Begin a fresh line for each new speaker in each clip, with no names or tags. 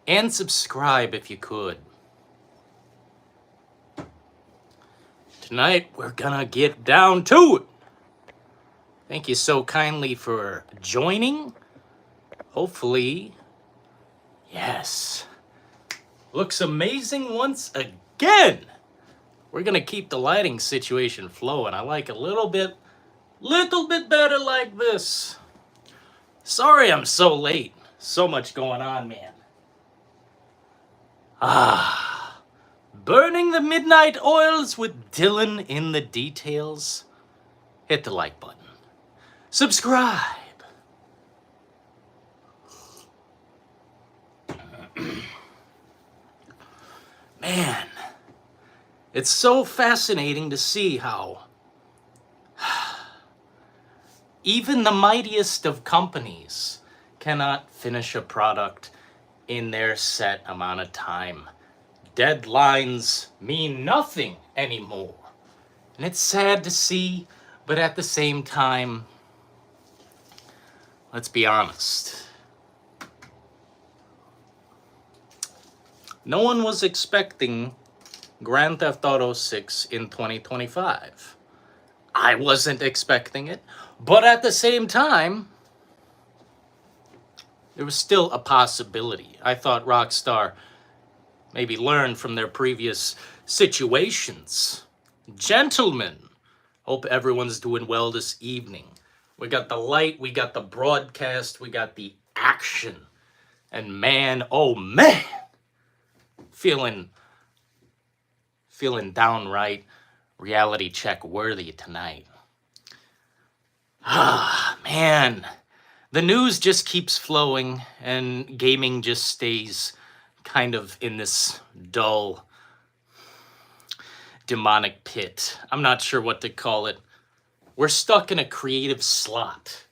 and subscribe if you could. Tonight, we're gonna get down to it. Thank you so kindly for joining. Hopefully, yes, looks amazing once again. We're gonna keep the lighting situation flowing. I like a little bit better like this. Sorry I'm so late. So much going on, man. Burning the midnight oils with Dylan in the details. Hit the like button. Subscribe. Man, it's so fascinating to see how even the mightiest of companies cannot finish a product in their set amount of time. Deadlines mean nothing anymore. And it's sad to see, but at the same time, let's be honest. No one was expecting Grand Theft Auto 6 in 2025. I wasn't expecting it, but at the same time, there was still a possibility. I thought Rockstar maybe learned from their previous situations. Gentlemen, hope everyone's doing well this evening. We got the light, we got the broadcast, we got the action. And man, oh man, feeling downright reality check worthy tonight. Man, the news just keeps flowing and gaming just stays kind of in this dull, demonic pit. I'm not sure what to call it. We're stuck in a creative slot.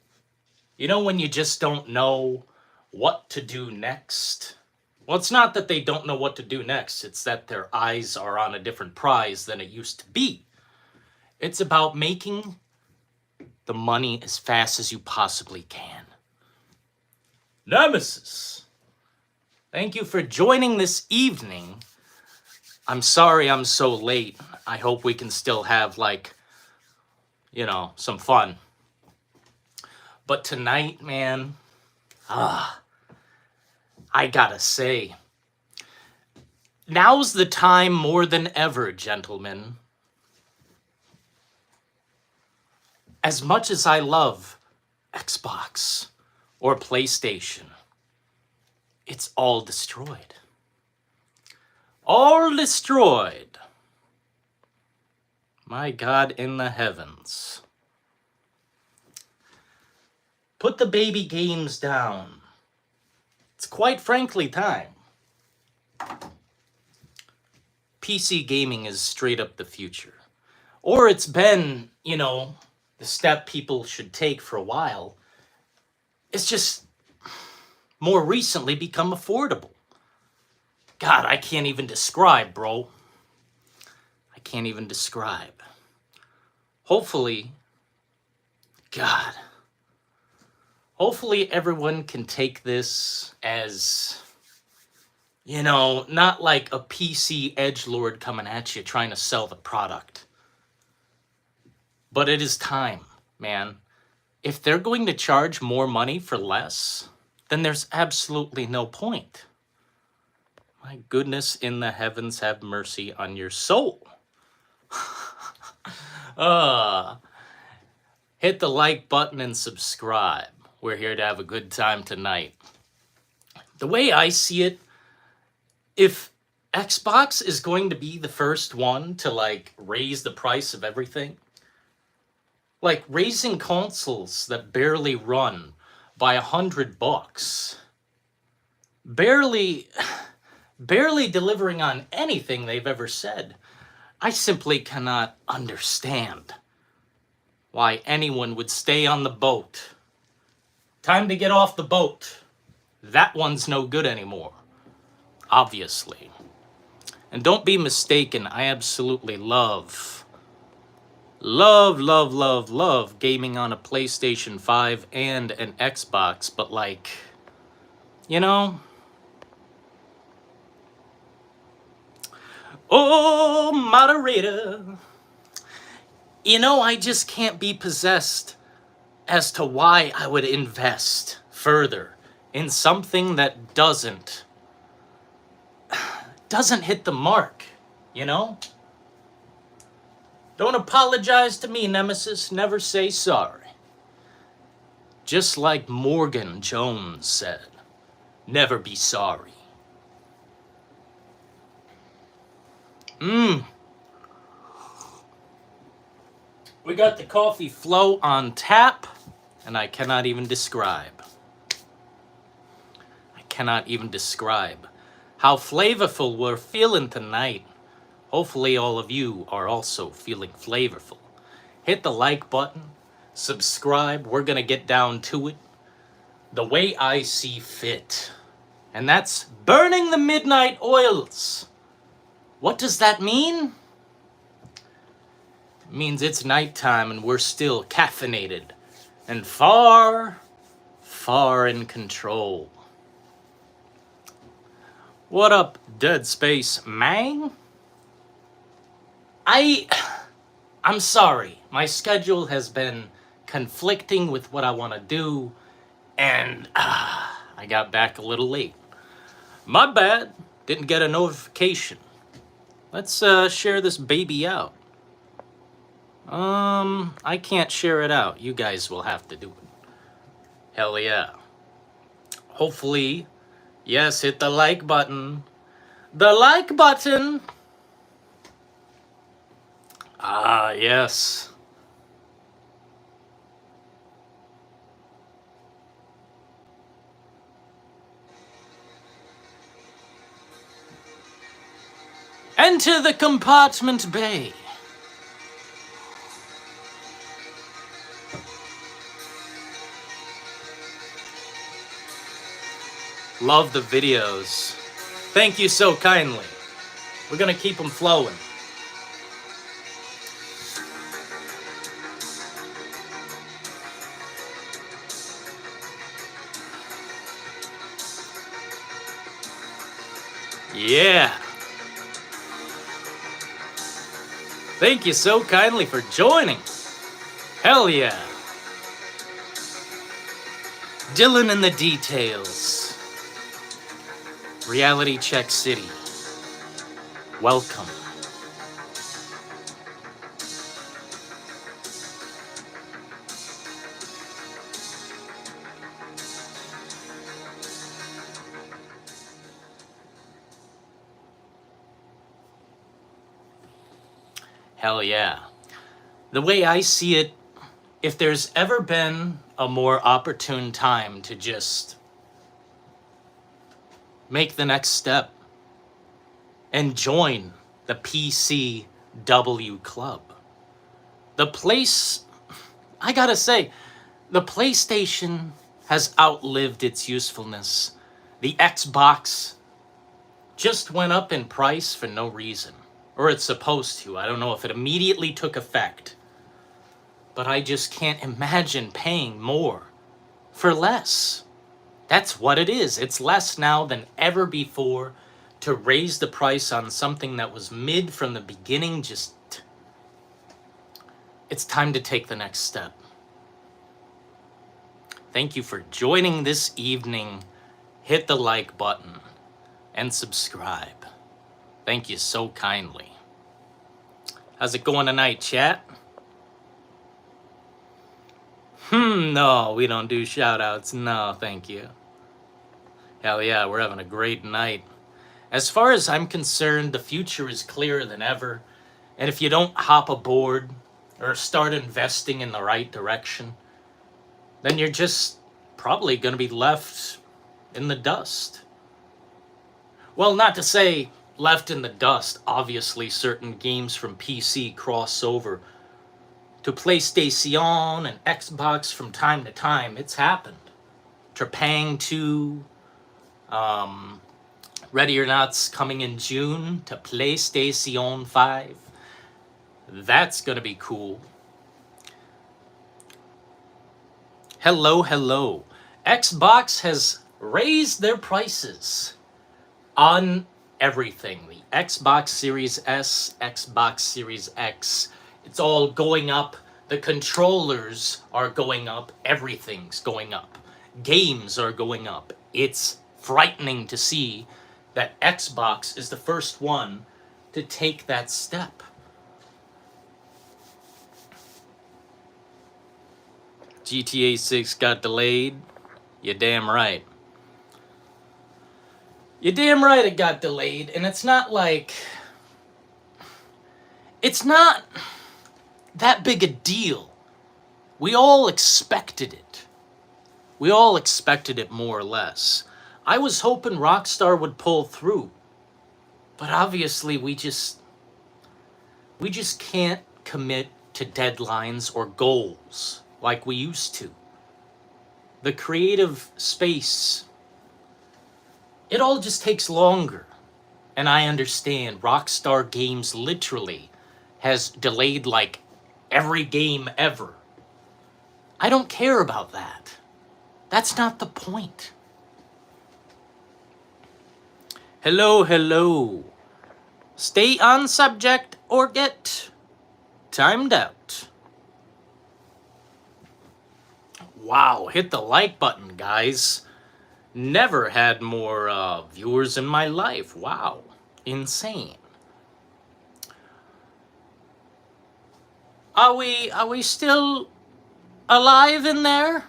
You know when you just don't know what to do next? Well, it's not that they don't know what to do next. It's that their eyes are on a different prize than it used to be. It's about making the money as fast as you possibly can. Nemesis, thank you for joining this evening. I'm sorry I'm so late. I hope we can still have, some fun. But tonight, man, I gotta say, now's the time more than ever, gentlemen. As much as I love Xbox or PlayStation, it's all destroyed. All destroyed. My God in the heavens. Put the baby games down. It's quite frankly time. PC gaming is straight up the future. Or it's been, the step people should take for a while. It's just more recently become affordable. God, I can't even describe, bro. I can't even describe. Hopefully everyone can take this as, not like a PC edgelord coming at you trying to sell the product. But it is time, man. If they're going to charge more money for less, then there's absolutely no point. My goodness in the heavens, have mercy on your soul. Hit the like button and subscribe. We're here to have a good time tonight. The way I see it, if Xbox is going to be the first one to raise the price of everything, raising consoles that barely run by $100, barely delivering on anything they've ever said, I simply cannot understand why anyone would stay on the boat. Time to get off the boat. That one's no good anymore, obviously. And don't be mistaken, I absolutely love gaming on a PlayStation 5 and an Xbox, but Oh, moderator. You know, I just can't be possessed as to why I would invest further in something that doesn't hit the mark, you know? Don't apologize to me, Nemesis. Never say sorry. Just like Morgan Jones said, never be sorry. We got the coffee flow on tap, and I cannot even describe. How flavorful we're feeling tonight. Hopefully all of you are also feeling flavorful. Hit the like button, subscribe. We're gonna get down to it the way I see fit. And that's burning the midnight oils. What does that mean? It means it's nighttime and we're still caffeinated and far, far in control. What up, Dead Space Mang? I'm sorry. My schedule has been conflicting with what I want to do, and I got back a little late. My bad. Didn't get a notification. Let's share this baby out. I can't share it out. You guys will have to do it. Hell yeah. Hopefully, yes, hit the like button. The like button. Ah, yes. Enter the compartment bay. Love the videos. Thank you so kindly. We're gonna keep them flowing. Yeah. Thank you so kindly for joining. Hell yeah. Dylan in the details. Reality Check City. Welcome. Hell yeah. The way I see it, if there's ever been a more opportune time to just make the next step and join the PCW club. The place, I gotta say, the PlayStation has outlived its usefulness. The Xbox just went up in price for no reason. Or it's supposed to. I don't know if it immediately took effect. But I just can't imagine paying more for less. That's what it is. It's less now than ever before. To raise the price on something that was mid from the beginning, it's time to take the next step. Thank you for joining this evening. Hit the like button and subscribe. Thank you so kindly. How's it going tonight, chat? No, we don't do shout-outs. No, thank you. Hell yeah, we're having a great night. As far as I'm concerned, the future is clearer than ever. And if you don't hop aboard or start investing in the right direction, then you're just probably going to be left in the dust. Well, not to say left in the dust. Obviously, certain games from PC cross over to PlayStation and Xbox from time to time. It's happened. Trepang 2, Ready or Not's coming in June to PlayStation 5. That's gonna be cool. Hello, hello. Xbox has raised their prices on everything. The Xbox Series S, Xbox Series X, it's all going up. The controllers are going up. Everything's going up. Games are going up. It's frightening to see that Xbox is the first one to take that step. GTA 6 got delayed. You're damn right. You're damn right it got delayed, and it's not like... It's not that big a deal. We all expected it. We all expected it more or less. I was hoping Rockstar would pull through, but obviously we just can't commit to deadlines or goals like we used to. The creative space, it all just takes longer. And I understand Rockstar Games literally has delayed like every game ever. I don't care about that. That's not the point. Hello, hello. Stay on subject or get timed out. Wow, hit the like button, guys. Never had more viewers in my life. Wow, insane. Are we still alive in there?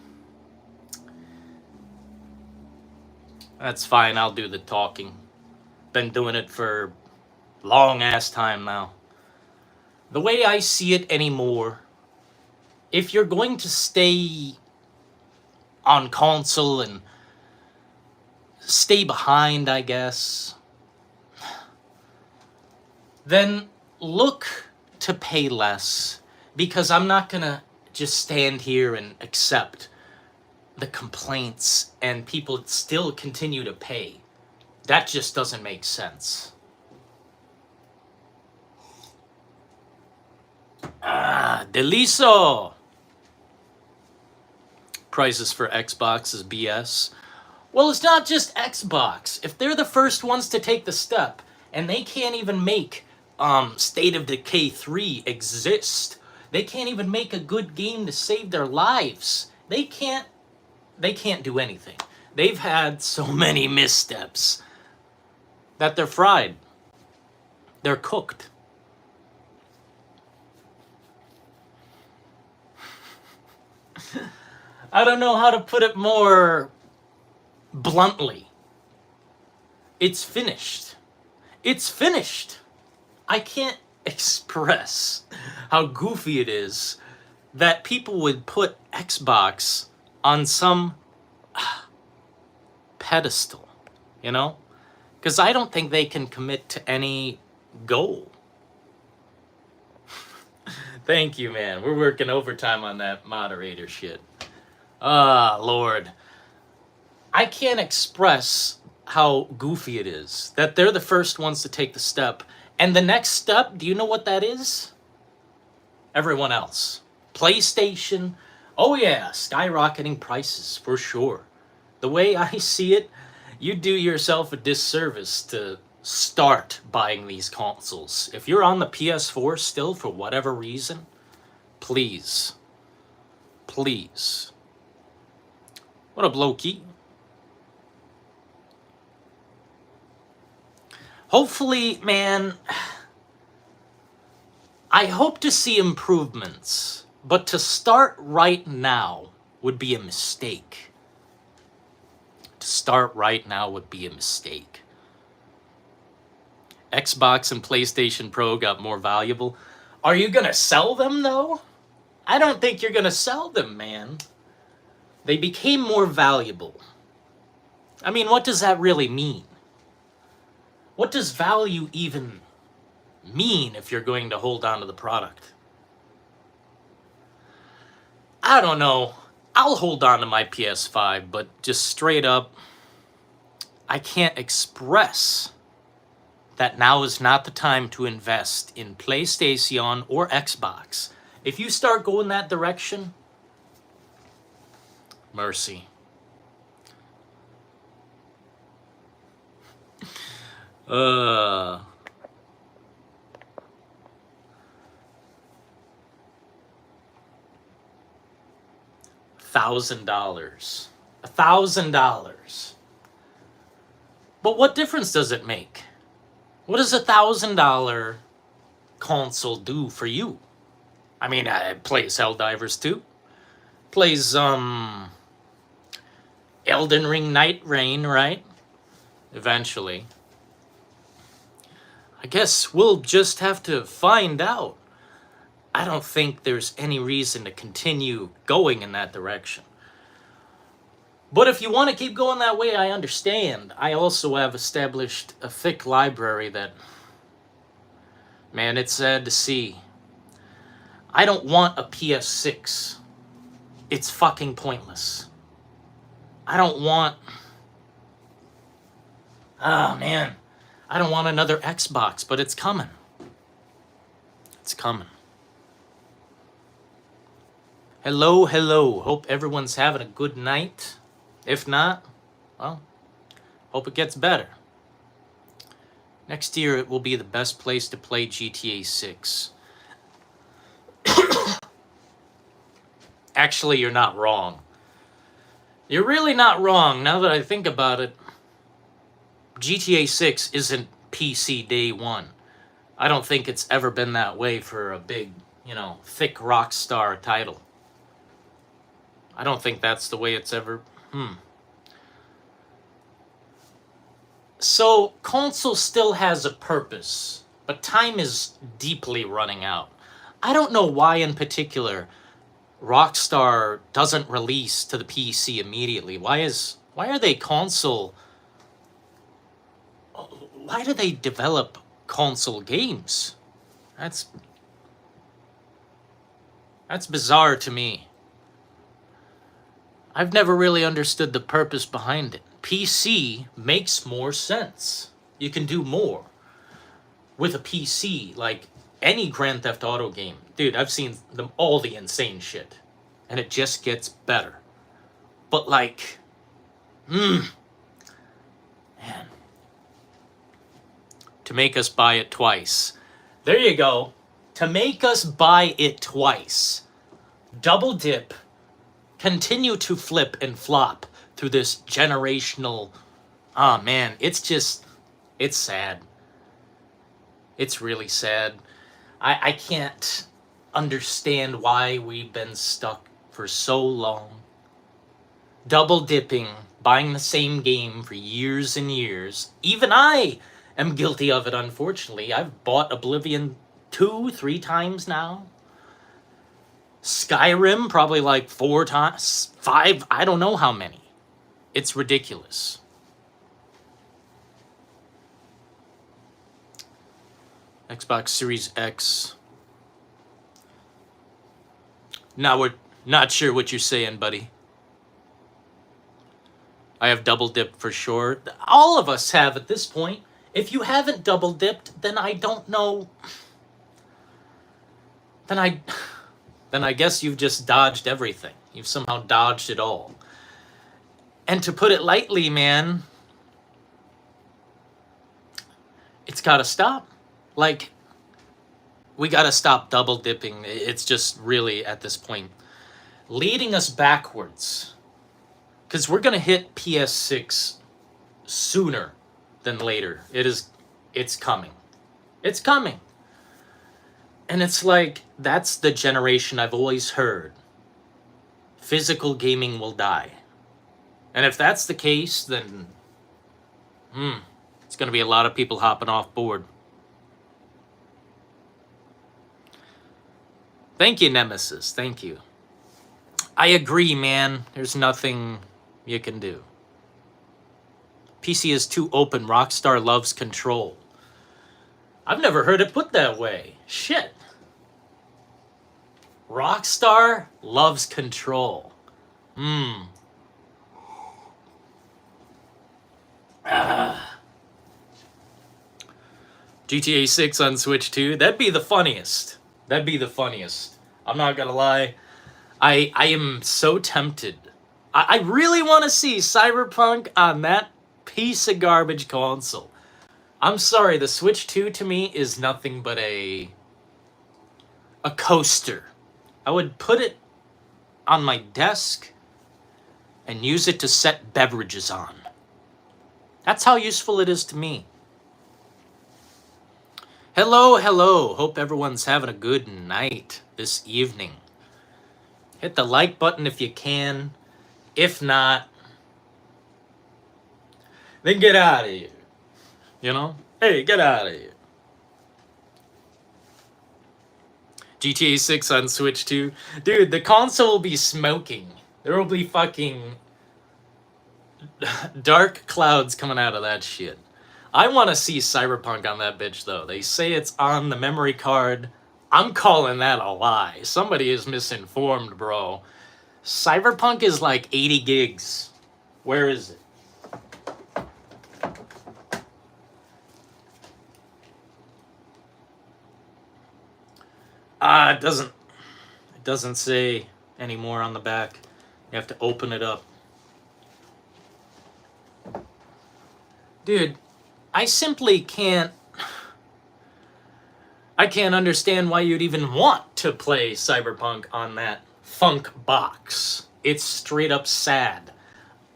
That's fine, I'll do the talking. Been doing it for long ass time now. The way I see it anymore, if you're going to stay on console and stay behind, I guess, then look to pay less, because I'm not gonna just stand here and accept the complaints and people still continue to pay. That just doesn't make sense. Deliso! Prices for Xbox is BS. Well, it's not just Xbox. If they're the first ones to take the step, and they can't even make State of Decay 3 exist, they can't even make a good game to save their lives. They can't do anything. They've had so many missteps that they're fried. They're cooked. I don't know how to put it more bluntly. It's finished. It's finished. I can't express how goofy it is that people would put Xbox on some pedestal, you know? Because I don't think they can commit to any goal. Thank you, man. We're working overtime on that moderator shit. Lord. I can't express how goofy it is that they're the first ones to take the step. And the next step, do you know what that is? Everyone else. PlayStation. Oh yeah, skyrocketing prices for sure. The way I see it, you do yourself a disservice to start buying these consoles. If you're on the PS4 still for whatever reason, please. Please. What up, low-key? Hopefully, man, I hope to see improvements, but to start right now would be a mistake. To start right now would be a mistake. Xbox and PlayStation Pro got more valuable. Are you gonna sell them, though? I don't think you're gonna sell them, man. They became more valuable. I mean, what does that really mean? What does value even mean if you're going to hold on to the product? I don't know. I'll hold on to my PS5, but just straight up, I can't express that now is not the time to invest in PlayStation or Xbox. If you start going that direction, mercy. Uh, $1,000. $1,000. But what difference does it make? What does $1,000 console do for you? I mean, it plays Helldivers 2. Plays, Elden Ring Night Rain, right? Eventually. I guess we'll just have to find out. I don't think there's any reason to continue going in that direction. But if you want to keep going that way, I understand. I also have established a thick library that, man, it's sad to see. I don't want a PS6. It's fucking pointless. I don't want... Ah, man. I don't want another Xbox, but it's coming. It's coming. Hello, hello. Hope everyone's having a good night. If not, well, hope it gets better. Next year, it will be the best place to play GTA 6. Actually, you're not wrong. You're really not wrong. Now that I think about it, GTA 6 isn't PC day one. I don't think it's ever been that way for a big, thick Rockstar title. I don't think that's the way it's ever... So, console still has a purpose, but time is deeply running out. I don't know why in particular Rockstar doesn't release to the PC immediately. Why are they console... Why do they develop console games? That's bizarre to me. I've never really understood the purpose behind it. PC makes more sense. You can do more with a PC, like any Grand Theft Auto game. Dude, I've seen all the insane shit, and it just gets better. But like, man, to make us buy it twice. There you go. To make us buy it twice. Double dip. Continue to flip and flop through this generational... Ah, man, it's sad. It's really sad. I can't understand why we've been stuck for so long. Double dipping, buying the same game for years and years. Even I am guilty of it, unfortunately. I've bought Oblivion 2, 3 times now. Skyrim, probably like 4 times, 5, I don't know how many. It's ridiculous. Xbox Series X. Now we're not sure what you're saying, buddy. I have double dipped for sure. All of us have at this point. If you haven't double dipped, then I don't know. Then I guess you've just dodged everything. You've somehow dodged it all. And to put it lightly, man, it's got to stop. Like, we got to stop double dipping. It's just really, at this point, leading us backwards. Because we're going to hit PS6 sooner than later. It's coming. It's coming. And it's like, that's the generation I've always heard. Physical gaming will die. And if that's the case, then... it's going to be a lot of people hopping off board. Thank you, Nemesis. Thank you. I agree, man. There's nothing you can do. PC is too open. Rockstar loves control. I've never heard it put that way. Shit. Rockstar loves control. GTA 6 on Switch 2. That'd be the funniest. That'd be the funniest. I'm not gonna lie. I am so tempted. I really want to see Cyberpunk on that piece of garbage console. I'm sorry, the Switch 2 to me is nothing but a coaster. I would put it on my desk and use it to set beverages on. That's how useful it is to me. Hello, hello. Hope everyone's having a good night this evening. Hit the like button if you can. If not, then get out of here. You know? Hey, get out of here. GTA 6 on Switch 2. Dude, the console will be smoking. There will be fucking dark clouds coming out of that shit. I want to see Cyberpunk on that bitch, though. They say it's on the memory card. I'm calling that a lie. Somebody is misinformed, bro. Cyberpunk is like 80 gigs. Where is it? It doesn't say anymore on the back. You have to open it up. Dude, I simply can't understand why you'd even want to play Cyberpunk on that funk box. It's straight up sad.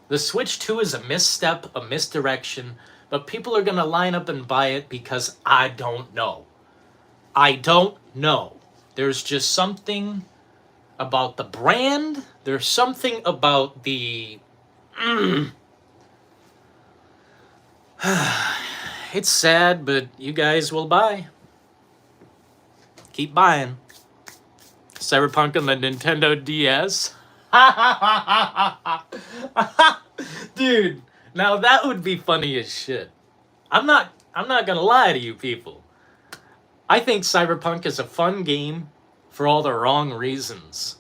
The Switch 2 is a misstep, a misdirection, but people are gonna line up and buy it because I don't know. I don't know. There's just something about the brand. There's something about the... It's sad, but you guys will buy. Keep buying. Cyberpunk on the Nintendo DS. Dude, now that would be funny as shit. I'm not gonna lie to you people. I think Cyberpunk is a fun game for all the wrong reasons.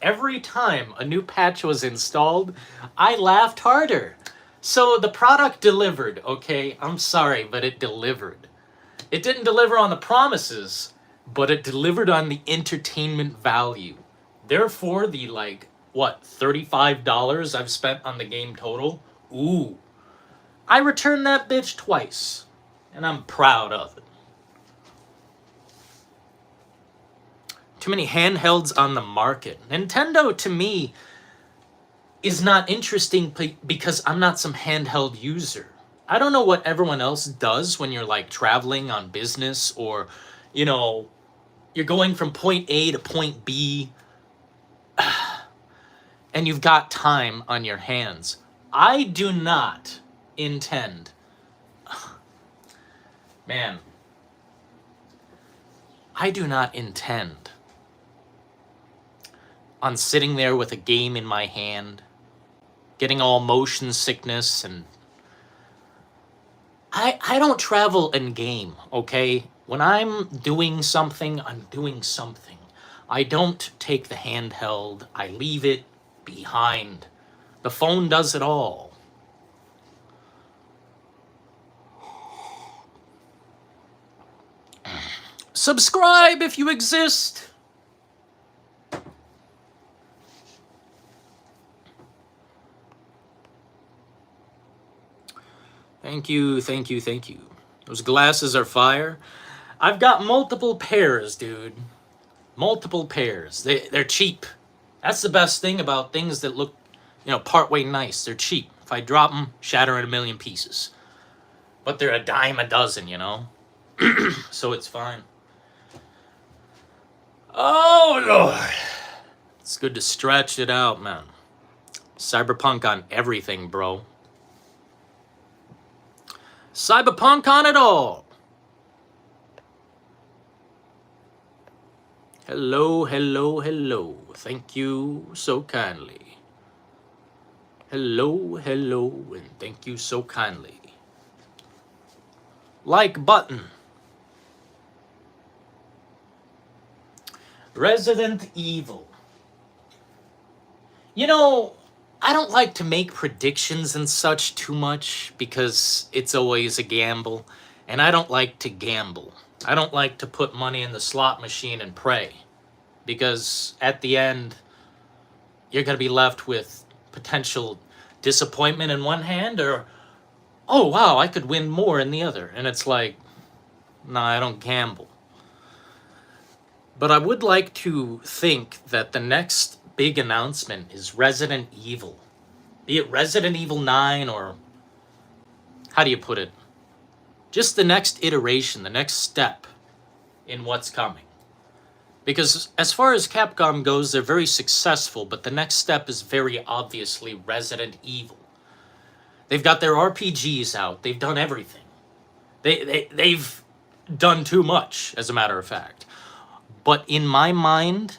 Every time a new patch was installed, I laughed harder. So the product delivered, okay? I'm sorry, but it delivered. It didn't deliver on the promises, but it delivered on the entertainment value. Therefore, the $35 I've spent on the game total, ooh. I returned that bitch twice, and I'm proud of it. Too many handhelds on the market. Nintendo, to me, is not interesting because I'm not some handheld user. I don't know what everyone else does when you're like traveling on business or, you know, you're going from point A to point B and you've got time on your hands. I do not intend, man, I do not intend on sitting there with a game in my hand, getting all motion sickness, and I don't travel and game, okay? When I'm doing something, I'm doing something. I don't take the handheld, I leave it behind. The phone does it all. Subscribe if you exist. Thank you, thank you, thank you. Those glasses are fire. I've got multiple pairs, dude. Multiple pairs. They're cheap. That's the best thing about things that look, you know, partway nice. They're cheap. If I drop them, shatter in a million pieces. But they're a dime a dozen, you know? So it's fine. Oh, Lord. It's good to stretch it out, man. Cyberpunk on everything, bro. Cyberpunk on it all. Hello, hello, hello. Thank you so kindly. Hello, hello, and thank you so kindly. Like button. Resident Evil. You know, I don't like to make predictions and such too much because it's always a gamble, and I don't like to gamble. I don't like to put money in the slot machine and pray, because at the end, you're going to be left with potential disappointment in one hand or oh wow, I could win more in the other. And it's like, nah, I don't gamble. But I would like to think that the next big announcement is Resident Evil. Be it Resident Evil 9 or, how do you put it? Just the next iteration, the next step in what's coming. Because as far as Capcom goes, they're very successful, but the next step is very obviously Resident Evil. They've got their RPGs out. They've done everything. They've done too much, as a matter of fact. But in my mind,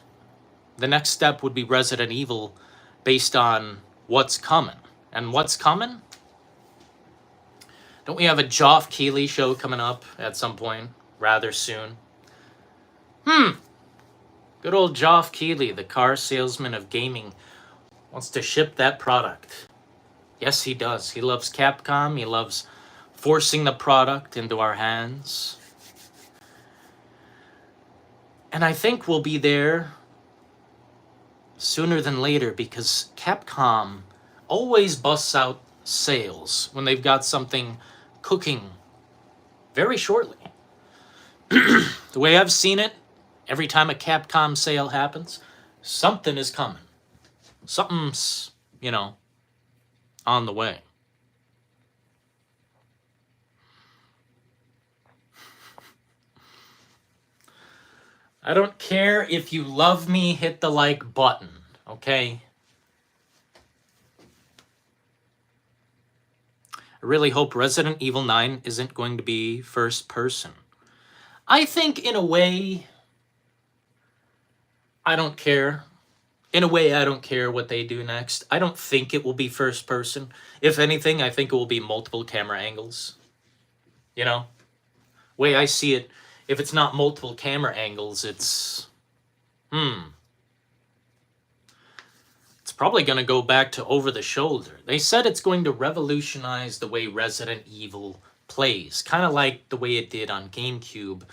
the next step would be Resident Evil based on what's coming. And what's coming? Don't we have a Geoff Keighley show coming up at some point rather soon? Good old Geoff Keighley, the car salesman of gaming, wants to ship that product. Yes, he does. He loves Capcom. He loves forcing the product into our hands. And I think we'll be there sooner than later because Capcom always busts out sales when they've got something cooking very shortly. The way I've seen it, every time a Capcom sale happens, something is coming. Something's, on the way. I don't care if you love me, hit the like button, okay? I really hope Resident Evil 9 isn't going to be first person. I think in a way, I don't care. In a way, I don't care what they do next. I don't think it will be first person. If anything, I think it will be multiple camera angles. Way I see it, if it's not multiple camera angles, it's probably going to go back to over the shoulder. They said it's going to revolutionize the way Resident Evil plays, kind of like the way it did on GameCube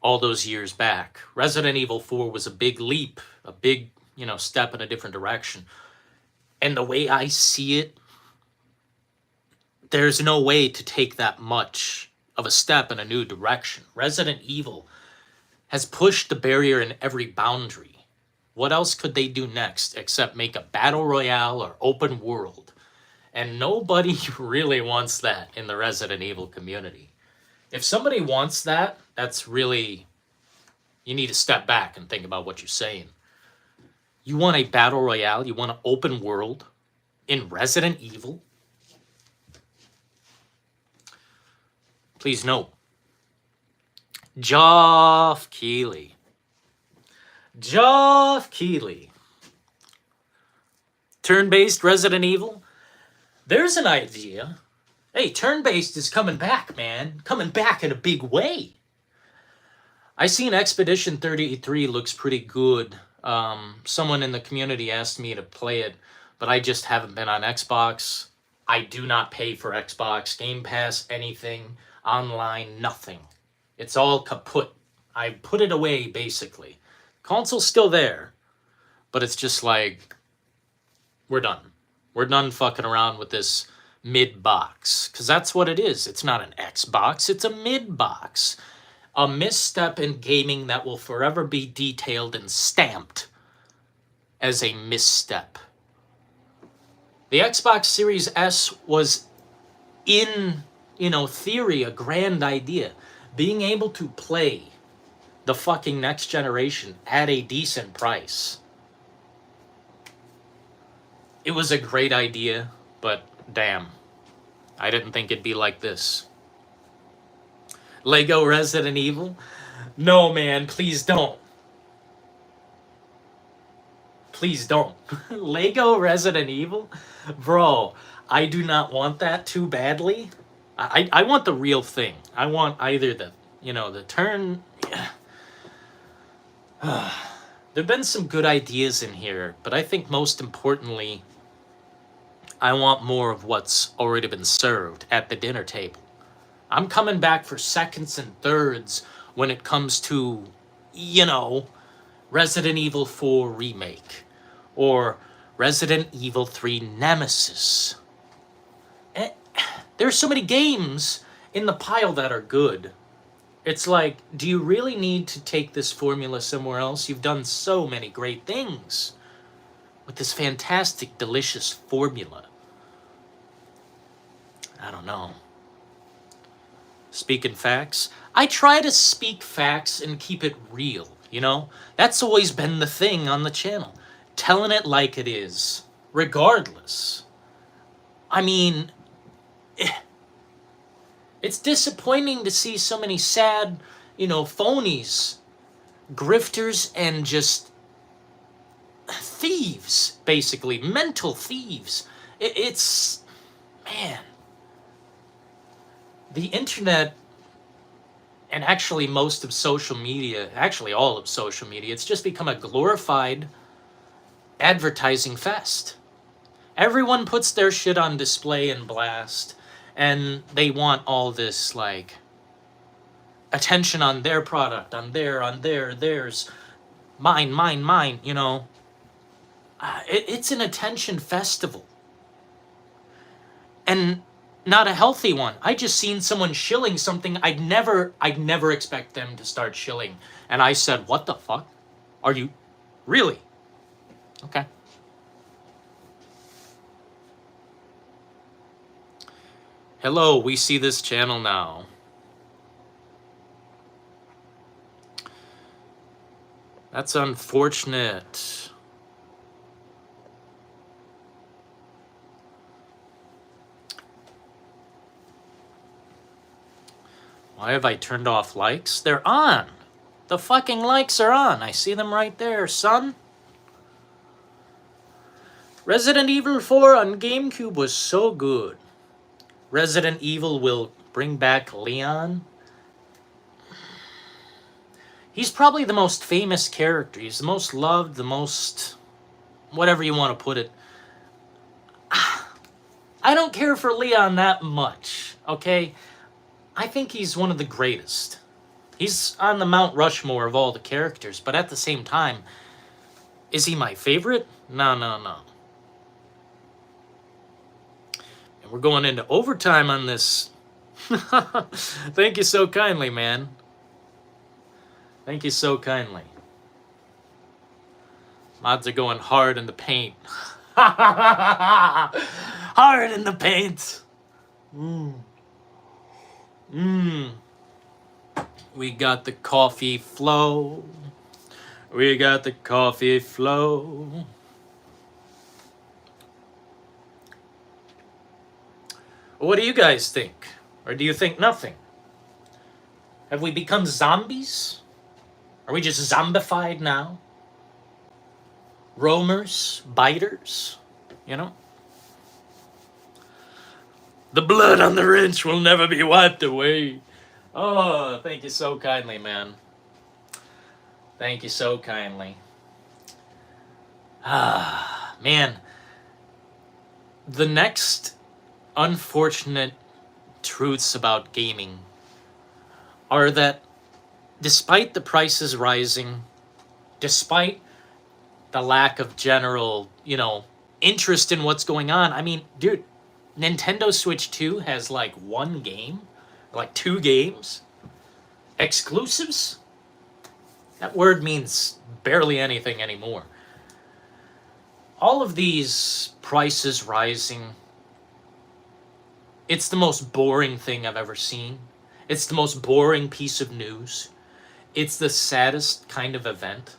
all those years back. Resident Evil 4 was a big leap, a big, step in a different direction. And the way I see it, there's no way to take that much of a step in a new direction. Resident Evil has pushed the barrier in every boundary. What else could they do next except make a battle royale or open world? And nobody really wants that in the Resident Evil community. If somebody wants that, that's really, you need to step back and think about what you're saying. You want a battle royale? You want an open world in Resident Evil? Please note, Geoff Keighley. Geoff Keighley. Turn-based Resident Evil? There's an idea. Hey, turn-based is coming back, man. Coming back in a big way. I seen Expedition 33 looks pretty good. Someone in the community asked me to play it, but I just haven't been on Xbox. I do not pay for Xbox, Game Pass, anything, online, nothing. It's all kaput. I put it away, basically. Console's still there, but it's just like, we're done. We're done fucking around with this mid-box, because that's what it is. It's not an Xbox, it's a mid-box. A misstep in gaming that will forever be detailed and stamped as a misstep. The Xbox Series S was, in, theory, a grand idea. Being able to play the fucking next generation at a decent price. It was a great idea, but damn, I didn't think it'd be like this. Lego Resident Evil? No, man, please don't. Please don't. Lego Resident Evil? Bro, I do not want that too badly. I want the real thing. I want either the, the turn... There've been some good ideas in here, but I think most importantly, I want more of what's already been served at the dinner table. I'm coming back for seconds and thirds when it comes to, Resident Evil 4 Remake or Resident Evil 3 Nemesis. there's so many games in the pile that are good. It's like, do you really need to take this formula somewhere else? You've done so many great things with this fantastic, delicious formula. I don't know. Speaking facts. I try to speak facts and keep it real, you know? That's always been the thing on the channel. Telling it like it is, regardless. I mean, it's disappointing to see so many sad, you know, phonies, grifters, and just thieves, basically. Mental thieves. It's, man. The internet, and actually most of social media, actually all of social media, it's just become a glorified advertising fest. Everyone puts their shit on display and blast, and they want all this, like, attention on their product, on theirs, mine, you know. It's an attention festival. And not a healthy one. I just seen someone shilling something I'd never expect them to start shilling. And I said, what the fuck? Are you really? Okay. Hello, we see this channel now. That's unfortunate. Why have I turned off likes? They're on. The fucking likes are on. I see them right there, son. Resident Evil 4 on GameCube was so good. Resident Evil will bring back Leon. He's probably the most famous character. He's the most loved, the most... whatever you want to put it. I don't care for Leon that much, okay? I think he's one of the greatest. He's on the Mount Rushmore of all the characters, but at the same time, is he my favorite? No. And we're going into overtime on this. Thank you so kindly, man. Thank you so kindly. Mods are going hard in the paint. Hard in the paint. We got the coffee flow. We got the coffee flow. What do you guys think? Or do you think nothing? Have we become zombies? Are we just zombified now? Roamers? Biters? You know? The blood on the wrench will never be wiped away. Oh, thank you so kindly, man. Thank you so kindly. Ah, man. The next unfortunate truths about gaming are that despite the prices rising, despite the lack of general, you know, interest in what's going on, I mean, dude, Nintendo Switch 2 has like one game, like 2 games, exclusives. That word means barely anything anymore. All of these prices rising, it's the most boring thing I've ever seen. It's the most boring piece of news. It's the saddest kind of event.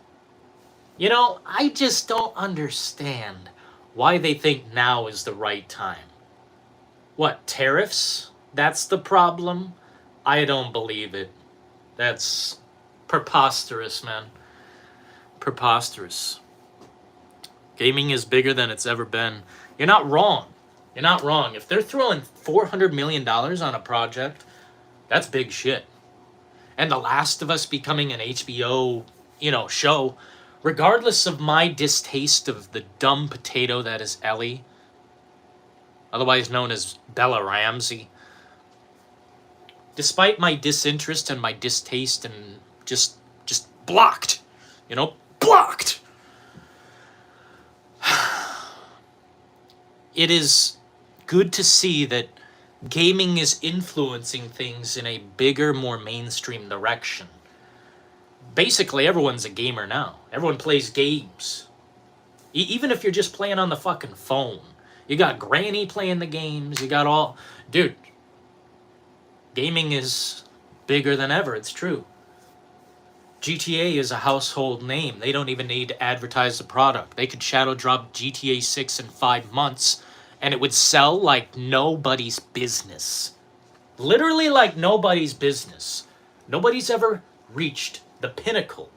You know, I just don't understand why they think now is the right time. What, tariffs? That's the problem? I don't believe it. That's preposterous, man. Preposterous. Gaming is bigger than it's ever been. You're not wrong. You're not wrong. If they're throwing $400 million on a project, that's big shit. And The Last of Us becoming an HBO, you know, show, regardless of my distaste of the dumb potato that is Ellie, otherwise known as Bella Ramsey. Despite my disinterest and my distaste and just blocked, you know, blocked. It is good to see that gaming is influencing things in a bigger, more mainstream direction. Basically, everyone's a gamer now. Everyone plays games. Even if you're just playing on the fucking phone. You got Granny playing the games. You got all... Dude, gaming is bigger than ever. It's true. GTA is a household name. They don't even need to advertise the product. They could shadow drop GTA 6 in 5 months and it would sell like nobody's business. Literally like nobody's business. Nobody's ever reached the pinnacle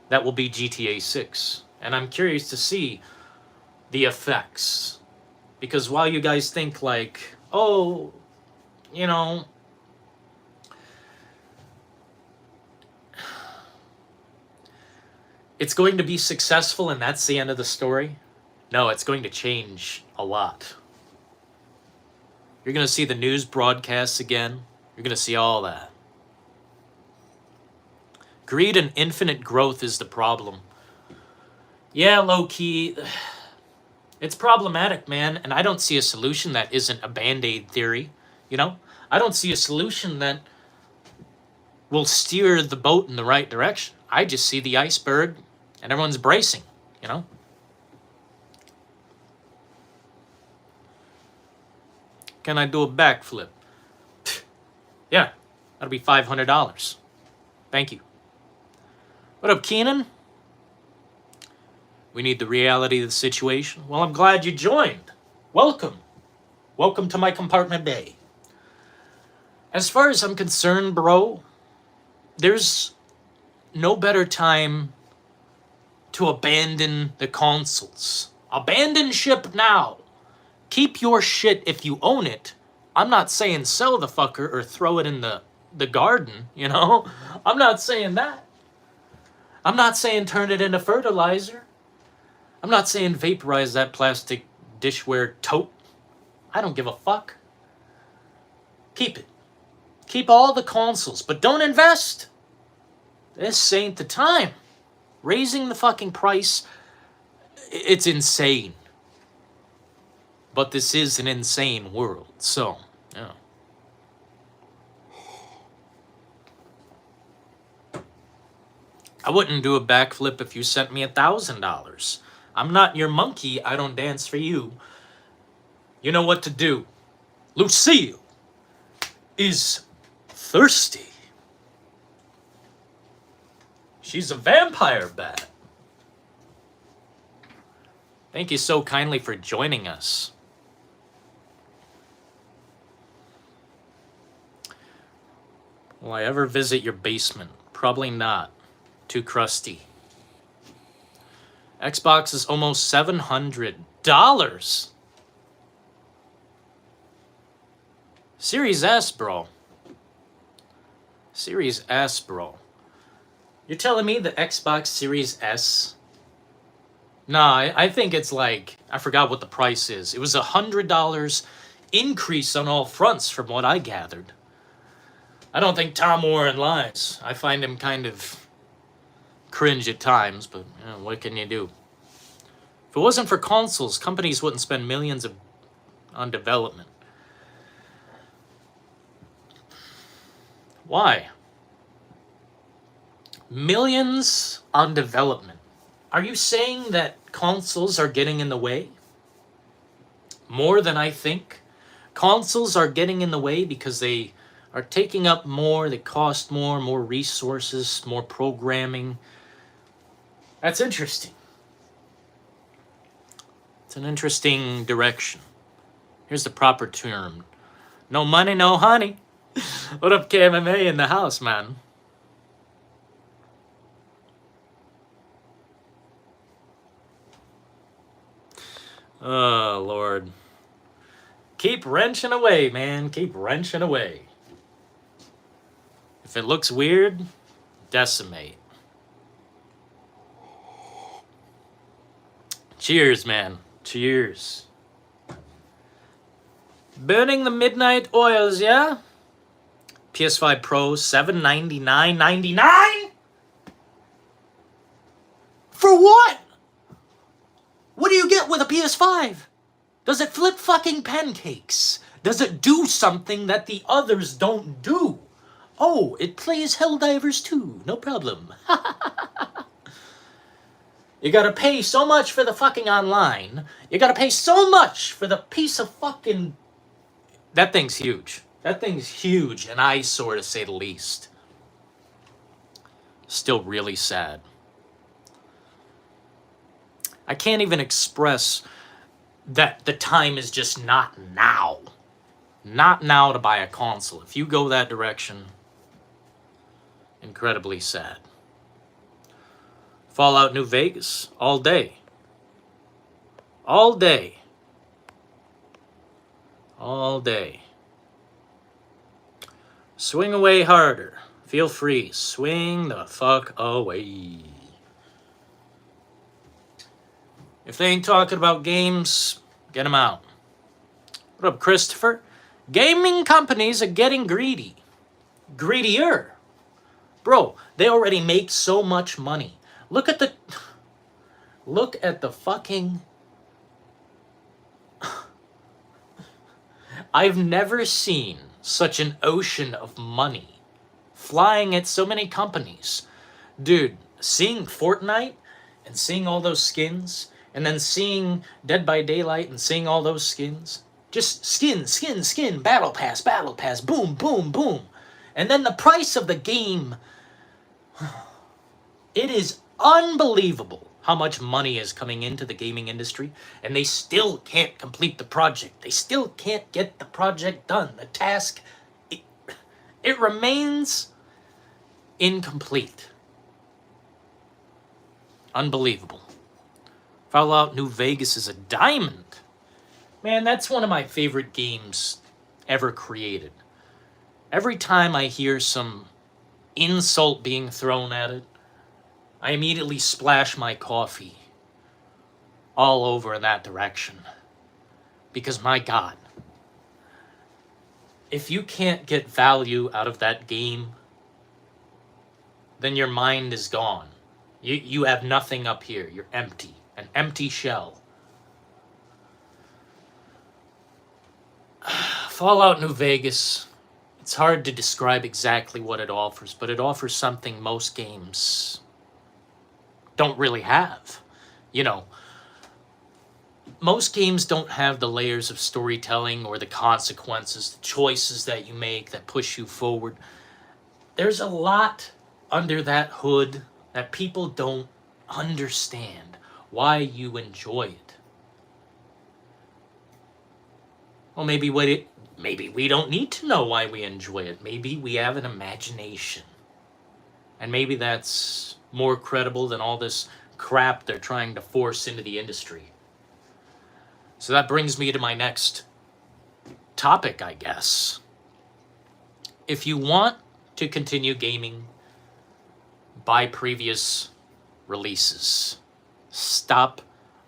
that will be GTA 6. And I'm curious to see the effects. Because while you guys think like, oh, you know, it's going to be successful and that's the end of the story. No, it's going to change a lot. You're going to see the news broadcasts again. You're going to see all that. Greed and infinite growth is the problem. Yeah, low-key, it's problematic, man. And I don't see a solution that isn't a Band-Aid theory, you know? I don't see a solution that will steer the boat in the right direction. I just see the iceberg and everyone's bracing, you know? Can I do a backflip? Yeah, that'll be $500. Thank you. What up, Keenan? We need the reality of the situation. Well, I'm glad you joined. Welcome. Welcome to my compartment bay. As far as I'm concerned, bro, there's no better time to abandon the consoles. Abandon ship now. Keep your shit if you own it. I'm not saying sell the fucker or throw it in the garden, you know? I'm not saying that. I'm not saying turn it into fertilizer. I'm not saying vaporize that plastic dishware tote. I don't give a fuck. Keep it. Keep all the consoles, but don't invest. This ain't the time. Raising the fucking price, it's insane. But this is an insane world, so, yeah. I wouldn't do a backflip if you sent me $1,000. I'm not your monkey, I don't dance for you. You know what to do. Lucille is thirsty. She's a vampire bat. Thank you so kindly for joining us. Will I ever visit your basement? Probably not. Too crusty. Xbox is almost $700. Series S, bro. Series S, bro. You're telling me the Xbox Series S? Nah, I think it's like, I forgot what the price is. It was $100 increase on all fronts from what I gathered. I don't think Tom Warren lies. I find him kind of cringe at times, but you know, what can you do? If it wasn't for consoles, companies wouldn't spend millions on development. Why? Millions on development. Are you saying that consoles are getting in the way? More than I think. Consoles are getting in the way because they are taking up more, they cost more resources, more programming. That's interesting. It's an interesting direction. Here's the proper term. No money, no honey. What up, KMMA in the house, man? Oh, Lord. Keep wrenching away, man. Keep wrenching away. If it looks weird, decimate. Cheers, man. Cheers. Burning the midnight oils, yeah? PS5 Pro, $799.99? For what? What do you get with a PS5? Does it flip fucking pancakes? Does it do something that the others don't do? Oh, it plays Helldivers 2, no problem. You gotta pay so much for the fucking online. You gotta pay so much for the piece of fucking... That thing's huge. That thing's huge, an eyesore to say the least. Still really sad. I can't even express that the time is just not now. Not now to buy a console. If you go that direction, incredibly sad. Fallout New Vegas, all day. All day. All day. Swing away harder. Feel free. Swing the fuck away. If they ain't talking about games, get them out. What up, Christopher? Gaming companies are getting greedy. Greedier. Bro, they already make so much money. Look at the fucking... I've never seen such an ocean of money flying at so many companies. Dude, seeing Fortnite and seeing all those skins, and then seeing Dead by Daylight and seeing all those skins. Just skin, battle pass, boom, boom, boom. And then the price of the game. It is unbelievable how much money is coming into the gaming industry, and they still can't complete the project. They still can't get the project done. The task, it remains incomplete. Unbelievable. Fallout New Vegas is a diamond. Man, that's one of my favorite games ever created. Every time I hear some insult being thrown at it, I immediately splash my coffee all over in that direction. Because my God, if you can't get value out of that game, then your mind is gone. You have nothing up here. You're empty. An empty shell. Fallout New Vegas, it's hard to describe exactly what it offers, but it offers something most games don't really have. You know, most games don't have the layers of storytelling or the consequences, the choices that you make that push you forward. There's a lot under that hood that people don't understand why you enjoy it. Well, maybe we don't need to know why we enjoy it. Maybe we have an imagination. And maybe that's more credible than all this crap they're trying to force into the industry. So that brings me to my next topic, I guess. If you want to continue gaming, buy previous releases. Stop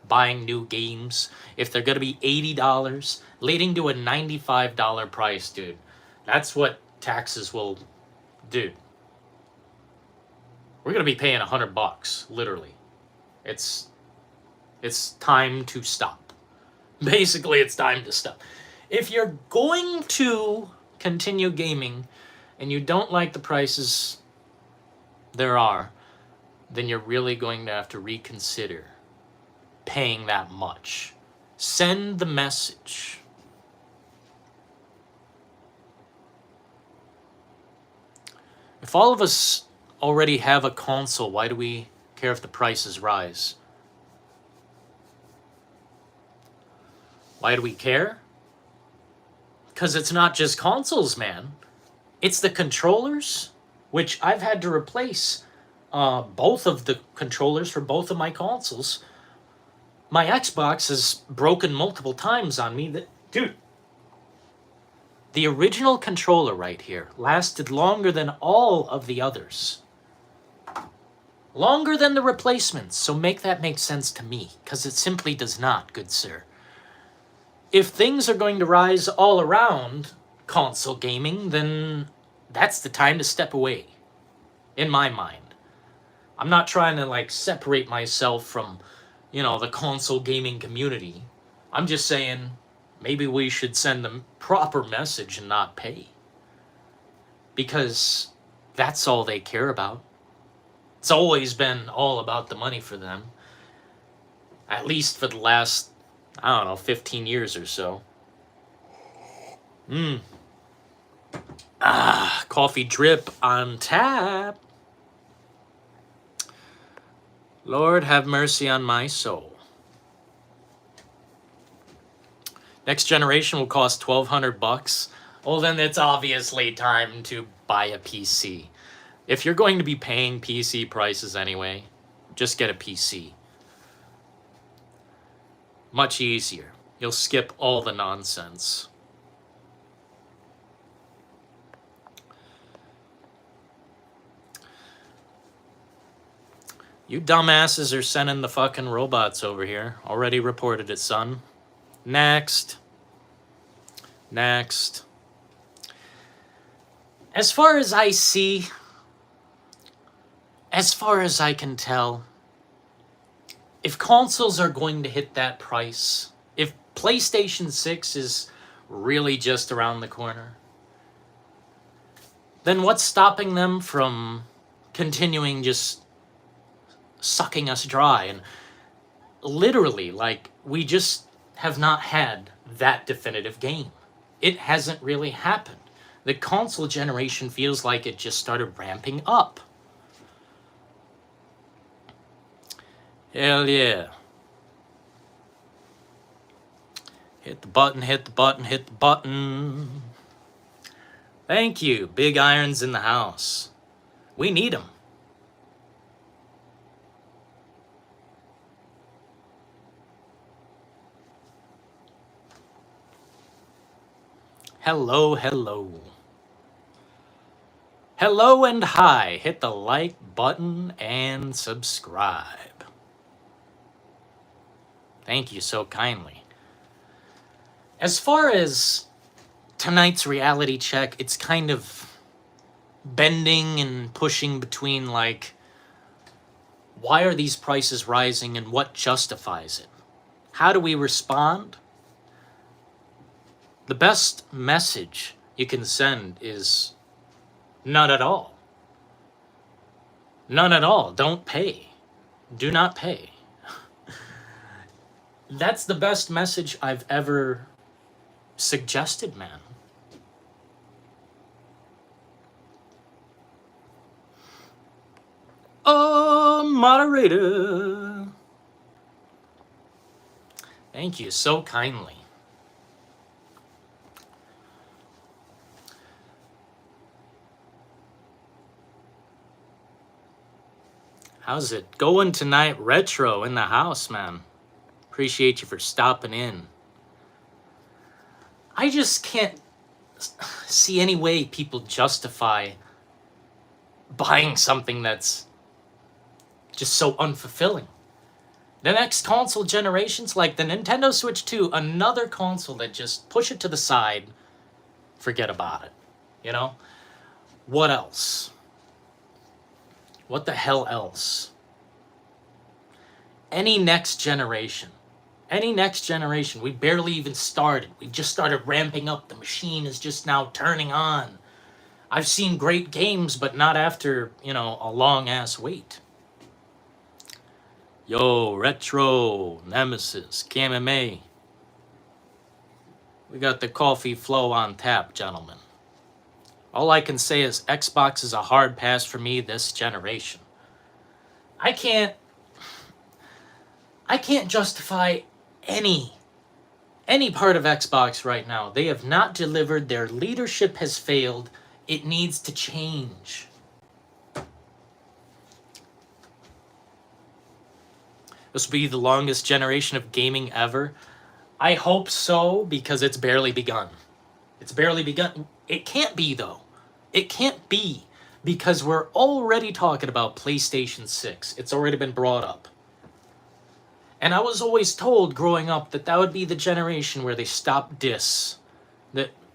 buying new games. If they're going to be $80, leading to a $95 price, dude, that's what taxes will do. We're going to be paying $100, literally. It's time to stop. Basically, it's time to stop. If you're going to continue gaming and you don't like the prices there are, then you're really going to have to reconsider paying that much. Send the message. If all of us already have a console, why do we care if the prices rise? Why do we care? Because it's not just consoles, man. It's the controllers, which I've had to replace both of the controllers for both of my consoles. My Xbox has broken multiple times on me. Dude, the original controller right here lasted longer than all of the others. Longer than the replacements, so make that make sense to me, because it simply does not, good sir. If things are going to rise all around console gaming, then that's the time to step away, in my mind. I'm not trying to, separate myself from, the console gaming community. I'm just saying, maybe we should send the proper message and not pay. Because that's all they care about. It's always been all about the money for them. At least for the last, I don't know, 15 years or so. Coffee drip on tap. Lord, have mercy on my soul. Next generation will cost $1,200. Well, then it's obviously time to buy a PC. If you're going to be paying PC prices anyway, just get a PC. Much easier. You'll skip all the nonsense. You dumbasses are sending the fucking robots over here. Already reported it, son. Next. Next. As far as I see, as far as I can tell, if consoles are going to hit that price, if PlayStation 6 is really just around the corner, then what's stopping them from continuing just sucking us dry? And literally, like, we just have not had that definitive game. It hasn't really happened. The console generation feels like it just started ramping up. Hell yeah. Hit the button, hit the button, hit the button. Thank you. Big irons in the house. We need them. Hello, hello. Hello and hi. Hit the like button and subscribe. Thank you so kindly. As far as tonight's reality check, it's kind of bending and pushing between, like, why are these prices rising and what justifies it? How do we respond? The best message you can send is none at all. None at all. Don't pay. Do not pay. That's the best message I've ever suggested, man. Oh, moderator. Thank you so kindly. How's it going tonight? Retro in the house, man. Appreciate you for stopping in. I just can't see any way people justify buying something that's just so unfulfilling. The next console generations, like the Nintendo Switch 2, another console that just push it to the side, forget about it. You know? What else? What the hell else? Any next generation, we barely even started. We just started ramping up. The machine is just now turning on. I've seen great games, but not after, you know, a long ass wait. Yo, Retro, Nemesis, KMMA. We got the coffee flow on tap, gentlemen. All I can say is Xbox is a hard pass for me this generation. I can't justify any part of Xbox right now. They have not delivered. Their leadership has failed. It needs to change. This will be the longest generation of gaming ever. I hope so, because it's barely begun. It's barely begun. It can't be, though. It can't be, because we're already talking about PlayStation 6. It's already been brought up. And I was always told growing up that that would be the generation where they stop dis.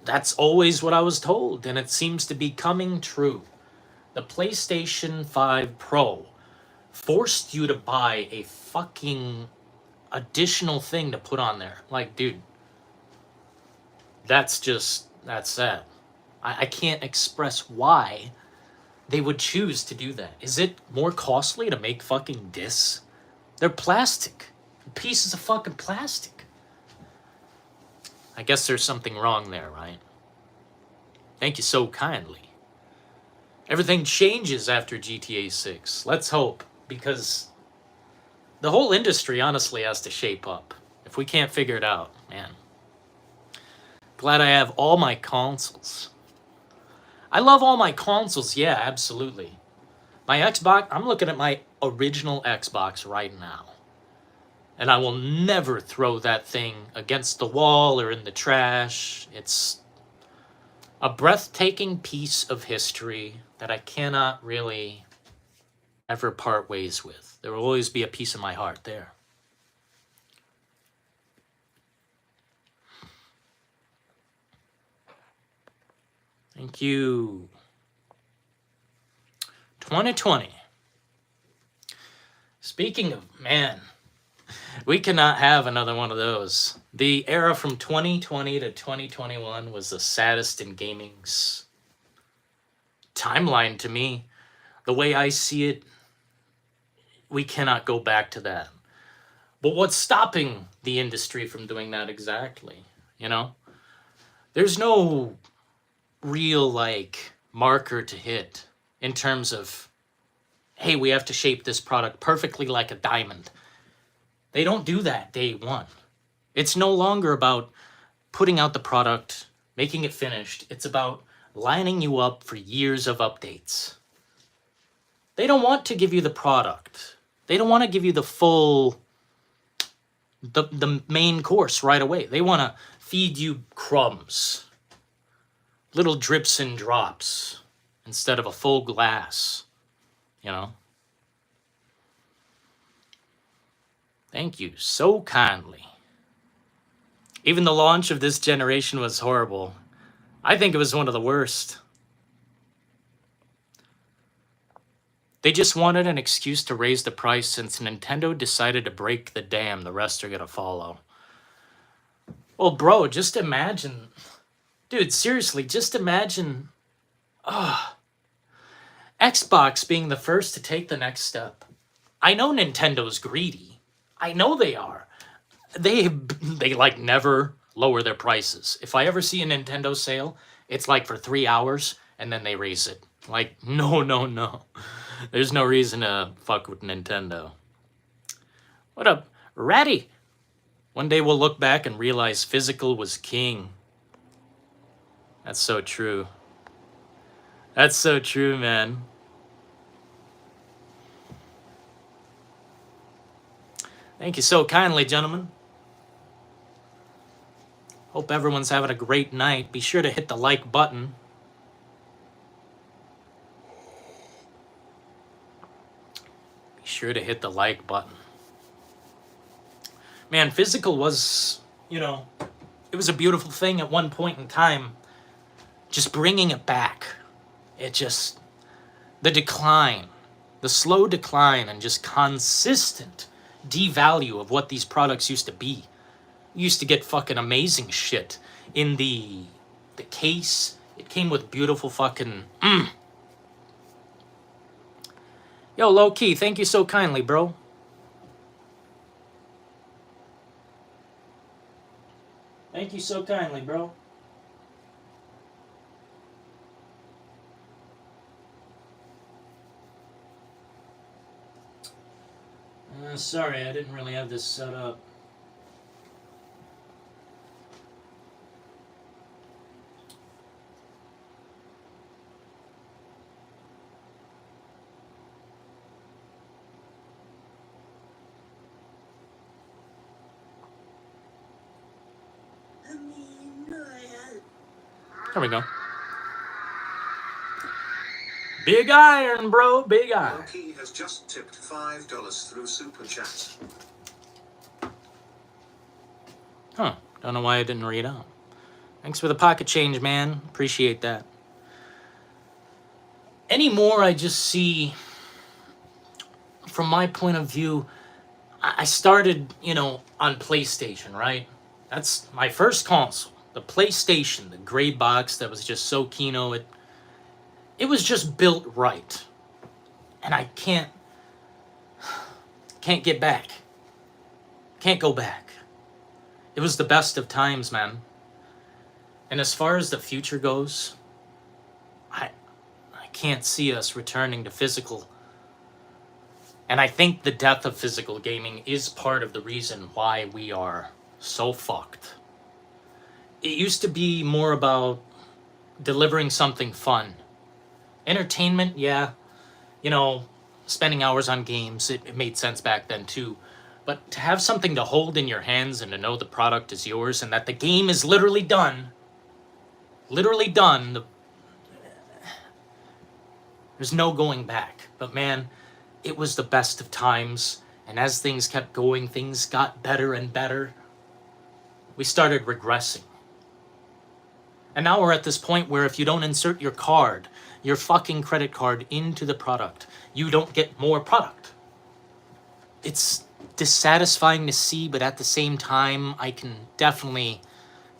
That's always what I was told, and it seems to be coming true. The PlayStation 5 Pro forced you to buy a fucking additional thing to put on there. Like, dude, That's sad. I can't express why they would choose to do that. Is it more costly to make fucking discs? They're plastic. Pieces of fucking plastic. I guess there's something wrong there, right? Thank you so kindly. Everything changes after GTA 6. Let's hope, because the whole industry honestly has to shape up. If we can't figure it out, man. Glad I have all my consoles. I love all my consoles, yeah, absolutely. My Xbox, I'm looking at my original Xbox right now. And I will never throw that thing against the wall or in the trash. It's a breathtaking piece of history that I cannot really ever part ways with. There will always be a piece of my heart there. Thank you. 2020. Speaking of, man, we cannot have another one of those. The era from 2020 to 2021 was the saddest in gaming's timeline to me. The way I see it, we cannot go back to that. But what's stopping the industry from doing that exactly? You know? There's no real, like, marker to hit in terms of, hey, we have to shape this product perfectly like a diamond. They don't do that day one. It's no longer about putting out the product, making it finished. It's about lining you up for years of updates. They don't want to give you the product. They don't want to give you the full, the main course right away. They want to feed you crumbs, little drips and drops, instead of a full glass, you know? Thank you so kindly. Even the launch of this generation was horrible. I think it was one of the worst. They just wanted an excuse to raise the price since Nintendo decided to break the dam. The rest are gonna follow. Well, bro, just imagine. Dude, seriously, just imagine Xbox being the first to take the next step. I know Nintendo's greedy. I know they are. They like never lower their prices. If I ever see a Nintendo sale, it's like for 3 hours and then they raise it. Like, no. There's no reason to fuck with Nintendo. What up, Ratty? One day we'll look back and realize physical was king. That's so true. That's so true, man. Thank you so kindly, gentlemen. Hope everyone's having a great night. Be sure to hit the like button. Be sure to hit the like button. Man, physical was, you know, it was a beautiful thing at one point in time. Just bringing it back. It just, the decline, the slow decline and just consistent devalue of what these products used to be. You used to get fucking amazing shit in the case. It came with beautiful fucking Yo, low key, thank you so kindly, bro. Thank you so kindly, bro. Sorry, I didn't really have this set up. There we go. Big iron, bro. Big iron.
Loki has just tipped $5 through Super Chat.
Huh. Don't know why I didn't read out. Thanks for the pocket change, man. Appreciate that. Anymore, I just see, from my point of view, I started, you know, on PlayStation, right? That's my first console. The PlayStation, the gray box that was just so Kino, it was just built right. And I can't get back. Can't go back. It was the best of times, man. And as far as the future goes, I can't see us returning to physical. And I think the death of physical gaming is part of the reason why we are so fucked. It used to be more about delivering something fun. Entertainment, yeah. You know, spending hours on games, it made sense back then too. But to have something to hold in your hands and to know the product is yours and that the game is literally done, there's no going back. But man, it was the best of times. And as things kept going, things got better and better. We started regressing. And now we're at this point where if you don't insert your card, your fucking credit card into the product, you don't get more product. It's dissatisfying to see, but at the same time, I can definitely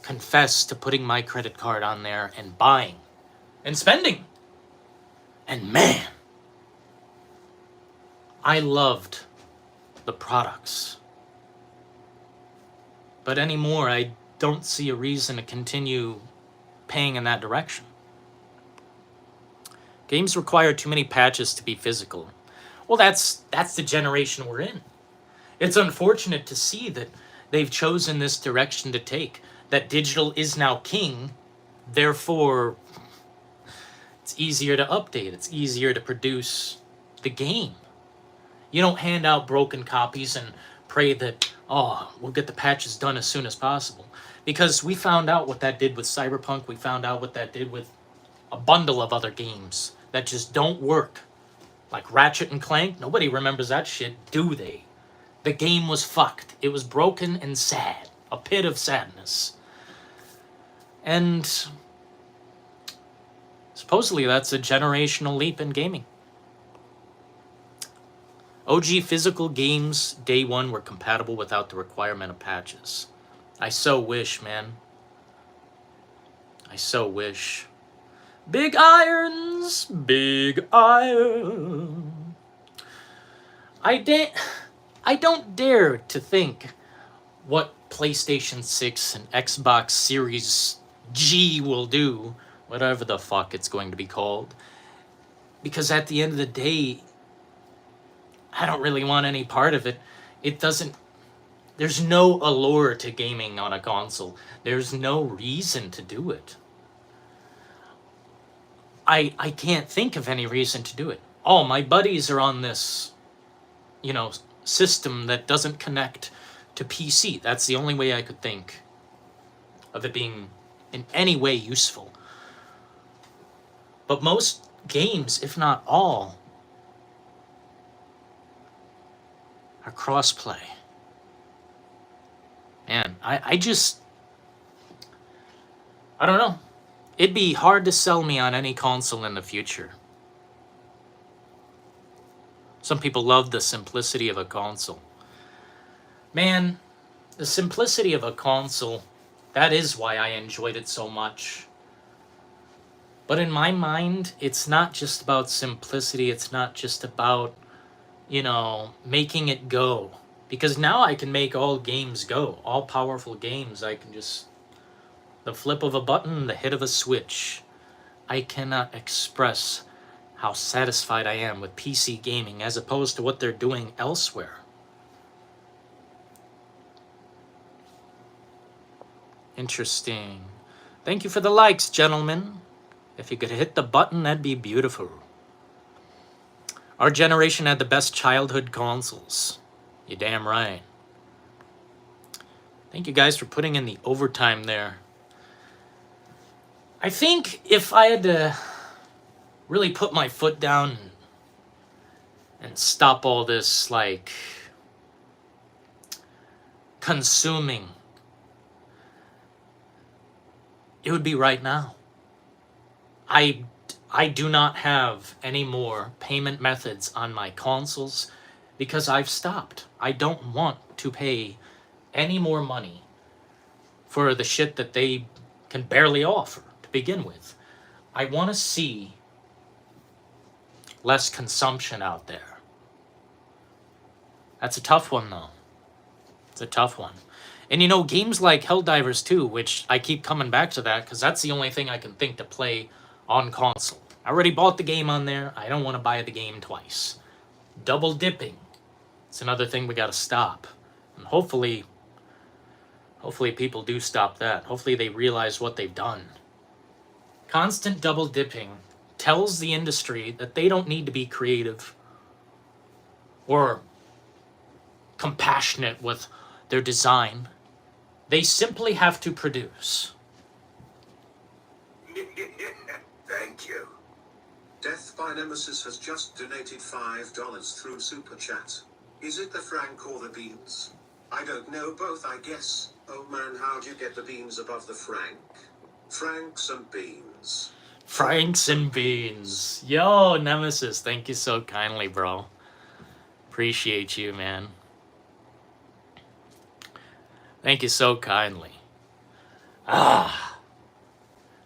confess to putting my credit card on there and buying and spending. And man, I loved the products. But anymore, I don't see a reason to continue paying in that direction. Games require too many patches to be physical. Well, that's the generation we're in. It's unfortunate to see that they've chosen this direction to take, that digital is now king, therefore it's easier to update, it's easier to produce the game. You don't hand out broken copies and pray that, we'll get the patches done as soon as possible. Because we found out what that did with Cyberpunk, we found out what that did with a bundle of other games that just don't work. Like Ratchet and Clank, nobody remembers that shit, do they? The game was fucked. It was broken and sad. A pit of sadness. And supposedly that's a generational leap in gaming. OG physical games, day one, were compatible without the requirement of patches. I so wish, man. I so wish. Big irons, big iron. I don't dare to think what PlayStation 6 and Xbox Series G will do, whatever the fuck it's going to be called. Because at the end of the day, I don't really want any part of it. There's no allure to gaming on a console. There's no reason to do it. I can't think of any reason to do it. All my buddies are on this, system that doesn't connect to PC. That's the only way I could think of it being in any way useful. But most games, if not all, are crossplay. Man, I don't know. It'd be hard to sell me on any console in the future. Some people love the simplicity of a console. Man, the simplicity of a console, that is why I enjoyed it so much. But in my mind, it's not just about simplicity. It's not just about, making it go. Because now I can make all games go. All powerful games, I can just... the flip of a button, the hit of a switch. I cannot express how satisfied I am with PC gaming as opposed to what they're doing elsewhere. Interesting. Thank you for the likes, gentlemen. If you could hit the button, that'd be beautiful. Our generation had the best childhood consoles. You're damn right. Thank you guys for putting in the overtime there. I think if I had to really put my foot down and stop all this, consuming, it would be right now. I do not have any more payment methods on my consoles because I've stopped. I don't want to pay any more money for the shit that they can barely offer to begin with. I want to see less consumption out there. That's a tough one, though. It's a tough one. And you know, games like Helldivers 2, which I keep coming back to that because that's the only thing I can think to play on console. I already bought the game on there. I don't want to buy the game twice. Double dipping. It's another thing we got to stop. And hopefully people do stop that. Hopefully they realize what they've done. Constant double dipping tells the industry that they don't need to be creative or compassionate with their design. They simply have to produce.
Thank you. Death by Nemesis has just donated $5 through Super Chat. Is it the Frank or the beans? I don't know, both I guess. Oh man, how'd you get the beans above the Frank? Franks and beans.
Franks and beans. Yo, Nemesis, thank you so kindly, bro. Appreciate you, man. Thank you so kindly.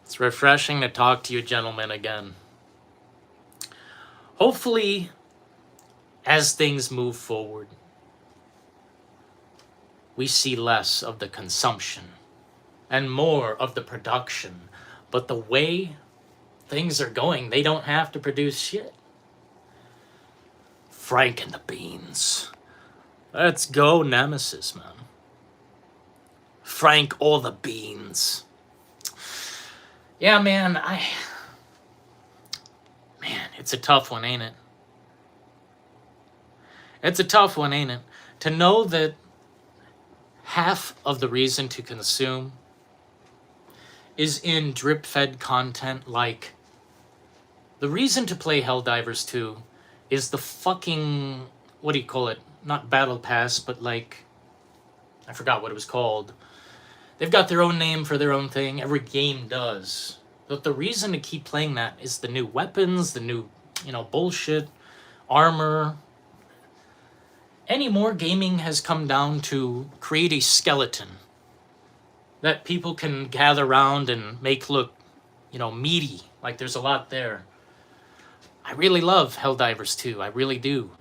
It's refreshing to talk to you gentlemen again. Hopefully, as things move forward, we see less of the consumption and more of the production. But the way things are going, they don't have to produce shit. Frank and the beans. Let's go, Nemesis, man. Frank or the beans. Yeah, man, it's a tough one, ain't it? It's a tough one, ain't it? To know that half of the reason to consume is in drip-fed content, like the reason to play Helldivers 2 is the fucking, what do you call it? Not Battle Pass, but like, I forgot what it was called. They've got their own name for their own thing. Every game does. But the reason to keep playing that is the new weapons, the new, bullshit, armor. Any more gaming has come down to create a skeleton that people can gather around and make look, meaty. Like there's a lot there. I really love Helldivers 2. I really do.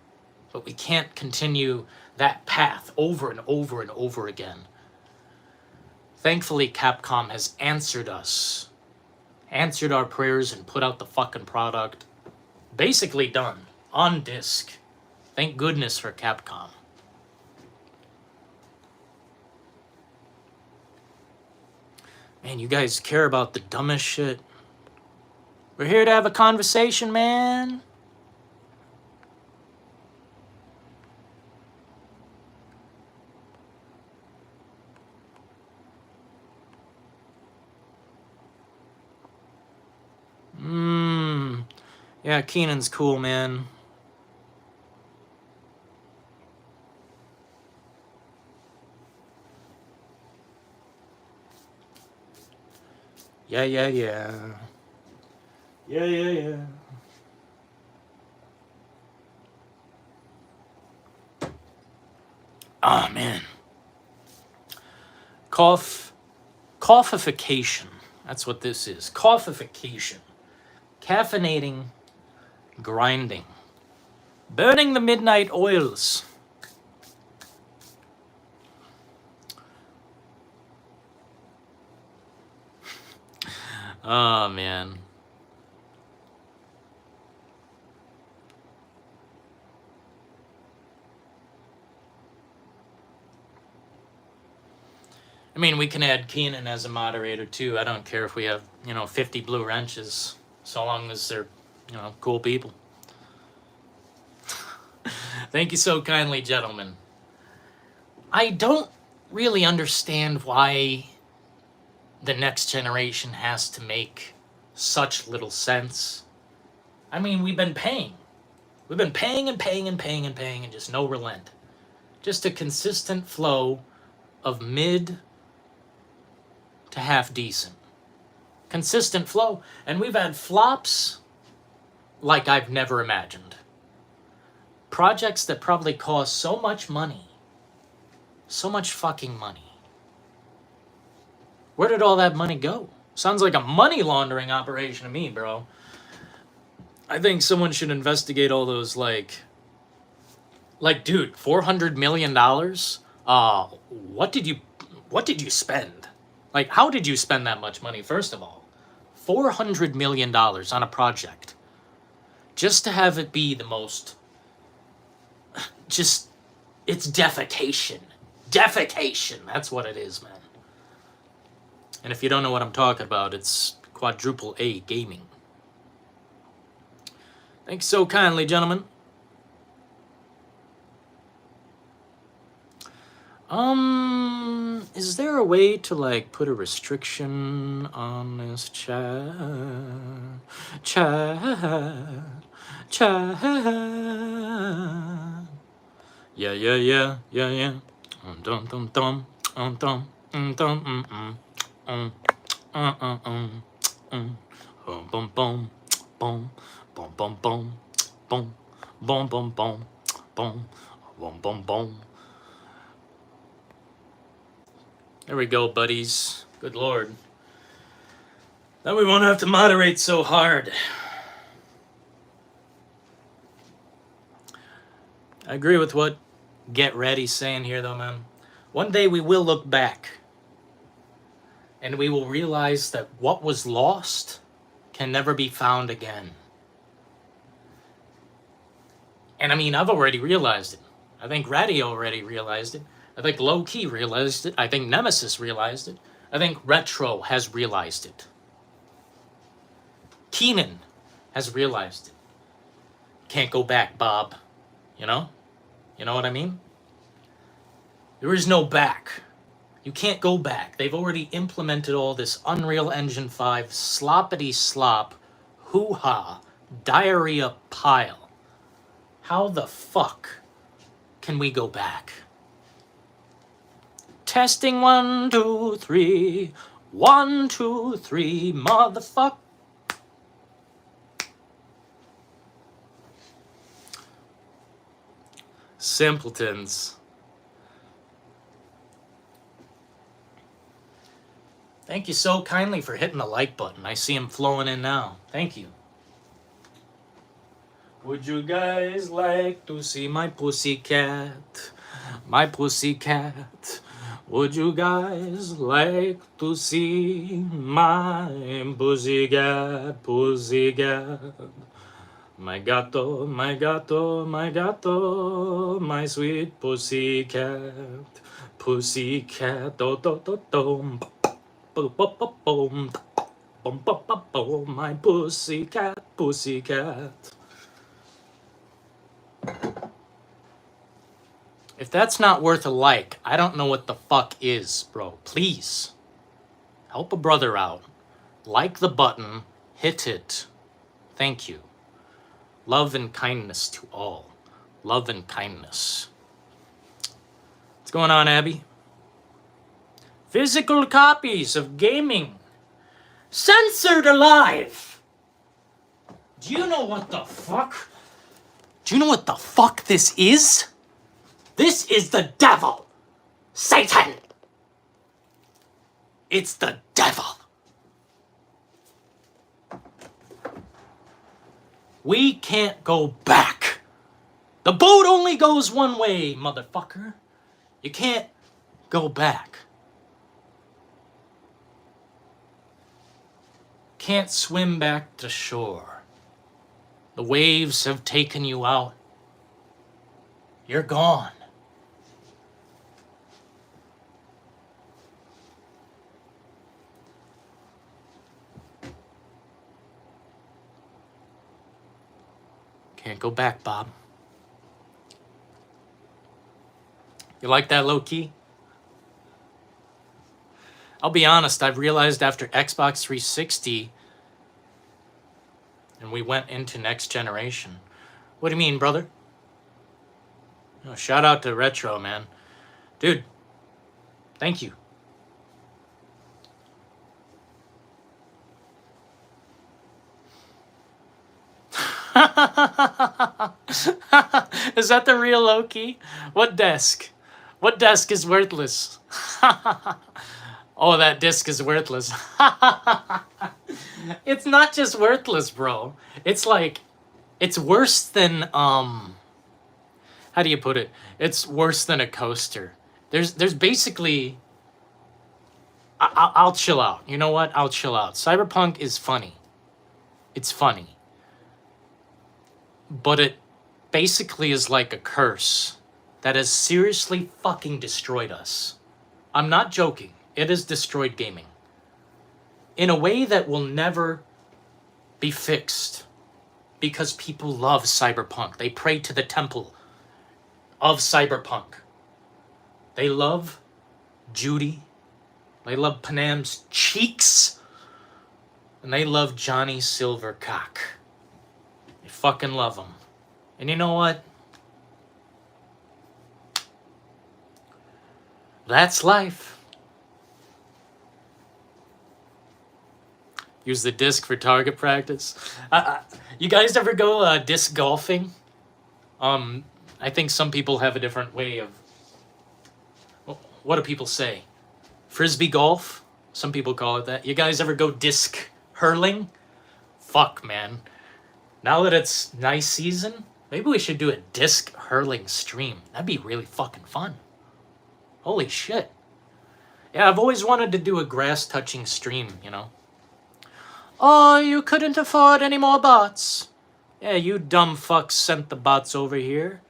But we can't continue that path over and over and over again. Thankfully, Capcom has answered us. Answered our prayers and put out the fucking product. Basically done. On disc. Thank goodness for Capcom. Man, you guys care about the dumbest shit. We're here to have a conversation, man. Yeah, Keenan's cool, man. Yeah. Yeah. Oh, man. Coughification. That's what this is. Coughification. Caffeinating. Grinding. Burning the midnight oils. Oh, man. I mean, we can add Keenan as a moderator, too. I don't care if we have, 50 blue wrenches, so long as they're, cool people. Thank you so kindly, gentlemen. I don't really understand why the next generation has to make such little sense. I mean, we've been paying. We've been paying and just no relent. Just a consistent flow of mid to half decent. Consistent flow. And we've had flops like I've never imagined. Projects that probably cost so much money. So much fucking money. Where did all that money go? Sounds like a money laundering operation to me, bro. I think someone should investigate all those, like, dude, $400 million? What did you spend? Like, how did you spend that much money, first of all? $400 million on a project. Just to have it be the most, it's defecation. Defecation, that's what it is, man. And if you don't know what I'm talking about, it's quadruple A gaming. Thanks so kindly, gentlemen. Is there a way to, like, put a restriction on this chat? Yeah. Dum dum dum dum dum dum boom boom boom boom boom boom boom boom boom boom boom boom boom boom. There we go, buddies. Good lord. Now we won't have to moderate so hard. I agree with what Get Ready's saying here, though, man. One day we will look back and we will realize that what was lost can never be found again. And I mean, I've already realized it. I think Ratty already realized it. I think Low Key realized it. I think Nemesis realized it. I think Retro has realized it. Keenan has realized it. Can't go back, Bob. You know? You know what I mean? There is no back. You can't go back. They've already implemented all this Unreal Engine 5 sloppity slop, hoo-ha, diarrhea pile. How the fuck can we go back? Testing 1, 2, 3. 1, 2, 3, motherfuck. Simpletons. Thank you so kindly for hitting the like button. I see him flowing in now. Thank you. Would you guys like to see my pussycat? My pussycat. Would you guys like to see my pussycat? Pussycat. My gato, my gato, my gato, my sweet pussycat. Pussycat, do do do do. Boom, boom, boom, boom. Boom, boom, boom, boom. My pussycat, pussycat. If that's not worth a like, I don't know what the fuck is, bro. Please, help a brother out. Like the button, hit it. Thank you. Love and kindness to all. Love and kindness. What's going on, Abby? Physical copies of gaming. Censored alive. Do you know what the fuck? Do you know what the fuck this is? This is the devil. Satan. It's the devil. We can't go back. The boat only goes one way, motherfucker. You can't go back. Can't swim back to shore. The waves have taken you out. You're gone. Can't go back, Bob. You like that, Low Key? I'll be honest, I've realized after Xbox 360 and we went into next generation. What do you mean, brother? Oh, shout out to Retro, man. Dude, thank you. Is that the real Loki? What desk? What desk is worthless? Oh, that disc is worthless. It's not just worthless, bro. It's like, it's worse than, how do you put it? It's worse than a coaster. There's basically, I'll chill out. You know what? I'll chill out. Cyberpunk is funny. It's funny. But it basically is like a curse that has seriously fucking destroyed us. I'm not joking. It has destroyed gaming in a way that will never be fixed because people love Cyberpunk. They pray to the temple of Cyberpunk. They love Judy. They love Panam's cheeks. And they love Johnny Silvercock. They fucking love him. And you know what? That's life. Use the disc for target practice. You guys ever go disc golfing? I think some people have a different way of... What do people say? Frisbee golf? Some people call it that. You guys ever go disc hurling? Fuck, man. Now that it's nice season, maybe we should do a disc hurling stream. That'd be really fucking fun. Holy shit. Yeah, I've always wanted to do a grass-touching stream, you know? Oh, you couldn't afford any more bots. Yeah, you dumb fucks sent the bots over here.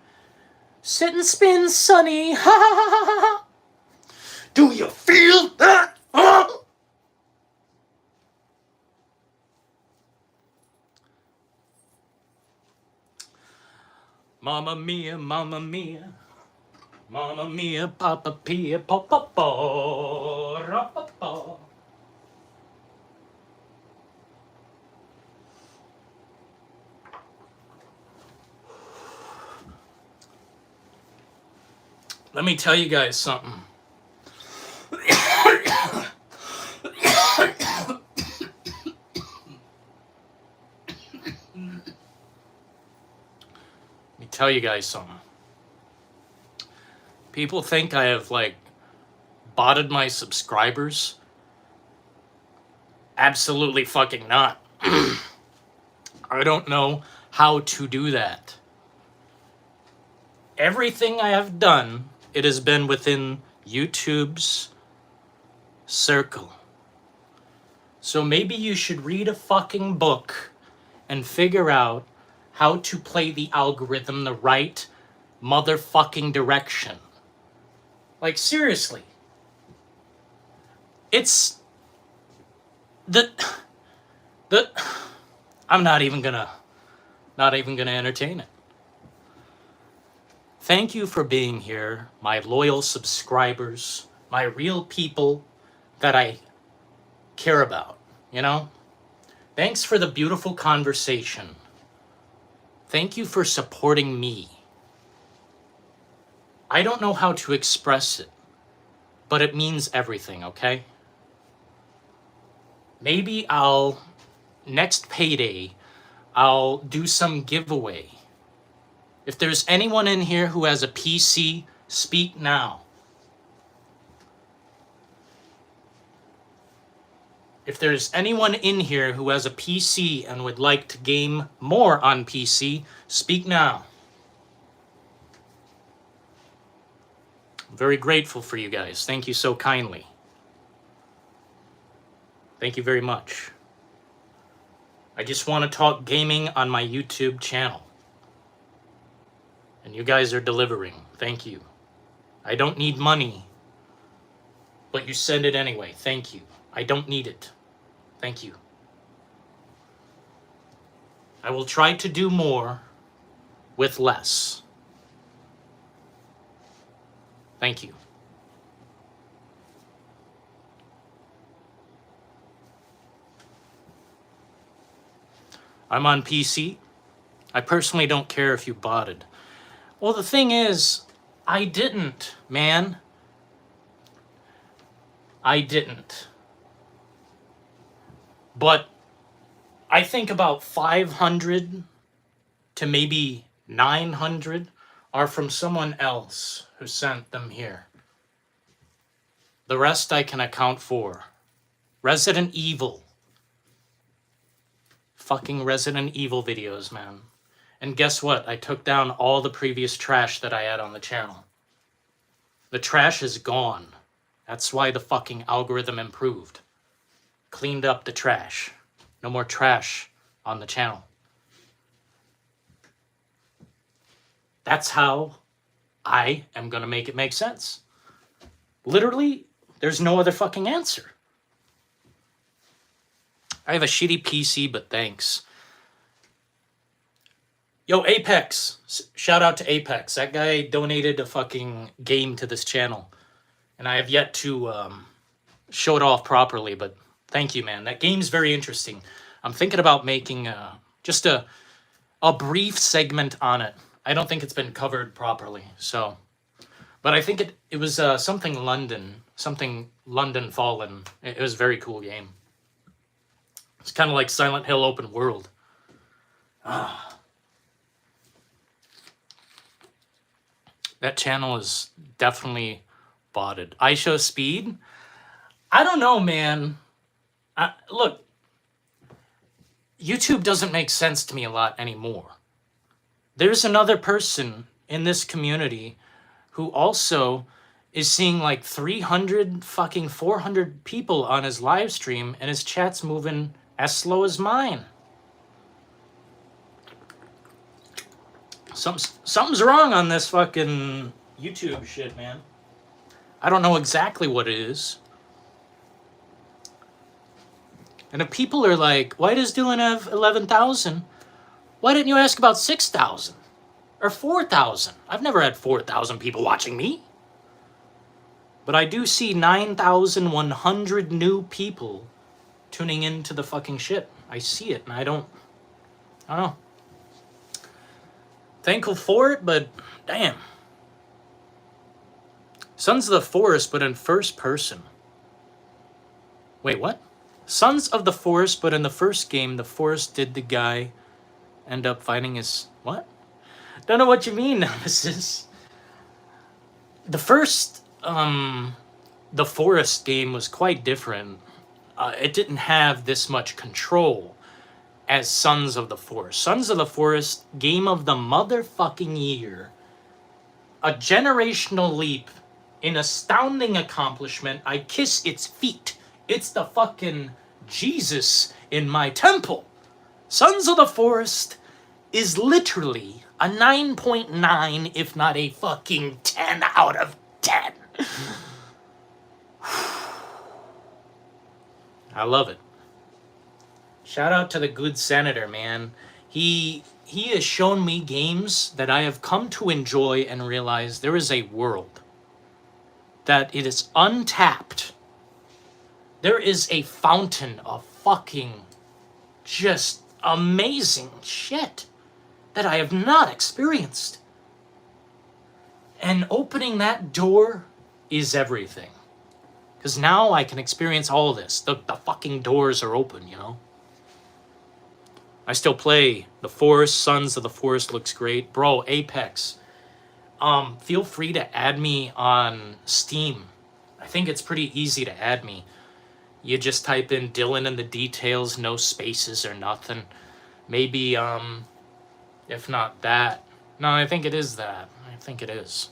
Sit and spin, Sonny. Ha ha ha ha ha. Do you feel that? Mamma mia, mamma mia. Mamma mia, papa pia, papa po, rapapa. Let me tell you guys something. Tell you guys something. People think I have like botted my subscribers. Absolutely fucking not. I don't know how to do that. Everything I have done, it has been within YouTube's circle. So maybe you should read a fucking book and figure out how to play the algorithm the right motherfucking direction. Like, seriously. It's... I'm not even gonna entertain it. Thank you for being here, my loyal subscribers, my real people that I care about, you know? Thanks for the beautiful conversation. Thank you for supporting me. I don't know how to express it, but it means everything, okay? Maybe next payday, I'll do some giveaway. If there's anyone in here who has a PC, speak now. If there's anyone in here who has a PC and would like to game more on PC, speak now. I'm very grateful for you guys. Thank you so kindly. Thank you very much. I just want to talk gaming on my YouTube channel. And you guys are delivering. Thank you. I don't need money, but you send it anyway. Thank you. I don't need it. Thank you. I will try to do more with less. Thank you. I'm on PC. I personally don't care if you botted. Well, the thing is, I didn't, man. I didn't. But I think about 500 to maybe 900 are from someone else who sent them here. The rest I can account for. Resident Evil. Fucking Resident Evil videos, man. And guess what? I took down all the previous trash that I had on the channel. The trash is gone. That's why the fucking algorithm improved. Cleaned up the trash. No more trash on the channel. That's how I am gonna make it make sense. Literally, there's no other fucking answer. I have a shitty PC, but thanks. Yo, Apex. Shout out to Apex. That guy donated a fucking game to this channel. And I have yet to show it off properly, but thank you, man. That game's very interesting. I'm thinking about making just a brief segment on it. I don't think it's been covered properly, so... But I think it was something London Fallen. It was a very cool game. It's kind of like Silent Hill open world. That channel is definitely botted. I show speed? I don't know, man. Look, YouTube doesn't make sense to me a lot anymore. There's another person in this community who also is seeing like 300 fucking 400 people on his live stream, and his chat's moving as slow as mine. Something's wrong on this fucking YouTube shit, man. I don't know exactly what it is. And if people are like, why does Dylan have 11,000? Why didn't you ask about 6,000? Or 4,000? I've never had 4,000 people watching me. But I do see 9,100 new people tuning into the fucking shit. I see it, and I don't know. Thankful for it, but damn. Sons of the Forest, but in first person. Wait, what? Sons of the Forest, but in the first game, the forest did the guy end up finding his... What? Don't know what you mean, Nemesis. The first, the Forest game was quite different. It didn't have this much control as Sons of the Forest. Sons of the Forest, game of the motherfucking year. A generational leap, an astounding accomplishment. I kiss its feet. It's the fucking Jesus in my temple. Sons of the Forest is literally a 9.9, if not a fucking 10 out of 10. I love it. Shout out to the good senator, man. He has shown me games that I have come to enjoy and realize there is a world that it is untapped. There is a fountain of fucking just amazing shit that I have not experienced. And opening that door is everything. Because now I can experience all this. The fucking doors are open, you know? I still play The Forest. Sons of the Forest looks great. Bro, Apex. Feel free to add me on Steam. I think it's pretty easy to add me. You just type in DillonintheDetails, no spaces or nothing. Maybe, if not that. No, I think it is that. I think it is.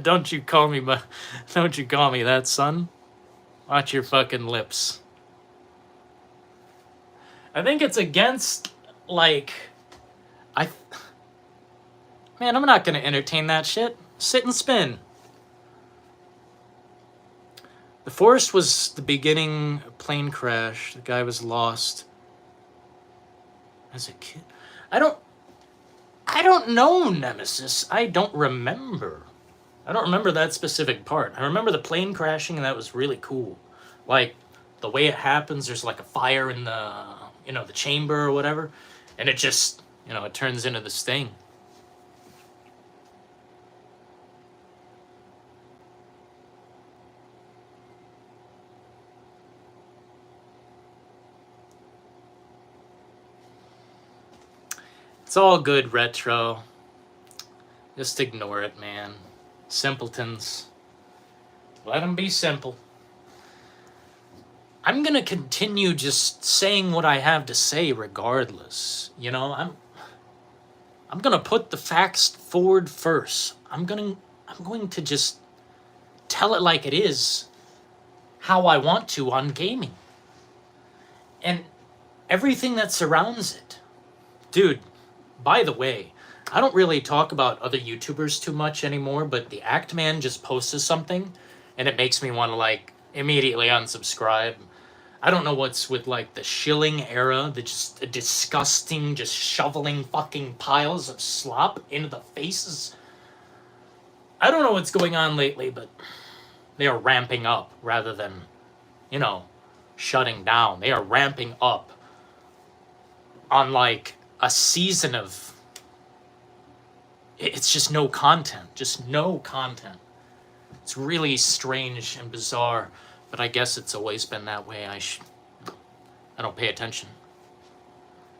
Don't you call me that, son. Watch your fucking lips. I think it's against, like, man, I'm not gonna entertain that shit. Sit and spin. The Forest was the beginning plane crash. The guy was lost as a kid. I don't know, Nemesis. I don't remember. I don't remember that specific part. I remember the plane crashing, and that was really cool. Like, the way it happens, there's like a fire in the, you know, the chamber or whatever, and it just, you know, it turns into this thing. It's all good, Retro. Just ignore it, man. Simpletons. Let them be simple. I'm gonna continue just saying what I have to say regardless. You know, I'm gonna put the facts forward first. I'm going to just tell it like it is, how I want to on gaming. And everything that surrounds it. Dude, by the way, I don't really talk about other YouTubers too much anymore, but the Act Man just posted something and it makes me want to like immediately unsubscribe. I don't know what's with like the shilling era, the just disgusting, just shoveling fucking piles of slop into the faces. I don't know what's going on lately, but they are ramping up rather than, you know, shutting down. They are ramping up on like a season of, it's just no content, just no content. It's really strange and bizarre, but I guess it's always been that way. I don't pay attention.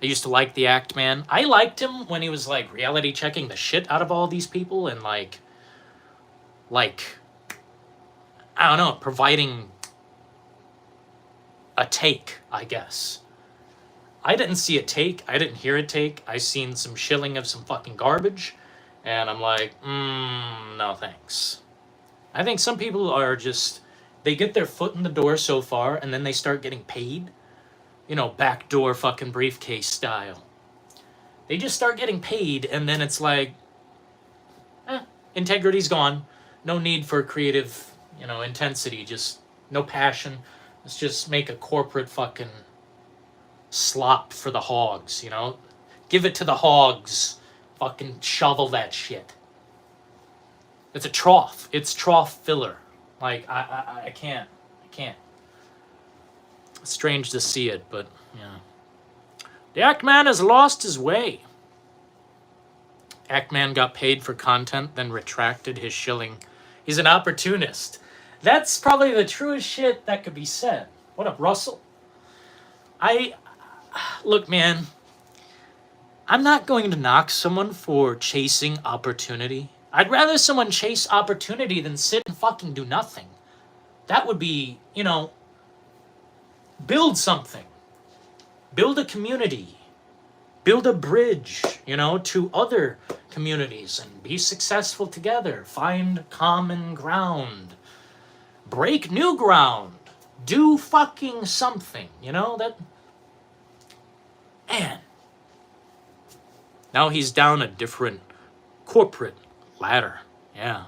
I used to like the Act Man. I liked him when he was like reality checking the shit out of all these people and like I don't know, providing a take, I guess. I didn't see a take. I didn't hear a take. I seen some shilling of some fucking garbage. And I'm like, no thanks. I think some people are just, they get their foot in the door so far and then they start getting paid. You know, backdoor fucking briefcase style. They just start getting paid and then it's like, integrity's gone. No need for creative, you know, intensity. Just no passion. Let's just make a corporate fucking slop for the hogs, you know? Give it to the hogs. Fucking shovel that shit. It's a trough. It's trough filler. Like, I can't. It's strange to see it, but, yeah. The Act Man has lost his way. Act Man got paid for content, then retracted his shilling. He's an opportunist. That's probably the truest shit that could be said. What up, Russell? Look, man. I'm not going to knock someone for chasing opportunity. I'd rather someone chase opportunity than sit and fucking do nothing. That would be, you know, build something. Build a community. Build a bridge, you know, to other communities and be successful together. Find common ground. Break new ground. Do fucking something, you know, that... Man. Now he's down a different corporate ladder. Yeah.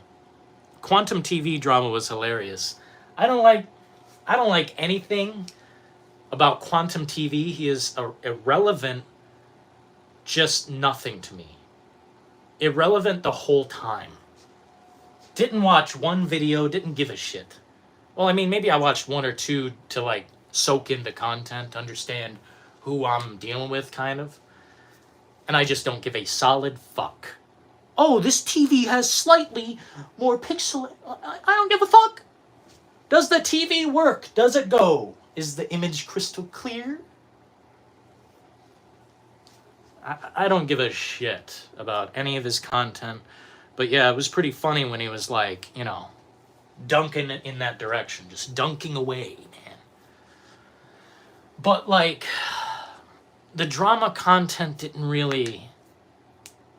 Quantum TV drama was hilarious. I don't like anything about Quantum TV. He is irrelevant, just nothing to me. Irrelevant the whole time. Didn't watch one video, didn't give a shit. Well, I mean, maybe I watched one or two to like soak into content, understand who I'm dealing with, kind of. And I just don't give a solid fuck. Oh, this TV has slightly more pixel. I don't give a fuck. Does the TV work? Does it go? Is the image crystal clear? I don't give a shit about any of his content. But yeah, it was pretty funny when he was like, you know, dunking in that direction. Just dunking away, man. But like... the drama content didn't really...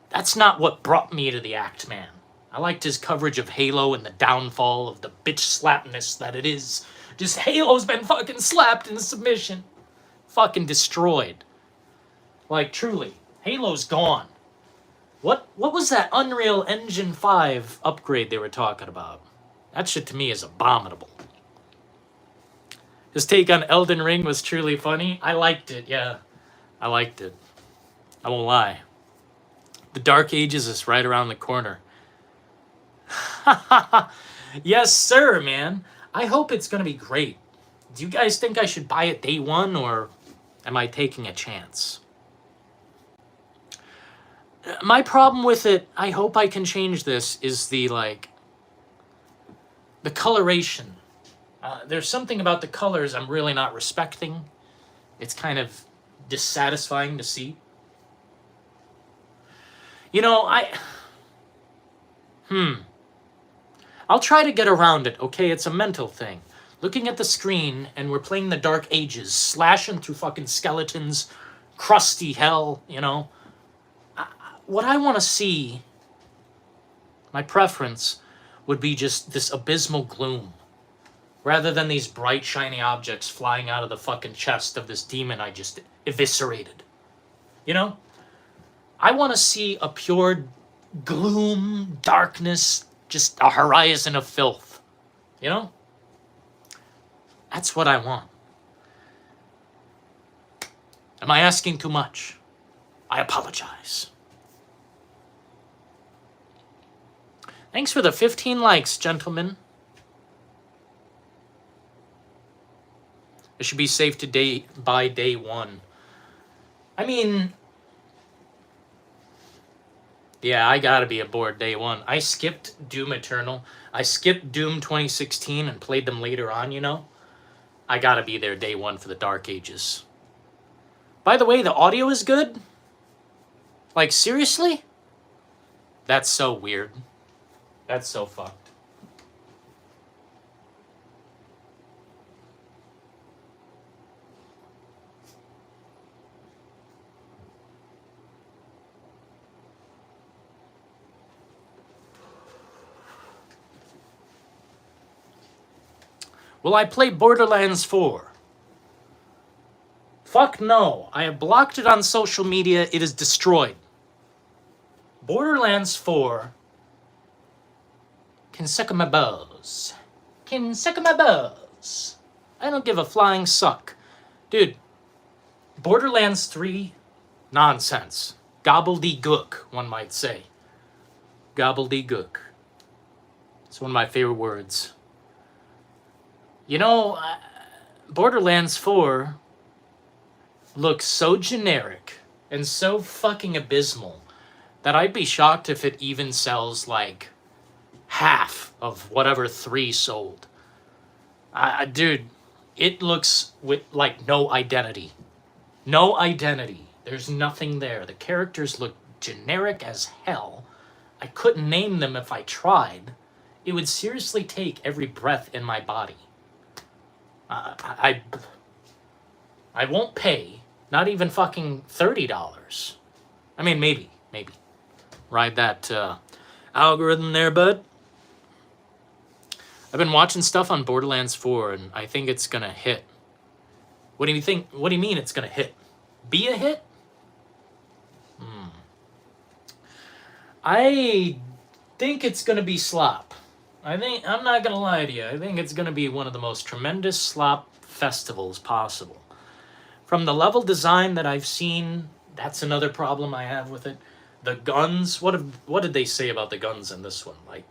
That's not what brought me to the Act Man. I liked his coverage of Halo and the downfall of the bitch slapness that it is. Just Halo's been fucking slapped into submission. Fucking destroyed. Like, truly. Halo's gone. What was that Unreal Engine 5 upgrade they were talking about? That shit to me is abominable. His take on Elden Ring was truly funny. I liked it, yeah. I liked it. I won't lie. The Dark Ages is right around the corner. Yes, sir, man. I hope it's going to be great. Do you guys think I should buy it day one, or am I taking a chance? My problem with it, I hope I can change this, is the, like, the coloration. There's something about the colors I'm really not respecting. It's kind of dissatisfying to see. You know, I'll try to get around it, okay? It's a mental thing. Looking at the screen, and we're playing the Dark Ages, slashing through fucking skeletons, crusty hell, you know? What I want to see, my preference, would be just this abysmal gloom. Rather than these bright, shiny objects flying out of the fucking chest of this demon I just eviscerated. You know? I want to see a pure gloom, darkness, just a horizon of filth. You know? That's what I want. Am I asking too much? I apologize. Thanks for the 15 likes, gentlemen. It should be safe to by day one. I mean, yeah, I gotta be aboard day one. I skipped Doom Eternal. I skipped Doom 2016 and played them later on, you know? I gotta be there day one for the Dark Ages. By the way, the audio is good? Like, seriously? That's so weird. That's so fucked. Will I play Borderlands 4? Fuck no. I have blocked it on social media. It is destroyed. Borderlands 4 can suck my balls. Can suck my balls. I don't give a flying suck. Dude, Borderlands 3, nonsense. Gobbledygook, one might say. Gobbledygook. It's one of my favorite words. You know, Borderlands 4 looks so generic and so fucking abysmal that I'd be shocked if it even sells like half of whatever 3 sold. Dude, it looks with like no identity. No identity. There's nothing there. The characters look generic as hell. I couldn't name them if I tried. It would seriously take every breath in my body. I won't pay, not even fucking $30. I mean, maybe. Ride that algorithm there, bud. I've been watching stuff on Borderlands 4, and I think it's gonna hit. What do you think? What do you mean it's gonna hit? Be a hit? I think it's gonna be slop. I'm not gonna lie to you. I think it's gonna be one of the most tremendous slop festivals possible. From the level design that I've seen, that's another problem I have with it. The guns, what did they say about the guns in this one? Like,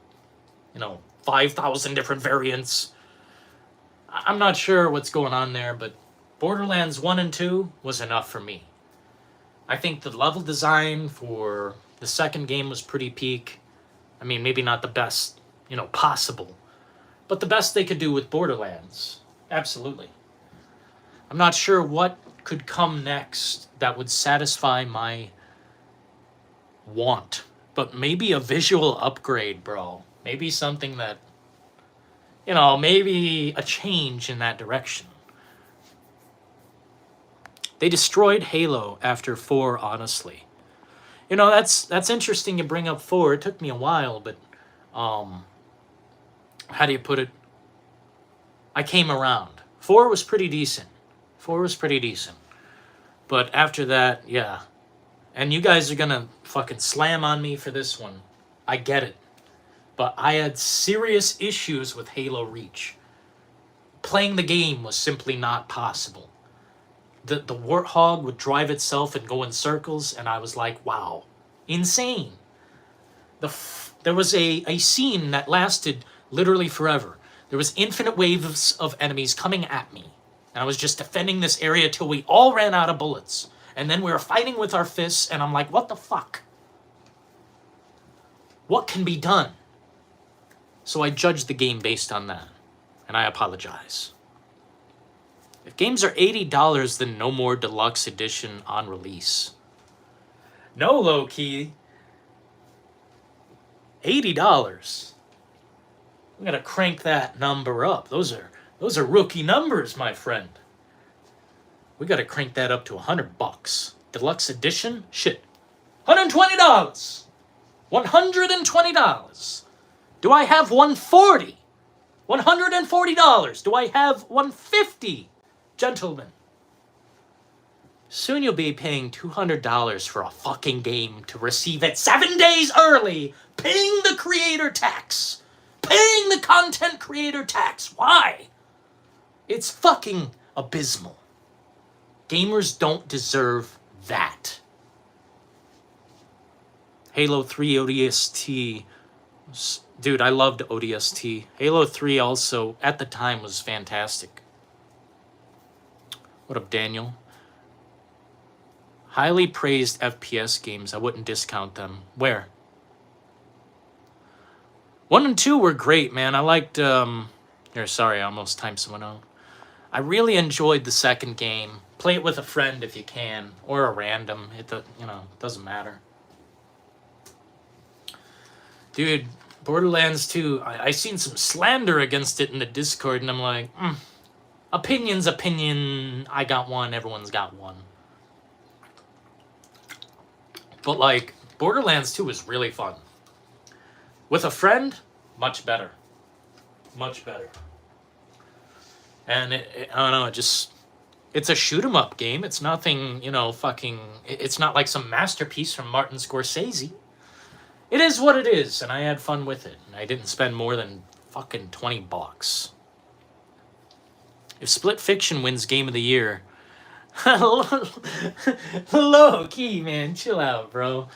5,000 different variants. I'm not sure what's going on there, but Borderlands 1 and 2 was enough for me. I think the level design for the second game was pretty peak. I mean, maybe not the best, possible, but the best they could do with Borderlands. Absolutely. I'm not sure what could come next that would satisfy my want, but maybe a visual upgrade, bro. Maybe something that, maybe a change in that direction. They destroyed Halo after 4, honestly. That's interesting you bring up 4. It took me a while, but how do you put it? I came around. 4 was pretty decent. But after that, yeah. And you guys are gonna fucking slam on me for this one. I get it. But I had serious issues with Halo Reach. Playing the game was simply not possible. The Warthog would drive itself and go in circles, and I was like, wow. Insane. There was a scene that lasted literally forever. There was infinite waves of enemies coming at me. And I was just defending this area till we all ran out of bullets. And then we were fighting with our fists, and I'm like, what the fuck? What can be done? So I judged the game based on that. And I apologize. If games are $80, then no more deluxe edition on release. No, low-key. $80. We gotta crank that number up. Those are rookie numbers, my friend. We gotta crank that up to $100. Deluxe edition? Shit. $120. $120. Do I have $140? $140. Do I have $150? Gentlemen. Soon you'll be paying $200 for a fucking game to receive it 7 days early, paying the creator tax. Paying the content creator tax. Why? It's fucking abysmal. Gamers don't deserve that. Halo 3 ODST. Dude, I loved ODST. Halo 3 also, at the time, was fantastic. What up, Daniel? Highly praised FPS games. I wouldn't discount them. Where? 1 and 2 were great, man. I liked, here, sorry, I almost timed someone out. I really enjoyed the second game. Play it with a friend if you can, or a random. It, doesn't matter. Dude, Borderlands 2, I seen some slander against it in the Discord, and I'm like, opinion's opinion. I got one, everyone's got one. But, like, Borderlands 2 was really fun. With a friend, much better. Much better. And, I don't know, it's a shoot-'em-up game. It's nothing, it's not like some masterpiece from Martin Scorsese. It is what it is, and I had fun with it. And I didn't spend more than fucking $20. If Split Fiction wins Game of the Year... Low key, man. Chill out, bro.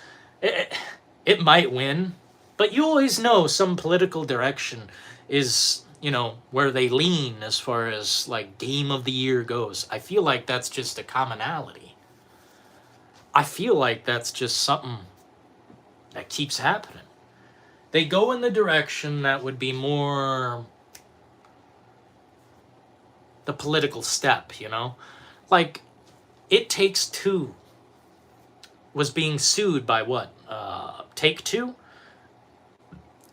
It might win, but you always know some political direction is, where they lean as far as, like, Game of the Year goes. I feel like that's just a commonality. I feel like that's just something that keeps happening. They go in the direction that would be more the political step, Like, It Takes Two was being sued by what? Take-Two?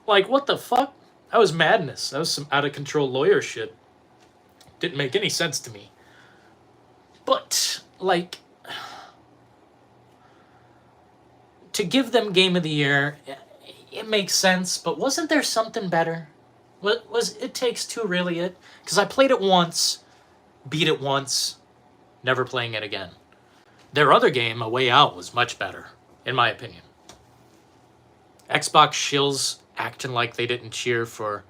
Like, what the fuck? That was madness. That was some out-of-control lawyer shit. Didn't make any sense to me. But, like, to give them Game of the Year, it makes sense, but wasn't there something better? Was It Takes Two really it? Because I played it once, beat it once, never playing it again. Their other game, A Way Out, was much better, in my opinion. Xbox shills acting like they didn't cheer for...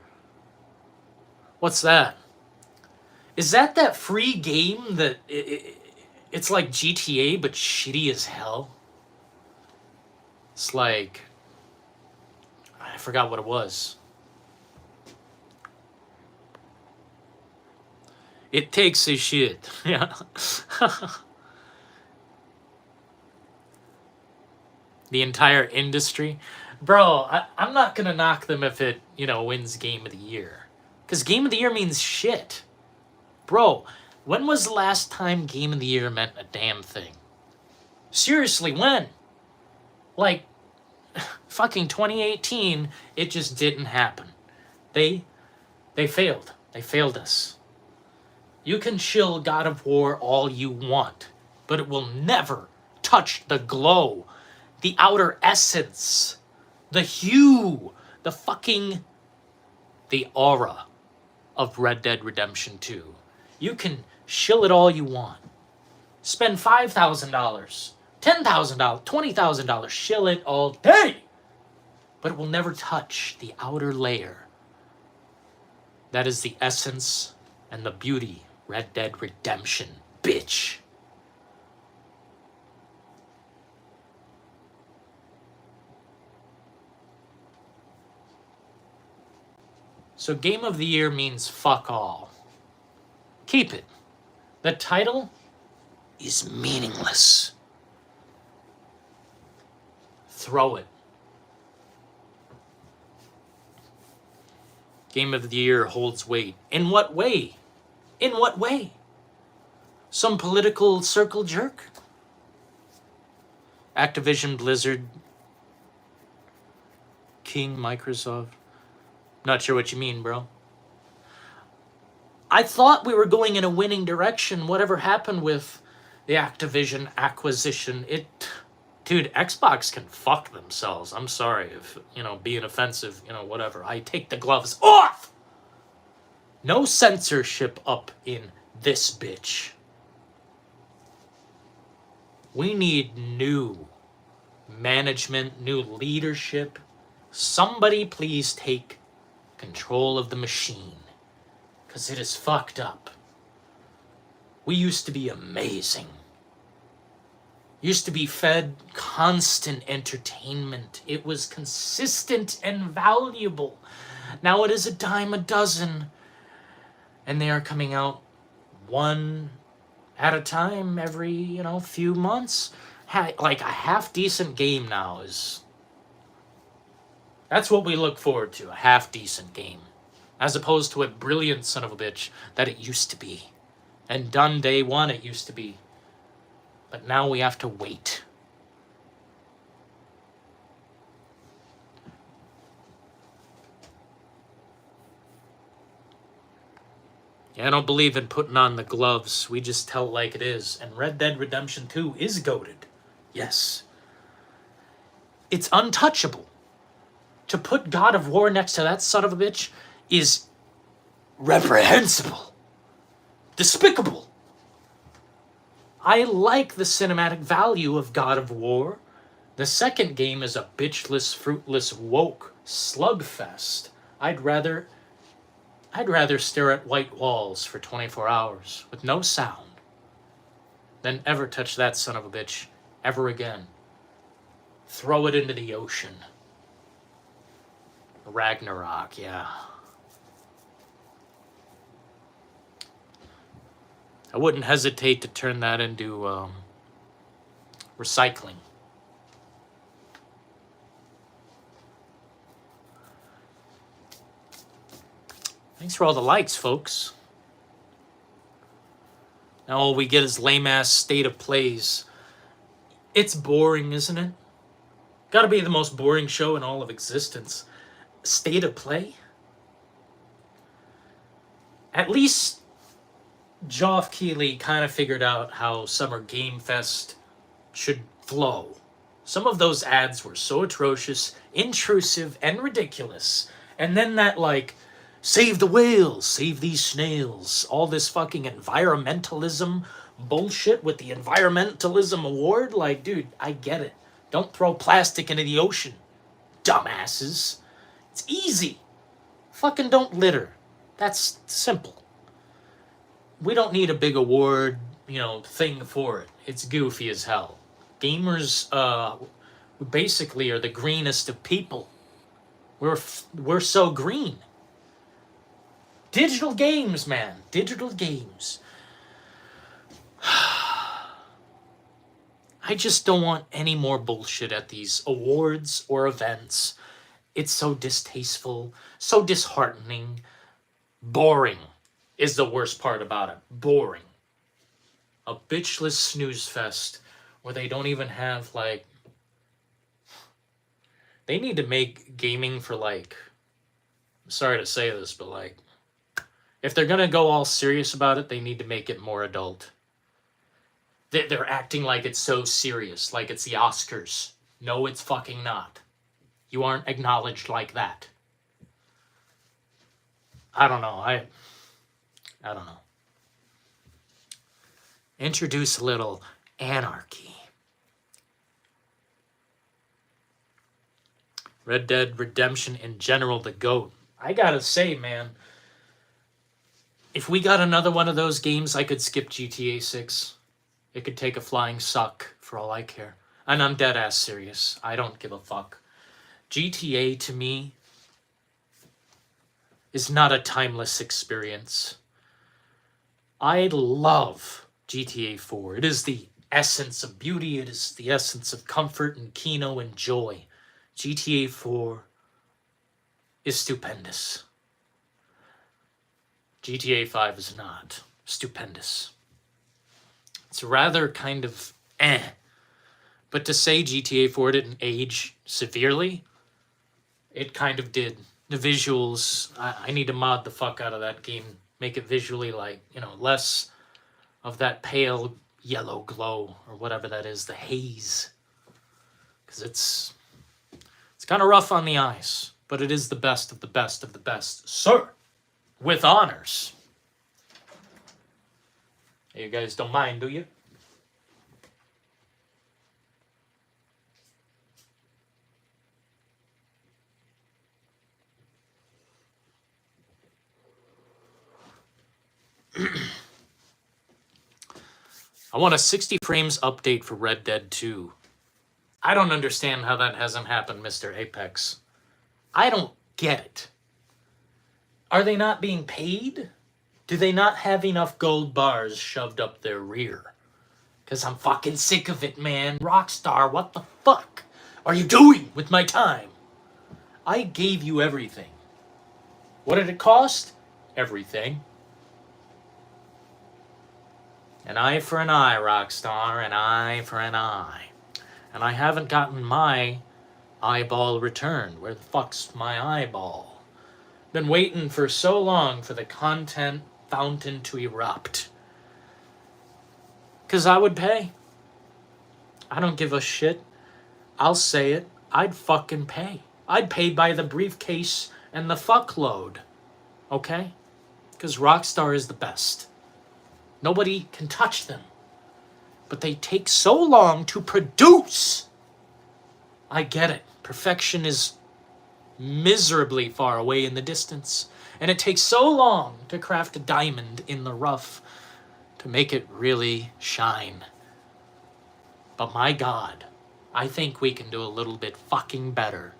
What's that? Is that free game that... It's like GTA, but shitty as hell? It's like... I forgot what it was. It takes a shit. Yeah. The entire industry. Bro, I'm not going to knock them if it, wins Game of the Year. Because Game of the Year means shit. Bro, when was the last time Game of the Year meant a damn thing? Seriously, when? Like, fucking 2018, it just didn't happen. They failed. They failed us. You can chill God of War all you want, but it will never touch the glow, the outer essence, the hue, the aura of Red Dead Redemption 2. You can shill it all you want. Spend $5,000, $10,000, $20,000, shill it all day. But it will never touch the outer layer. That is the essence and the beauty. Red Dead Redemption, bitch. So Game of the Year means fuck all. Keep it. The title is meaningless. Throw it. Game of the Year holds weight. In what way? In what way? Some political circle jerk? Activision Blizzard King Microsoft. Not sure what you mean, bro. I thought we were going in a winning direction. Whatever happened with the Activision acquisition, dude, Xbox can fuck themselves. I'm sorry if, being offensive, whatever. I take the gloves off! No censorship up in this bitch. We need new management, new leadership. Somebody please take control of the machine, because it is fucked up. We used to be amazing. Used to be fed constant entertainment. It was consistent and valuable. Now it is a dime a dozen, and they are coming out one at a time every, few months. Like a half-decent game now is... That's what we look forward to, a half-decent game. As opposed to a brilliant son of a bitch that it used to be. And done day one it used to be. But now we have to wait. Yeah, I don't believe in putting on the gloves. We just tell it like it is. And Red Dead Redemption 2 is goated. Yes. It's untouchable. To put God of War next to that son of a bitch is reprehensible. Despicable. I like the cinematic value of God of War. The second game is a bitchless, fruitless, woke slugfest. I'd rather stare at white walls for 24 hours with no sound than ever touch that son of a bitch ever again. Throw it into the ocean. Ragnarok, yeah. I wouldn't hesitate to turn that into recycling. Thanks for all the likes, folks. Now all we get is lame-ass state of plays. It's boring, isn't it? Gotta be the most boring show in all of existence. State of play? At least Geoff Keighley kind of figured out how Summer Game Fest should flow. Some of those ads were so atrocious, intrusive, and ridiculous. And then that, save the whales, save these snails, all this fucking environmentalism bullshit with the environmentalism award. Dude, I get it. Don't throw plastic into the ocean, dumbasses. It's easy. Fucking don't litter. That's simple. We don't need a big award, thing for it. It's goofy as hell. Gamers, basically are the greenest of people. We're so green. Digital games, man. Digital games. I just don't want any more bullshit at these awards or events. It's so distasteful, so disheartening. Boring is the worst part about it. Boring. A bitchless snooze fest where they don't even have, they need to make gaming for, I'm sorry to say this, but, if they're gonna go all serious about it, they need to make it more adult. They're acting like it's so serious, like it's the Oscars. No, it's fucking not. You aren't acknowledged like that. I don't know. I don't know. Introduce a little anarchy. Red Dead Redemption in general, the GOAT. I gotta say, man, if we got another one of those games, I could skip GTA 6. It could take a flying suck for all I care. And I'm dead ass serious. I don't give a fuck. GTA, to me, is not a timeless experience. I love GTA 4. It is the essence of beauty. It is the essence of comfort and kino and joy. GTA 4 is stupendous. GTA 5 is not stupendous. It's rather kind of But to say GTA 4 didn't age severely, it kind of did. The visuals, I need to mod the fuck out of that game. Make it visually like, you know, less of that pale yellow glow or whatever that is, the haze. Because it's kind of rough on the eyes, but it is the best of the best of the best. Sir, with honors. You guys don't mind, do you? I want a 60 frames update for Red Dead 2. I don't understand how that hasn't happened, Mr. Apex. I don't get it. Are they not being paid? Do they not have enough gold bars shoved up their rear? Because I'm fucking sick of it, man. Rockstar, what the fuck are you doing with my time? I gave you everything. What did it cost? Everything. An eye for an eye, Rockstar. An eye for an eye. And I haven't gotten my eyeball returned. Where the fuck's my eyeball? Been waiting for so long for the content fountain to erupt. Because I would pay. I don't give a shit. I'll say it. I'd fucking pay. I'd pay by the briefcase and the fuckload. Okay? Because Rockstar is the best. Nobody can touch them. But they take so long to produce. I get it. Perfection is miserably far away in the distance. And it takes so long to craft a diamond in the rough to make it really shine. But my God, I think we can do a little bit fucking better.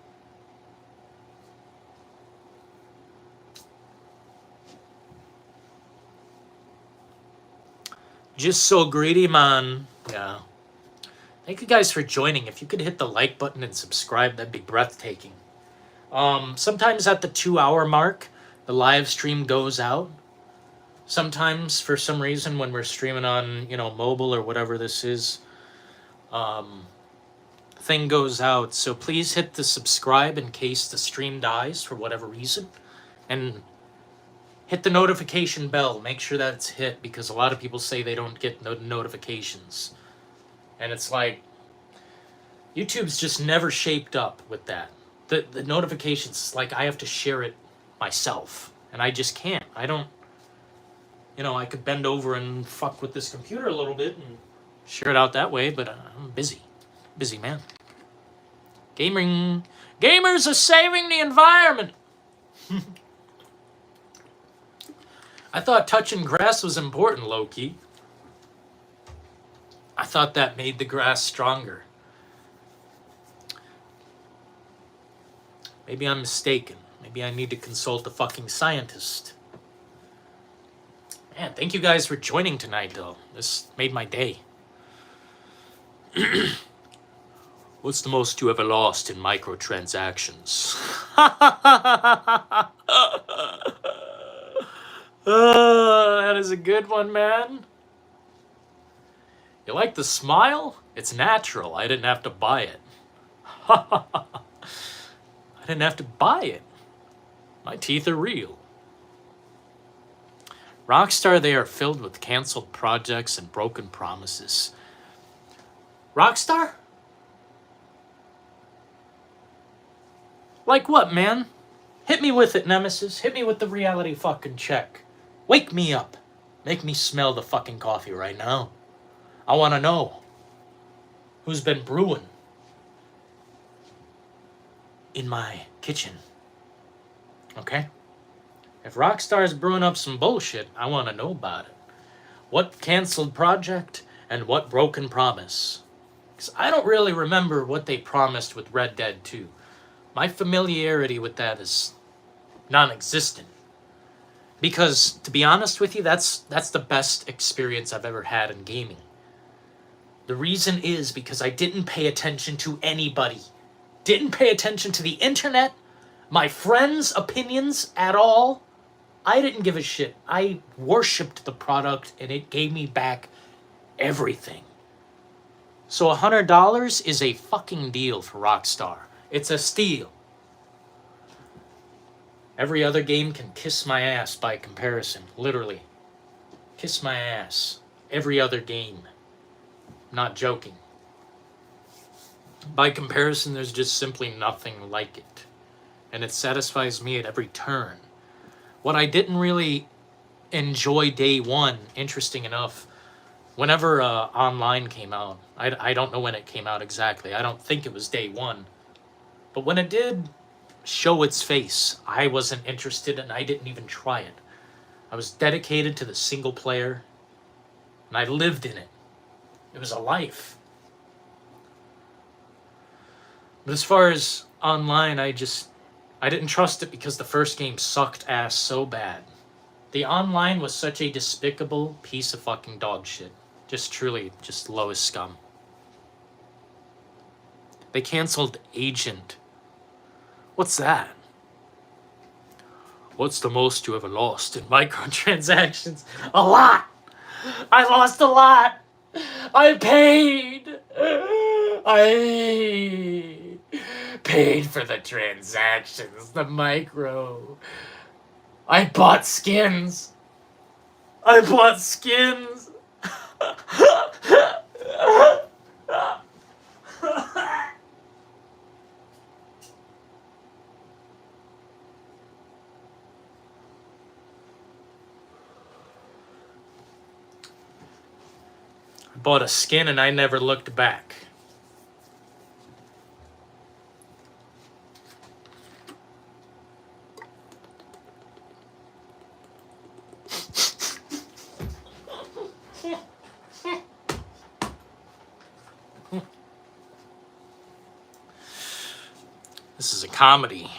Just so greedy, man. Yeah. Thank you guys for joining. If you could hit the like button and subscribe, that'd be breathtaking. Sometimes at the 2-hour mark, the live stream goes out. Sometimes, for some reason, when we're streaming on, you know, mobile or whatever this is, thing goes out. So please hit the subscribe in case the stream dies for whatever reason. And hit the notification bell. Make sure that it's hit, because a lot of people say they don't get notifications. And it's like, YouTube's just never shaped up with that. The notifications, like, I have to share it myself. And I just can't. I don't, you know, I could bend over and fuck with this computer a little bit and share it out that way, but I'm busy. Busy man. Gamers are saving the environment. I thought touching grass was important, low-key. I thought that made the grass stronger. Maybe I'm mistaken. Maybe I need to consult a fucking scientist. Man, thank you guys for joining tonight, though. This made my day. What's the most you ever lost in microtransactions? That is a good one, man. You like the smile? It's natural. I didn't have to buy it. I didn't have to buy it. My teeth are real. Rockstar, they are filled with canceled projects and broken promises. Rockstar? Like what, man? Hit me with it, Nemesis. Hit me with the reality fucking check. Wake me up. Make me smell the fucking coffee right now. I want to know who's been brewing in my kitchen. Okay? If Rockstar's brewing up some bullshit, I want to know about it. What canceled project and what broken promise? Because I don't really remember what they promised with Red Dead 2. My familiarity with that is non-existent. Because, to be honest with you, that's the best experience I've ever had in gaming. The reason is because I didn't pay attention to anybody. Didn't pay attention to the internet, my friends' opinions at all. I didn't give a shit. I worshipped the product, and it gave me back everything. So $100 is a fucking deal for Rockstar. It's a steal. Every other game can kiss my ass by comparison. Literally. Kiss my ass. Every other game. Not joking. By comparison, there's just simply nothing like it. And it satisfies me at every turn. What I didn't really enjoy day one, interesting enough, whenever online came out, I don't know when it came out exactly. I don't think it was day one. But when it did show its face, I wasn't interested and I didn't even try it. I was dedicated to the single player and I lived in it. It was a life. But as far as online, I didn't trust it because the first game sucked ass so bad. The online was such a despicable piece of fucking dog shit. Just truly, just lowest scum. They canceled Agent. What's that? What's the most you ever lost in microtransactions? A lot! I lost a lot! I paid! I paid for the transactions, the micro. I bought skins. I bought skins. I bought a skin and I never looked back. This is a comedy.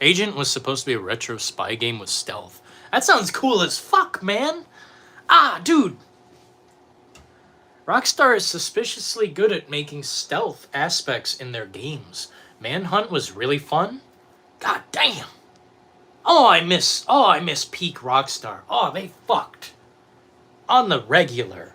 Agent was supposed to be a retro spy game with stealth. That sounds cool as fuck, man. Ah, dude. Rockstar is suspiciously good at making stealth aspects in their games. Manhunt was really fun. God damn. I miss peak Rockstar. Oh, they fucked. On the regular.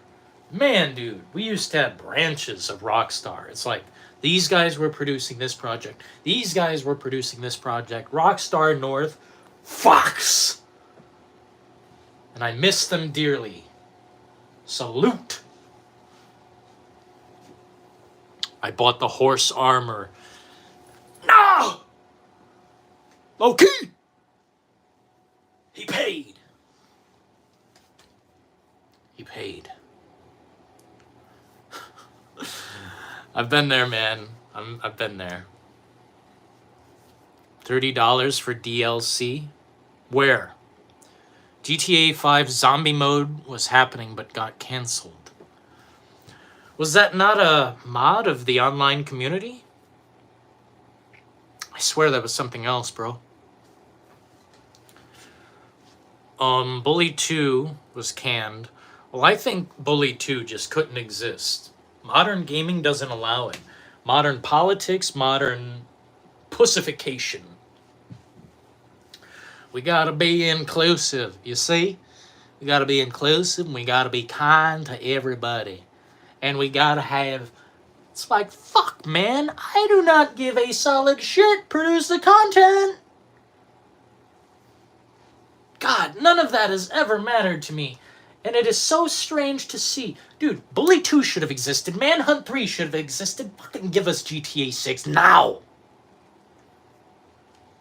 Man, dude, we used to have branches of Rockstar. It's like, these guys were producing this project. These guys were producing this project. Rockstar North. Fox. And I miss them dearly. Salute. I bought the horse armor. No! Low-key! He paid. He paid. I've been there, man. I've been there. $30 for DLC? Where? GTA 5 zombie mode was happening but got cancelled. Was that not a mod of the online community? I swear that was something else, bro. Bully 2 was canned. Well, I think Bully 2 just couldn't exist. Modern gaming doesn't allow it. Modern politics, modern pussification. We gotta be inclusive, you see? We gotta be inclusive and we gotta be kind to everybody. And we gotta have... It's like, fuck, man. I do not give a solid shit. Produce the content. God, none of that has ever mattered to me. And it is so strange to see. Dude, Bully 2 should have existed. Manhunt 3 should have existed. Fucking give us GTA 6 now.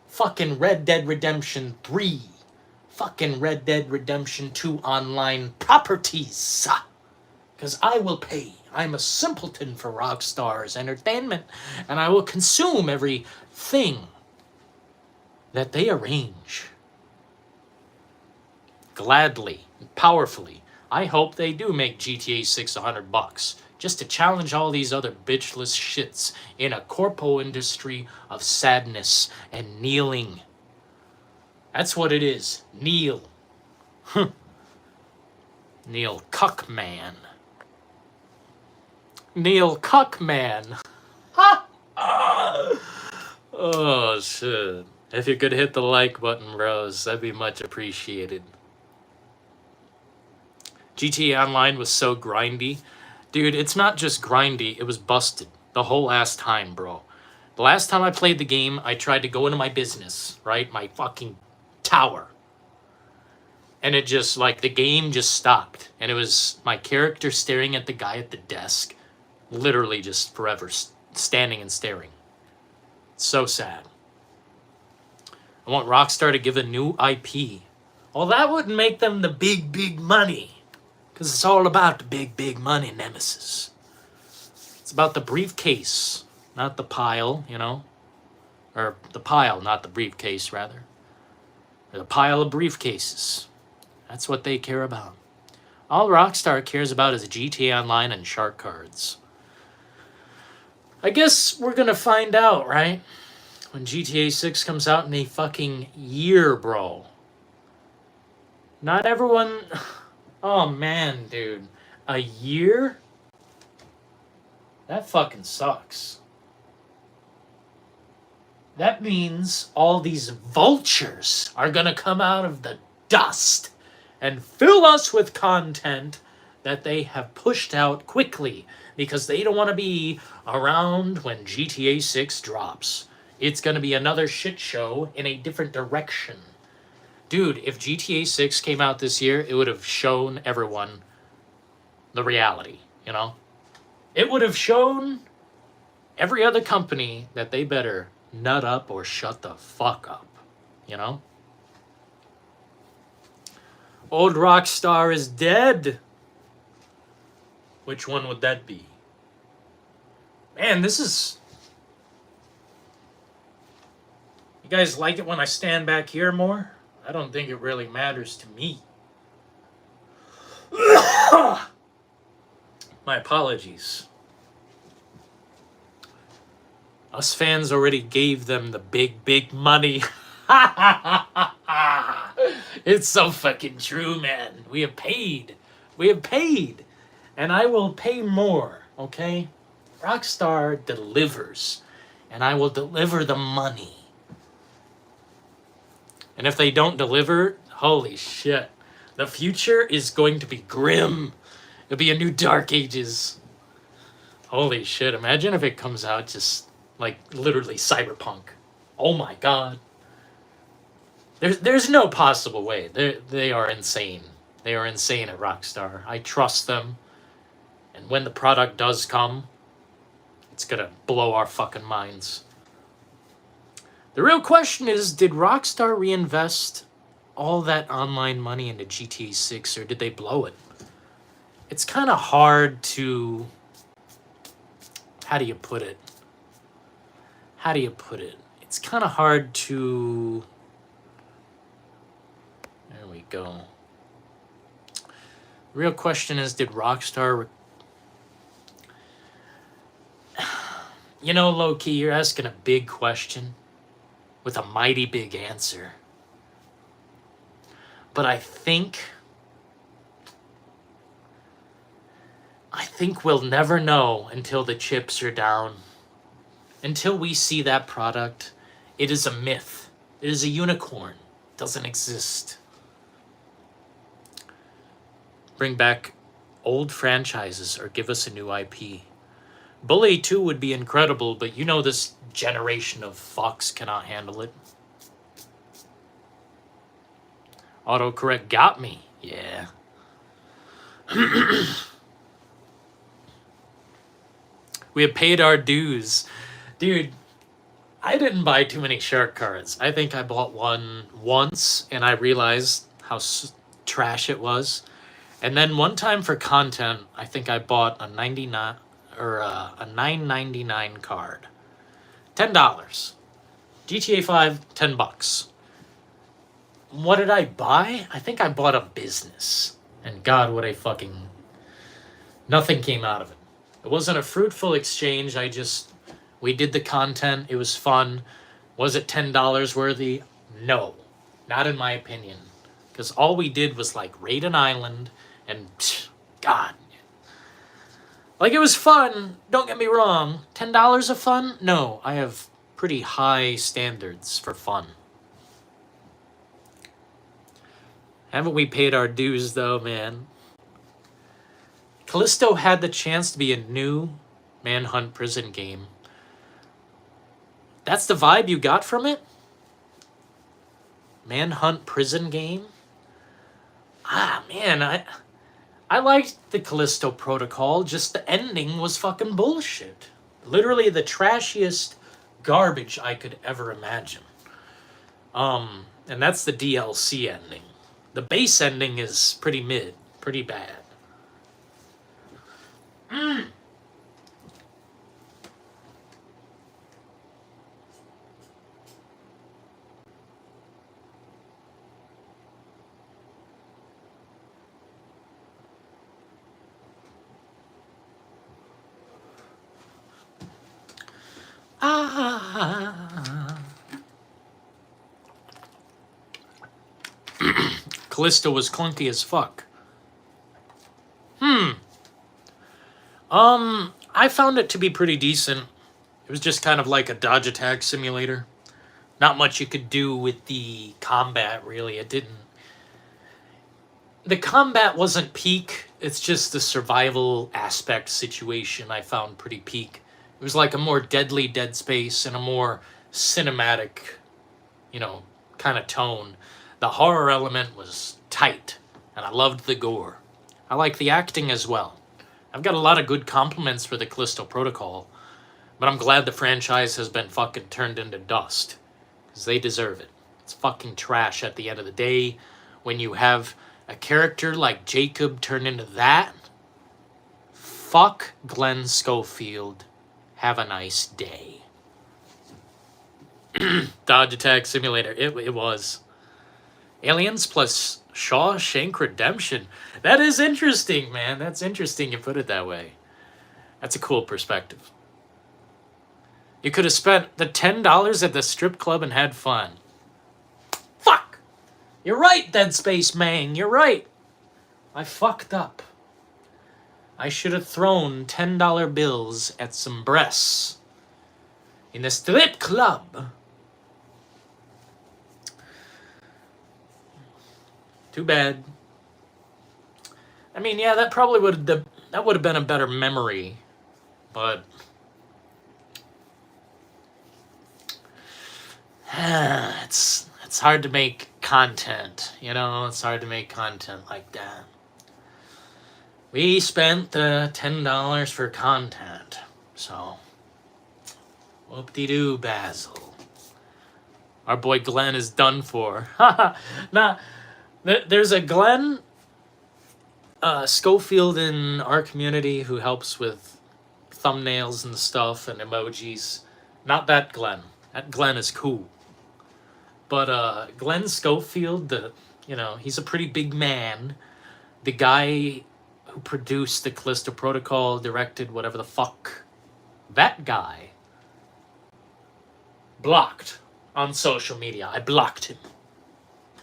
Fucking Red Dead Redemption 3. Fucking Red Dead Redemption 2 online properties. Because I will pay. I'm a simpleton for Rockstar's entertainment. And I will consume everything that they arrange. Gladly. Powerfully. I hope they do make GTA 6 $100 just to challenge all these other bitchless shits in a corpo industry of sadness and kneeling. That's what it is. Kneel. Neil Cuckman. Neil Cuckman. Ha! Oh, shit. If you could hit the like button, bros, that'd be much appreciated. GTA Online was so grindy. Dude, it's not just grindy, it was busted. The whole ass time, bro. The last time I played the game, I tried to go into my business, right? My fucking tower. And it just, like, the game just stopped. And it was my character staring at the guy at the desk. Literally just forever standing and staring. So sad. I want Rockstar to give a new IP. Well, that wouldn't make them the big money. Because it's all about the big money, Nemesis. It's about the briefcase, not the pile, you know? Or the pile, not the briefcase, rather. Or the pile of briefcases. That's what they care about. All Rockstar cares about is GTA Online and shark cards. I guess we're gonna find out, right? When GTA 6 comes out in a fucking year, bro. Not everyone... Oh, man, dude. A year? That fucking sucks. That means all these vultures are gonna come out of the dust and fill us with content that they have pushed out quickly because they don't want to be around when GTA 6 drops. It's gonna be another shit show in a different direction. Dude, if GTA 6 came out this year, it would have shown everyone the reality, you know? It would have shown every other company that they better nut up or shut the fuck up, you know? Old Rockstar is dead. Which one would that be? Man, this is... You guys like it when I stand back here more? I don't think it really matters to me. My apologies. Us fans already gave them the big money. It's so fucking true, man. We have paid. We have paid. And I will pay more, okay? Rockstar delivers. And I will deliver the money. And if they don't deliver, holy shit. The future is going to be grim. It'll be a new Dark Ages. Holy shit. Imagine if it comes out just like literally cyberpunk. Oh my god. There's no possible way. They are insane. They are insane at Rockstar. I trust them. And when the product does come, it's gonna blow our fucking minds. The real question is, did Rockstar reinvest all that online money into GTA 6 or did they blow it? It's kind of hard to... How do you put it? It's kind of hard to... There we go. The real question is, did Rockstar... You know, low-key, you're asking a big question with a mighty big answer. But I think we'll never know until the chips are down. Until we see that product, it is a myth. It is a unicorn. It doesn't exist. Bring back old franchises or give us a new IP. Bully 2 would be incredible, but you know this generation of fucks cannot handle it. Autocorrect got me. Yeah. We have paid our dues. Dude, I didn't buy too many shark cards. I think I bought one once and I realized how trash it was. And then one time for content, I think I bought a $9.99 card. $10. GTA 5, $10. What did I buy? I think I bought a business. And God, what a fucking... Nothing came out of it. It wasn't a fruitful exchange. We did the content. It was fun. Was it $10 worthy? No. Not in my opinion. Because all we did was like raid an island and... God. Like, it was fun. Don't get me wrong. $10 of fun? No. I have pretty high standards for fun. Haven't we paid our dues, though, man? Callisto had the chance to be a new Manhunt prison game. That's the vibe you got from it? Manhunt prison game? Ah, man, I liked the Callisto Protocol, just the ending was fucking bullshit. Literally the trashiest garbage I could ever imagine. And that's the DLC ending. The base ending is pretty mid, pretty bad. Callisto was clunky as fuck. I found it to be pretty decent. It was just kind of like a dodge attack simulator. Not much you could do with the combat, really. It didn't... The combat wasn't peak. It's just the survival aspect situation I found pretty peak. It was like a more deadly Dead Space and a more cinematic, kind of tone. The horror element was tight, and I loved the gore. I like the acting as well. I've got a lot of good compliments for the Callisto Protocol, but I'm glad the franchise has been fucking turned into dust, because they deserve it. It's fucking trash at the end of the day. When you have a character like Jacob turn into that, fuck Glenn Schofield. Have a nice day. Dodge Attack Simulator. It was. Aliens plus Shawshank Redemption. That is interesting, man. That's interesting you put it that way. That's a cool perspective. You could have spent the $10 at the strip club and had fun. Fuck! You're right, Dead Space man. You're right. I fucked up. I should have thrown $10 bills at some breasts in the strip club. Too bad. I mean, yeah, that probably would have been a better memory, but it's hard to make content, It's hard to make content like that. We spent the $10 for content, so whoop-de-doo, Basil. Our boy Glenn is done for. Nah. There's a Glenn Schofield in our community who helps with thumbnails and stuff and emojis. Not that Glenn. That Glenn is cool. But Glenn Schofield, he's a pretty big man. The guy who produced the Callisto Protocol, directed whatever the fuck. That guy blocked on social media. I blocked him.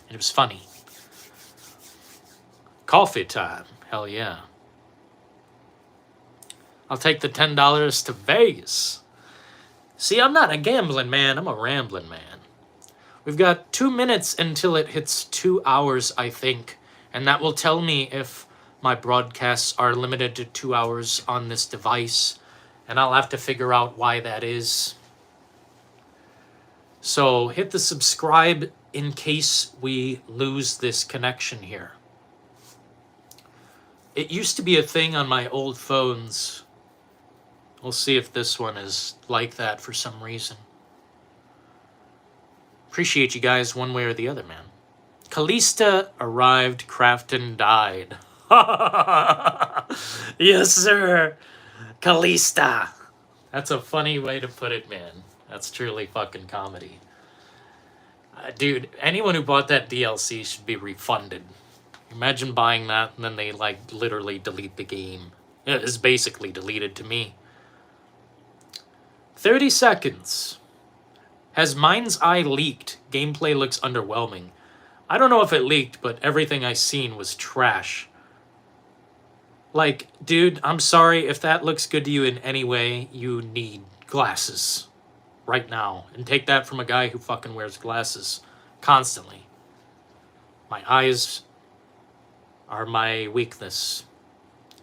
And it was funny. Coffee time. Hell yeah. I'll take the $10 to Vegas. See, I'm not a gambling man. I'm a rambling man. We've got 2 minutes until it hits 2 hours, I think. And that will tell me if my broadcasts are limited to 2 hours on this device. And I'll have to figure out why that is. So hit the subscribe in case we lose this connection here. It used to be a thing on my old phones. We'll see if this one is like that for some reason. Appreciate you guys one way or the other, man. Callista arrived, Crafton died. Yes, sir. Callista. That's a funny way to put it, man. That's truly fucking comedy. Dude, anyone who bought that DLC should be refunded. Imagine buying that and then they, literally delete the game. It is basically deleted to me. 30 seconds. Has Mind's Eye leaked? Gameplay looks underwhelming. I don't know if it leaked, but everything I seen was trash. Dude, I'm sorry. If that looks good to you in any way, you need glasses. Right now. And take that from a guy who fucking wears glasses. Constantly. My eyes are my weakness.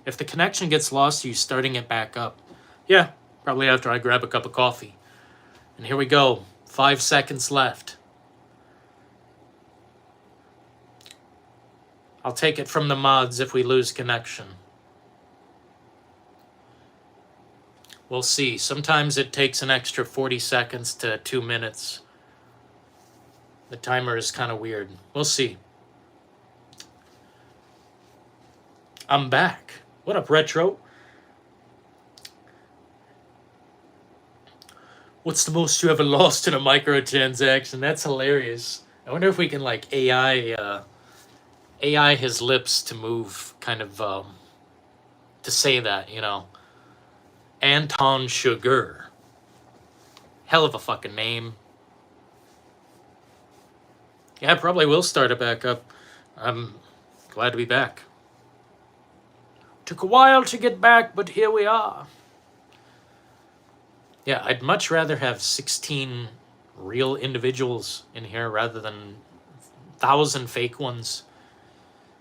If the connection gets lost, are you starting it back up? Yeah, probably after I grab a cup of coffee. And here we go. 5 seconds left. I'll take it from the mods if we lose connection. We'll see. Sometimes it takes an extra 40 seconds to 2 minutes. The timer is kind of weird. We'll see. I'm back. What up, Retro? What's the most you ever lost in a microtransaction? That's hilarious. I wonder if we can like AI his lips to move, kind of to say that, you know. Anton Sugar. Hell of a fucking name. Yeah, I probably will start it back up. I'm glad to be back. Took a while to get back, but here we are. Yeah, I'd much rather have 16 real individuals in here rather than 1,000 fake ones.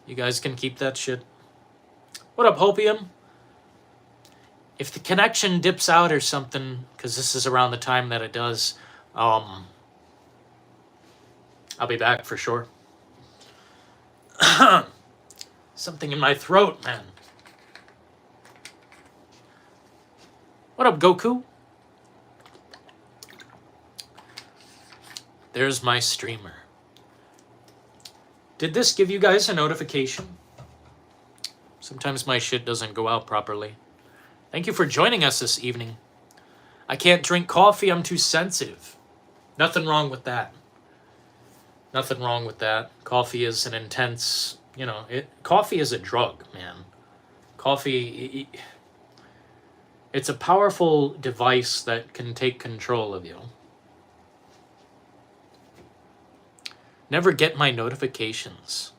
You guys can keep that shit. What up, Hopium? If the connection dips out or something, because this is around the time that it does, I'll be back for sure. Something in my throat, man. What up, Goku? There's my streamer. Did this give you guys a notification? Sometimes my shit doesn't go out properly. Thank you for joining us this evening. I can't drink coffee, I'm too sensitive. Nothing wrong with that. Nothing wrong with that. Coffee is an intense, you know, coffee is a drug, man. Coffee, it's a powerful device that can take control of you. Never get my notifications.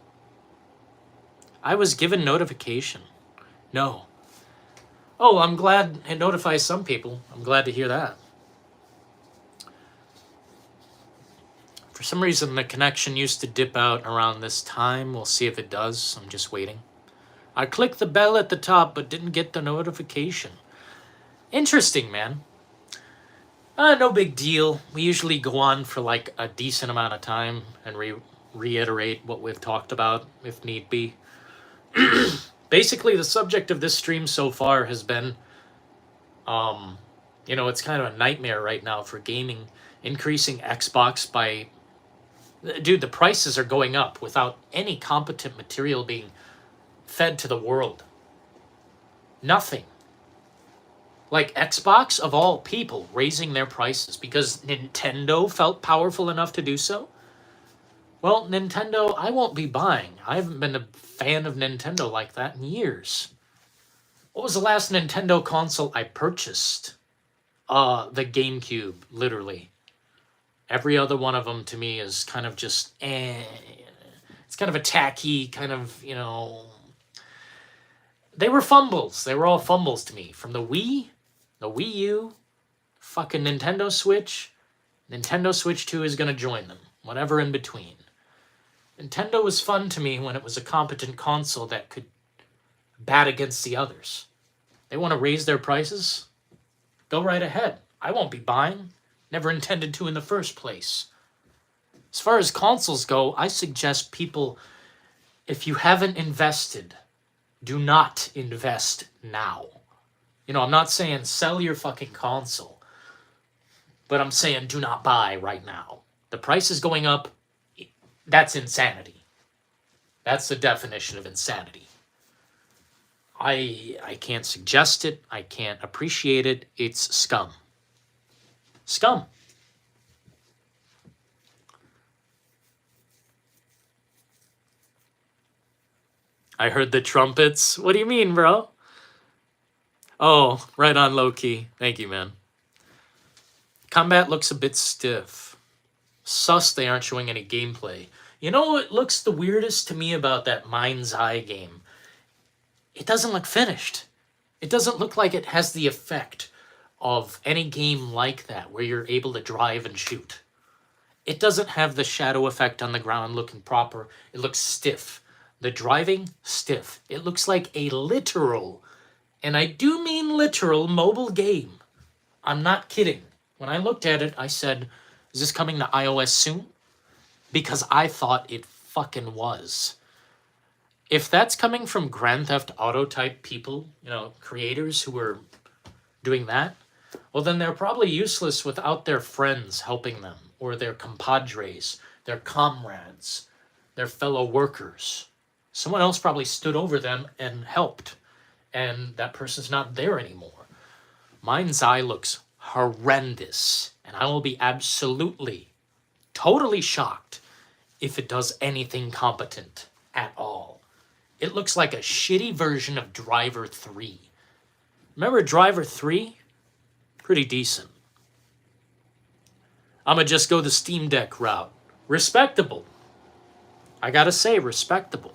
I was given notification. No. Oh, I'm glad it notifies some people. I'm glad to hear that. For some reason, the connection used to dip out around this time. We'll see if it does. I'm just waiting. I clicked the bell at the top, but didn't get the notification. Interesting, man. No big deal. We usually go on for like a decent amount of time and reiterate what we've talked about, if need be. Basically, the subject of this stream so far has been, you know, it's kind of a nightmare right now for gaming. Increasing Xbox by... Dude, the prices are going up without any competent material being fed to the world. Nothing. Like Xbox, of all people, raising their prices because Nintendo felt powerful enough to do so? Well, Nintendo, I won't be buying. I haven't been a fan of Nintendo like that in years. What was the last Nintendo console I purchased? The GameCube, literally. Every other one of them to me is kind of just, It's kind of a tacky, kind of, you know... They were fumbles. They were all fumbles to me. From the Wii, the Wii U, fucking Nintendo Switch 2 is going to join them. Whatever in between. Nintendo was fun to me when it was a competent console that could bat against the others. They want to raise their prices? Go right ahead. I won't be buying. Never intended to in the first place. As far as consoles go, I suggest people, if you haven't invested, do not invest now. You know, I'm not saying sell your fucking console, but I'm saying do not buy right now. The price is going up. That's insanity. That's the definition of insanity. I can't suggest it. I can't appreciate it. It's scum. Scum. I heard the trumpets. What do you mean, bro? Oh, right on low key. Thank you, man. Combat looks a bit stiff. Sus, they aren't showing any gameplay. You know what looks the weirdest to me about that Mind's Eye game? It doesn't look finished. It doesn't look like it has the effect of any game like that where you're able to drive and shoot. It doesn't have the shadow effect on the ground looking proper. It looks stiff. The driving, stiff. It looks like a literal, and I do mean literal, mobile game. I'm not kidding. When I looked at it, I said, is this coming to iOS soon? Because I thought it fucking was. If that's coming from Grand Theft Auto type people, creators who are doing that, well, then they're probably useless without their friends helping them, or their compadres, their comrades, their fellow workers. Someone else probably stood over them and helped, and that person's not there anymore. Mind's Eye looks horrendous, and I will be absolutely, totally shocked if it does anything competent at all. It looks like a shitty version of Driver 3. Remember Driver 3? Pretty decent. I'ma just go the Steam Deck route. Respectable. I gotta say, respectable.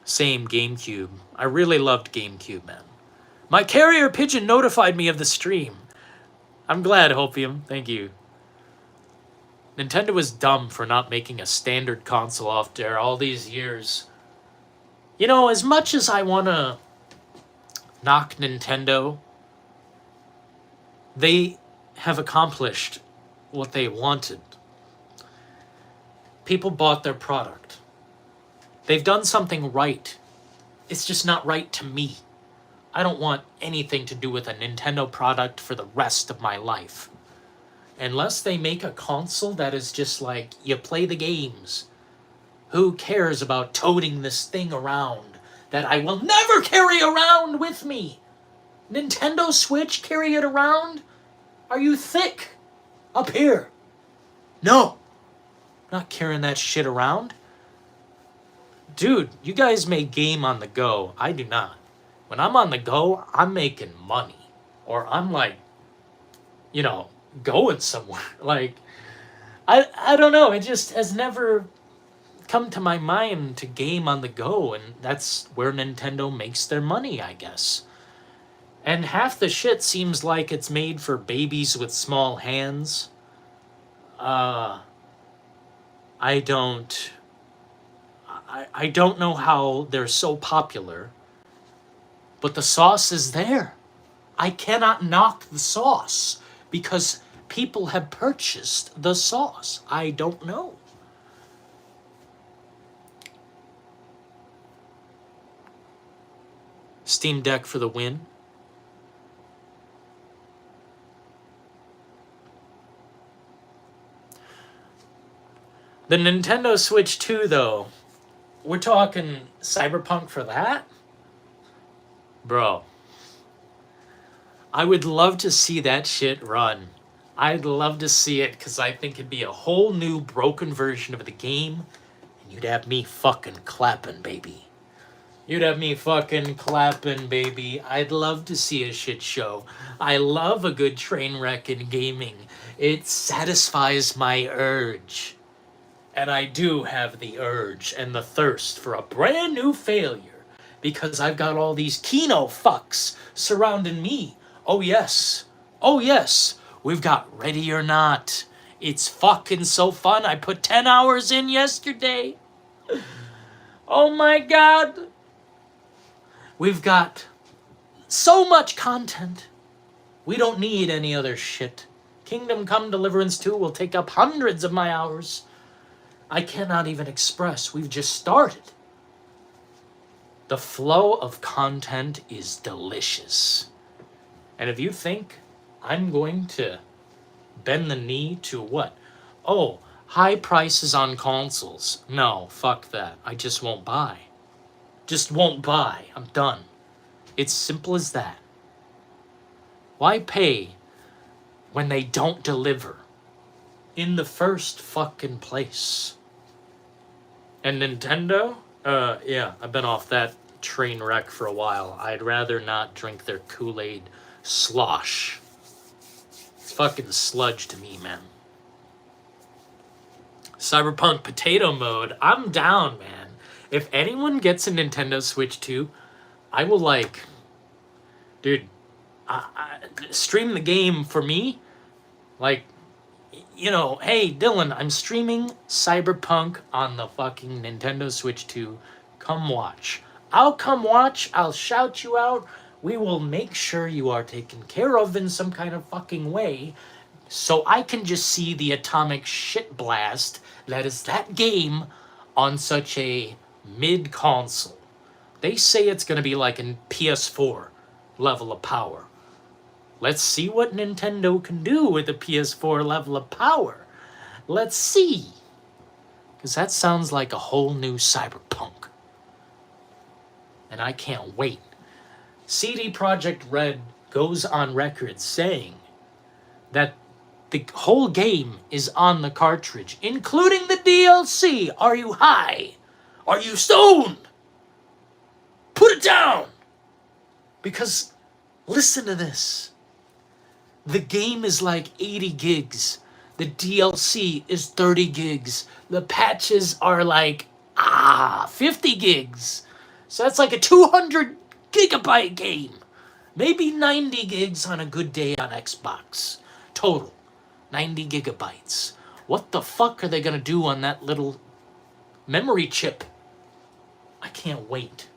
Same GameCube. I really loved GameCube, man. My carrier pigeon notified me of the stream. I'm glad, Hopium. Thank you. Nintendo was dumb for not making a standard console after all these years. As much as I want to knock Nintendo, they have accomplished what they wanted. People bought their product. They've done something right. It's just not right to me. I don't want anything to do with a Nintendo product for the rest of my life. Unless they make a console that is just like, you play the games. Who cares about toting this thing around that I will never carry around with me? Nintendo Switch, carry it around? Are you thick? Up here. No. Not carrying that shit around. Dude, you guys may game on the go. I do not. When I'm on the go, I'm making money. Or I'm like, going somewhere. Like, I don't know. It just has never come to my mind to game on the go. And that's where Nintendo makes their money, I guess. And half the shit seems like it's made for babies with small hands. I don't know how they're so popular. But the sauce is there. I cannot knock the sauce because people have purchased the sauce. I don't know. Steam Deck for the win. The Nintendo Switch 2, though, we're talking Cyberpunk for that? Bro, I would love to see that shit run. I'd love to see it because I think it'd be a whole new broken version of the game, and you'd have me fucking clapping, baby. You'd have me fucking clapping, baby. I'd love to see a shit show. I love a good train wreck in gaming. It satisfies my urge. And I do have the urge and the thirst for a brand new failure. Because I've got all these Kino fucks surrounding me. Oh yes. Oh yes. We've got Ready or Not. It's fucking so fun. I put 10 hours in yesterday. Oh my god. We've got so much content. We don't need any other shit. Kingdom Come Deliverance 2 will take up hundreds of my hours. I cannot even express. We've just started. The flow of content is delicious. And if you think I'm going to bend the knee to what? Oh, high prices on consoles. No, fuck that. I just won't buy. Just won't buy. I'm done. It's simple as that. Why pay when they don't deliver in the first fucking place? And Nintendo? Yeah, I've been off that train wreck for a while. I'd rather not drink their Kool-Aid slosh. It's fucking sludge to me, man. Cyberpunk potato mode. I'm down, man. If anyone gets a Nintendo Switch 2, I will dude, stream the game for me. Like, hey, Dylan, I'm streaming Cyberpunk on the fucking Nintendo Switch 2. Come watch. I'll come watch. I'll shout you out. We will make sure you are taken care of in some kind of fucking way, so I can just see the atomic shit blast that is that game on such a mid console. They say it's going to be like a PS4 level of power. Let's see what Nintendo can do with the PS4 level of power. Let's see. Because that sounds like a whole new Cyberpunk. And I can't wait. CD Projekt Red goes on record saying that the whole game is on the cartridge, including the DLC. Are you high? Are you stoned? Put it down! Because, listen to this. The game is like 80 gigs. The DLC is 30 gigs. The patches are like, 50 gigs. So that's like a 200 gigabyte game. Maybe 90 gigs on a good day on Xbox. Total. 90 gigabytes. What the fuck are they gonna do on that little memory chip? I can't wait.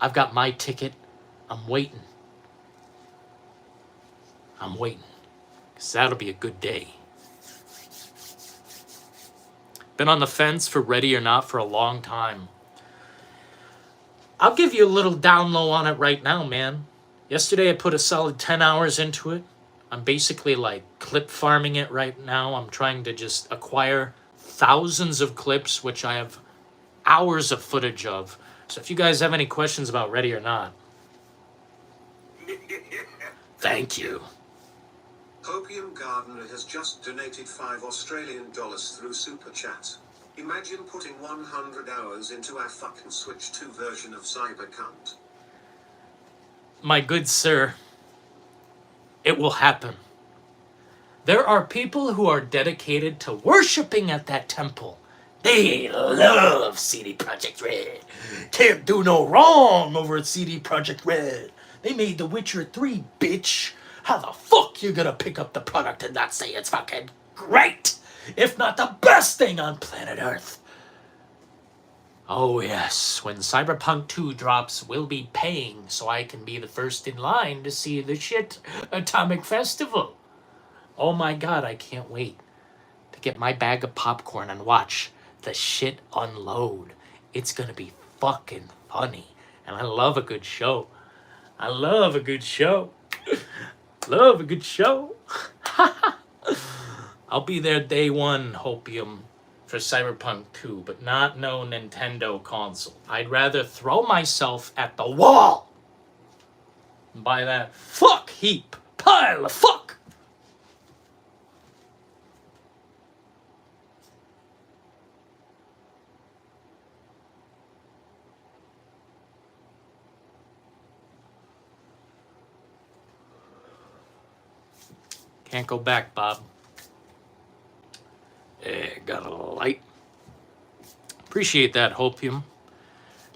I've got my ticket. I'm waiting. I'm waiting. Because that'll be a good day. Been on the fence for Ready or Not for a long time. I'll give you a little down low on it right now, man. Yesterday I put a solid 10 hours into it. I'm basically like clip farming it right now. I'm trying to just acquire thousands of clips, which I have hours of footage of. So if you guys have any questions about Ready or Not, thank you.
Opium Gardener has just donated $5 through Super Chat. Imagine putting 100 hours into our fucking Switch 2 version of Cyberpunk.
My good sir, it will happen. There are people who are dedicated to worshiping at that temple. They love CD Projekt Red. Can't do no wrong over at CD Projekt Red. They made The Witcher 3, bitch. How the fuck you gonna pick up the product and not say it's fucking great? If not the best thing on planet Earth. Oh yes, when Cyberpunk 2 drops, we'll be paying so I can be the first in line to see the shit Atomic Festival. Oh my god, I can't wait to get my bag of popcorn and watch the shit unload. It's gonna be fucking funny. And I love a good show. I love a good show. Love a good show. I'll be there day one, Hopium, for Cyberpunk 2, but not no Nintendo console. I'd rather throw myself at the wall by that fuck heap pile of fuck. Can't go back, Bob. Got a light. Appreciate that, Hopium.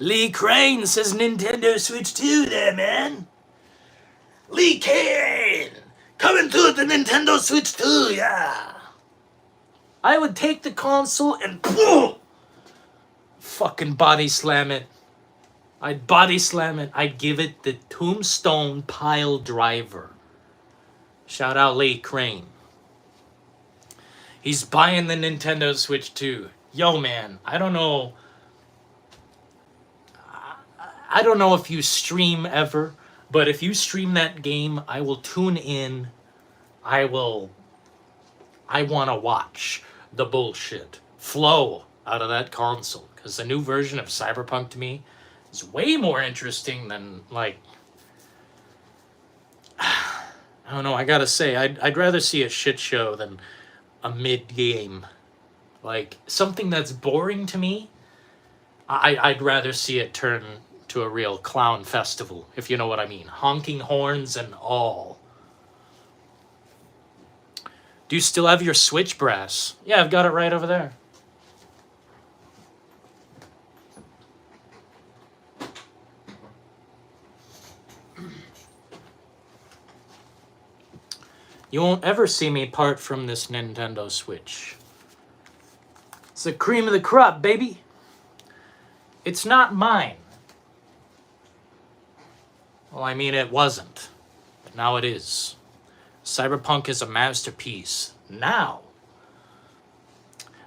Lee Crane says Nintendo Switch 2 there, man. Lee Crane! Coming to the Nintendo Switch 2, yeah. I would take the console and fucking body slam it. I'd body slam it. I'd give it the Tombstone Pile Driver. Shout out Lee Crane. He's buying the Nintendo Switch 2. Yo, man, I don't know. I don't know if you stream ever, but if you stream that game, I will tune in. I want to watch the bullshit flow out of that console. Because the new version of Cyberpunk to me is way more interesting than, like... I don't know, I gotta say, I'd rather see a shit show than a mid-game. Like, something that's boring to me, I'd rather see it turn to a real clown festival, if you know what I mean. Honking horns and all. Do you still have your Switch brass? Yeah, I've got it right over there. You won't ever see me part from this Nintendo Switch. It's the cream of the crop, baby. It's not mine. Well, I mean, it wasn't. But now it is. Cyberpunk is a masterpiece. Now.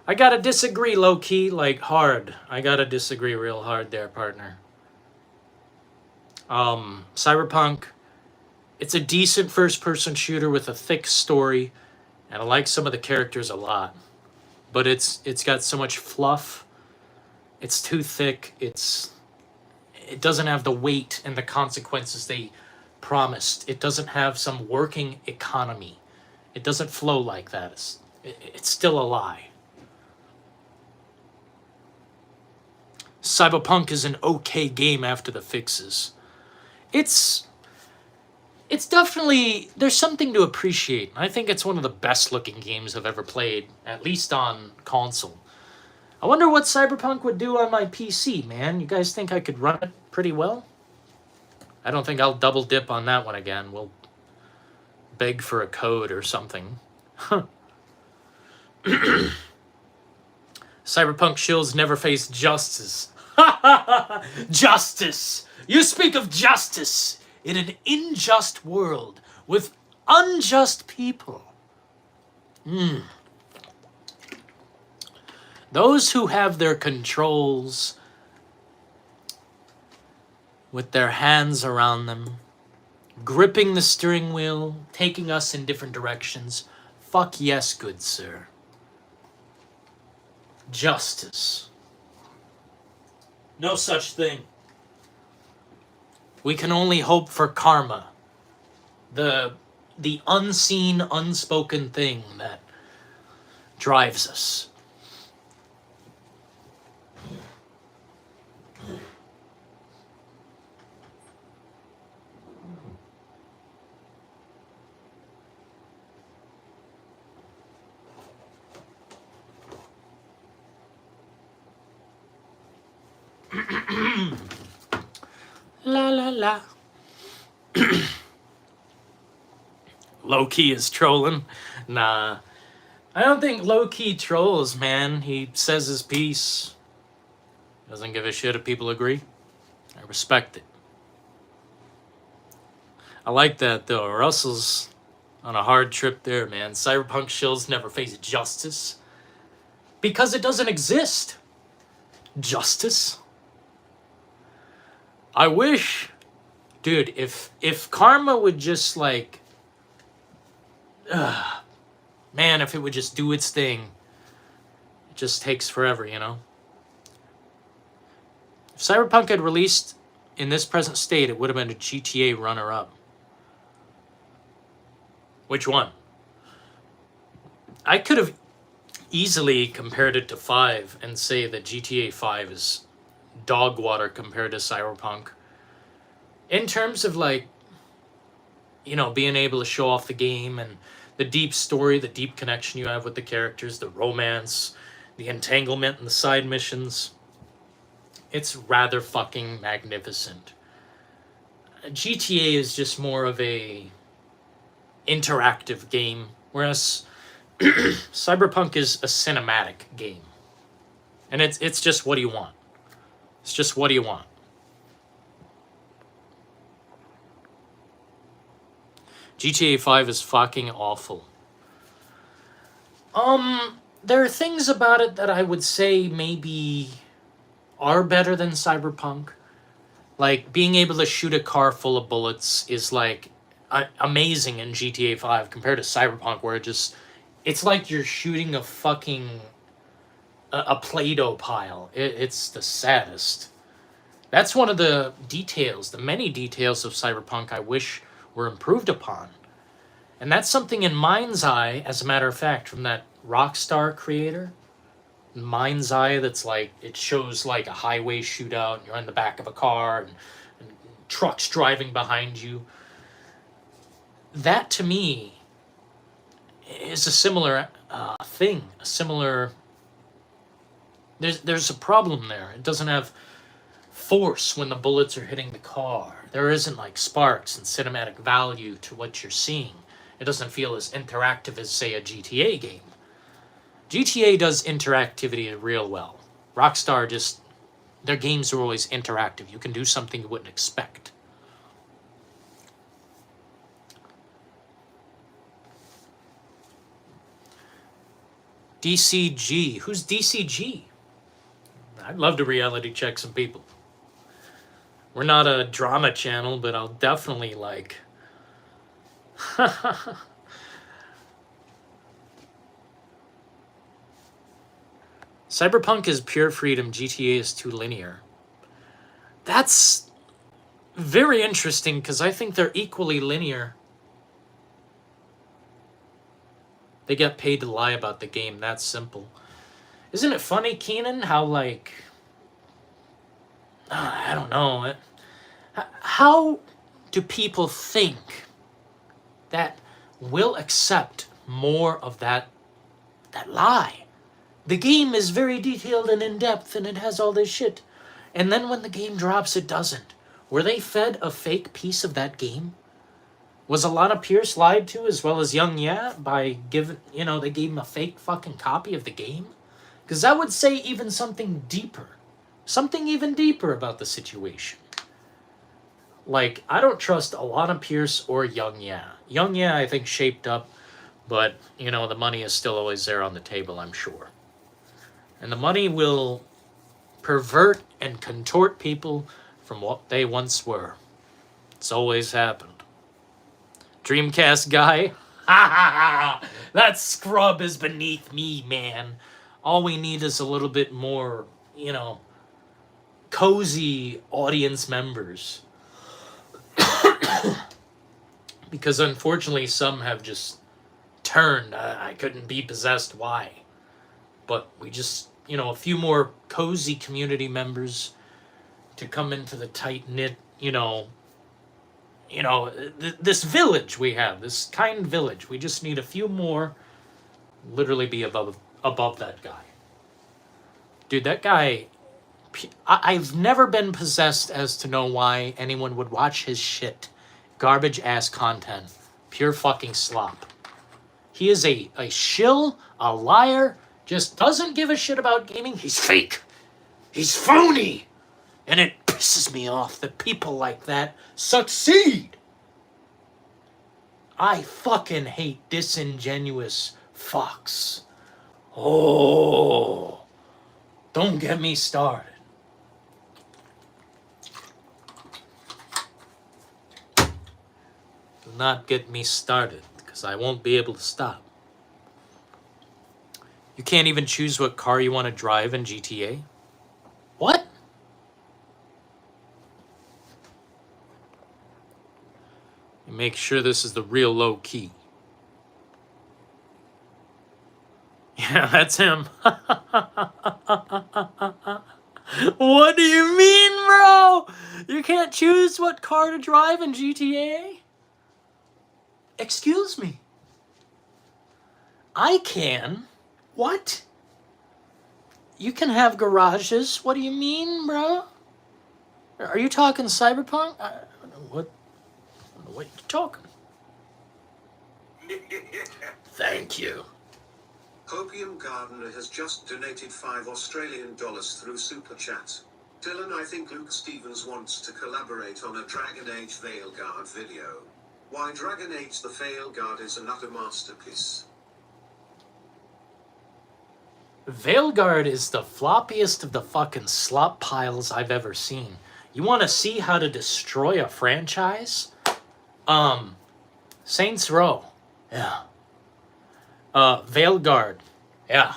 I gotta disagree, low-key, like, hard. I gotta disagree real hard there, partner. Cyberpunk, it's a decent first-person shooter with a thick story, and I like some of the characters a lot. But it's got so much fluff. It's too thick. It doesn't have the weight and the consequences they promised. It doesn't have some working economy. It doesn't flow like that. It's still a lie. Cyberpunk is an okay game after the fixes. It's definitely, there's something to appreciate. I think it's one of the best looking games I've ever played, at least on console. I wonder what Cyberpunk would do on my PC, man. You guys think I could run it pretty well? I don't think I'll double dip on that one again. We'll beg for a code or something. Cyberpunk shills never face justice. Justice! You speak of justice in an unjust world with unjust people. Those who have their controls with their hands around them, gripping the steering wheel, taking us in different directions. Fuck yes, good sir. Justice. No such thing. We can only hope for karma. The unseen, unspoken thing that drives us. La la la. Low-key is trolling. Nah. I don't think low-key trolls, man. He says his piece. Doesn't give a shit if people agree. I respect it. I like that, though. Russell's on a hard trip there, man. Cyberpunk shills never face justice. Because it doesn't exist. Justice? I wish... Dude, if karma would just, like... man, if it would just do its thing. It just takes forever, you know? If Cyberpunk had released in this present state, it would have been a GTA runner-up. Which one? I could have easily compared it to 5 and say that GTA 5 is dog water compared to Cyberpunk. In terms of, like, you know, being able to show off the game and the deep story, the deep connection you have with the characters, the romance, the entanglement and the side missions. It's rather fucking magnificent. GTA is just more of a interactive game, whereas Cyberpunk is a cinematic game. And it's just what do you want? It's just what do you want? GTA 5 is fucking awful. There are things about it that I would say maybe are better than Cyberpunk. Like, being able to shoot a car full of bullets is, like, amazing in GTA 5 compared to Cyberpunk, where it's like you're shooting a fucking... a Play-Doh pile. It's the saddest. That's one of the details, the many details of Cyberpunk I wish were improved upon. And that's something in Mind's Eye, as a matter of fact, from that Rockstar creator. Mind's Eye, that's like, it shows like a highway shootout, and you're in the back of a car, and trucks driving behind you. That, to me, is a similar thing. A similar... There's a problem there. It doesn't have force when the bullets are hitting the car. There isn't, like, sparks and cinematic value to what you're seeing. It doesn't feel as interactive as, say, a GTA game. GTA does interactivity real well. Rockstar their games are always interactive. You can do something you wouldn't expect. DCG. Who's DCG? I'd love to reality check some people. We're not a drama channel, but I'll definitely like... Cyberpunk is pure freedom. GTA is too linear. That's very interesting because I think they're equally linear. They get paid to lie about the game. That's simple. Isn't it funny, Keenan, how like... I don't know. How do people think that we'll accept more of that lie? The game is very detailed and in-depth, and it has all this shit. And then when the game drops, it doesn't. Were they fed a fake piece of that game? Was Alana Pierce lied to, as well as Young Ya, by giving, they gave him a fake fucking copy of the game? Because that would say even something deeper. Something even deeper about the situation. Like, I don't trust Alana Pierce or Young Ya. Young Ya, I think, shaped up, but, the money is still always there on the table, I'm sure. And the money will pervert and contort people from what they once were. It's always happened. Dreamcast guy? Ha ha ha! That scrub is beneath me, man. All we need is a little bit more, cozy audience members. Because unfortunately some have just turned. I couldn't be possessed. Why? But we just, a few more cozy community members to come into the tight-knit, this village we have, this kind village. We just need a few more, literally be above that guy. Dude, that guy, I've never been possessed as to know why anyone would watch his shit. Garbage-ass content. Pure fucking slop. He is a shill, a liar, just doesn't give a shit about gaming. He's fake. He's phony. And it pisses me off that people like that succeed. I fucking hate disingenuous fucks. Oh, don't get me started. Do not get me started, because I won't be able to stop. You can't even choose what car you want to drive in GTA? What? You make sure this is the real low key. Yeah, that's him. What do you mean, bro? You can't choose what car to drive in GTA? Excuse me. I can. What? You can have garages. What do you mean, bro? Are you talking Cyberpunk? I don't know what you're talking. Thank you.
Opium Gardener has just donated 5 Australian dollars through Super Chat. Dylan, I think Luke Stevens wants to collaborate on a Dragon Age Veilguard video. Why Dragon Age the Veilguard is an utter masterpiece.
Veilguard is the floppiest of the fucking slop piles I've ever seen. You want to see how to destroy a franchise? Saints Row. Yeah. Veilguard. Yeah.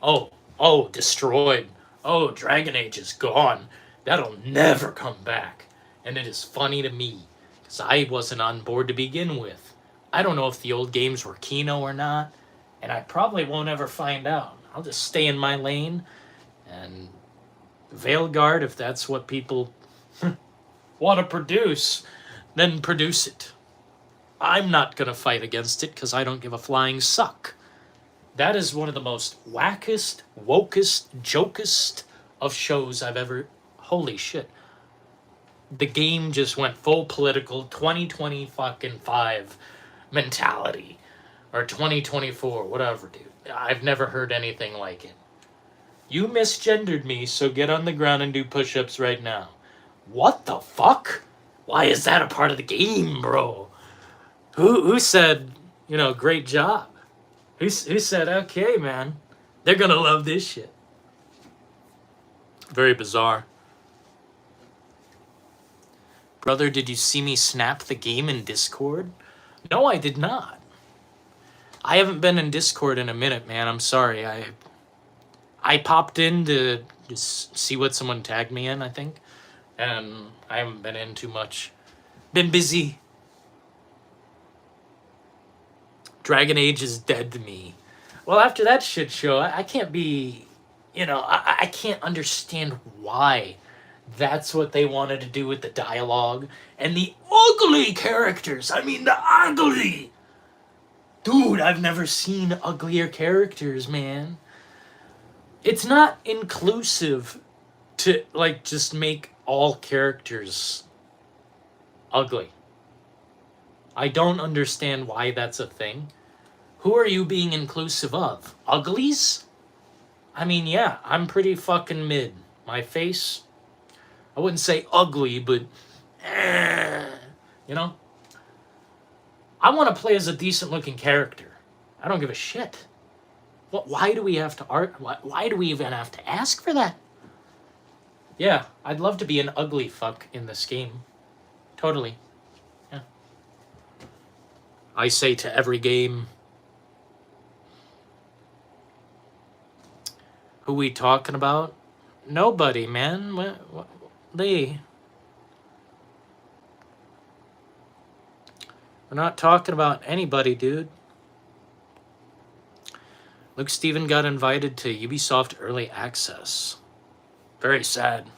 Oh, destroyed. Oh, Dragon Age is gone. That'll never come back. And it is funny to me, because I wasn't on board to begin with. I don't know if the old games were Kino or not, and I probably won't ever find out. I'll just stay in my lane, and Veilguard, if that's what people want to produce, then produce it. I'm not going to fight against it, because I don't give a flying suck. That is one of the most wackest, wokest, jokest of shows I've ever... Holy shit. The game just went full political 2025 mentality. Or 2024, whatever, dude. I've never heard anything like it. You misgendered me, so get on the ground and do push-ups right now. What the fuck? Why is that a part of the game, bro? Who said, great job? Who said, okay, man, they're gonna love this shit? Very bizarre. Brother, did you see me snap the game in Discord? No, I did not. I haven't been in Discord in a minute, man. I'm sorry. I popped in to just see what someone tagged me in, I think. And I haven't been in too much. Been busy. Dragon Age is dead to me. Well, after that shit show, I can't be, I can't understand why that's what they wanted to do with the dialogue and the ugly characters. I mean, the ugly. Dude, I've never seen uglier characters, man. It's not inclusive to, like, just make all characters ugly. I don't understand why that's a thing. Who are you being inclusive of? Uglies? I mean, yeah, I'm pretty fucking mid. My face, I wouldn't say ugly, but, you know? I want to play as a decent looking character. I don't give a shit. Why do we have to why do we even have to ask for that? Yeah, I'd love to be an ugly fuck in this game. Totally. Yeah. I say to every game. Who we talking about? Nobody, man. We're not talking about anybody, dude. Luke Steven got invited to Ubisoft Early Access. Very sad.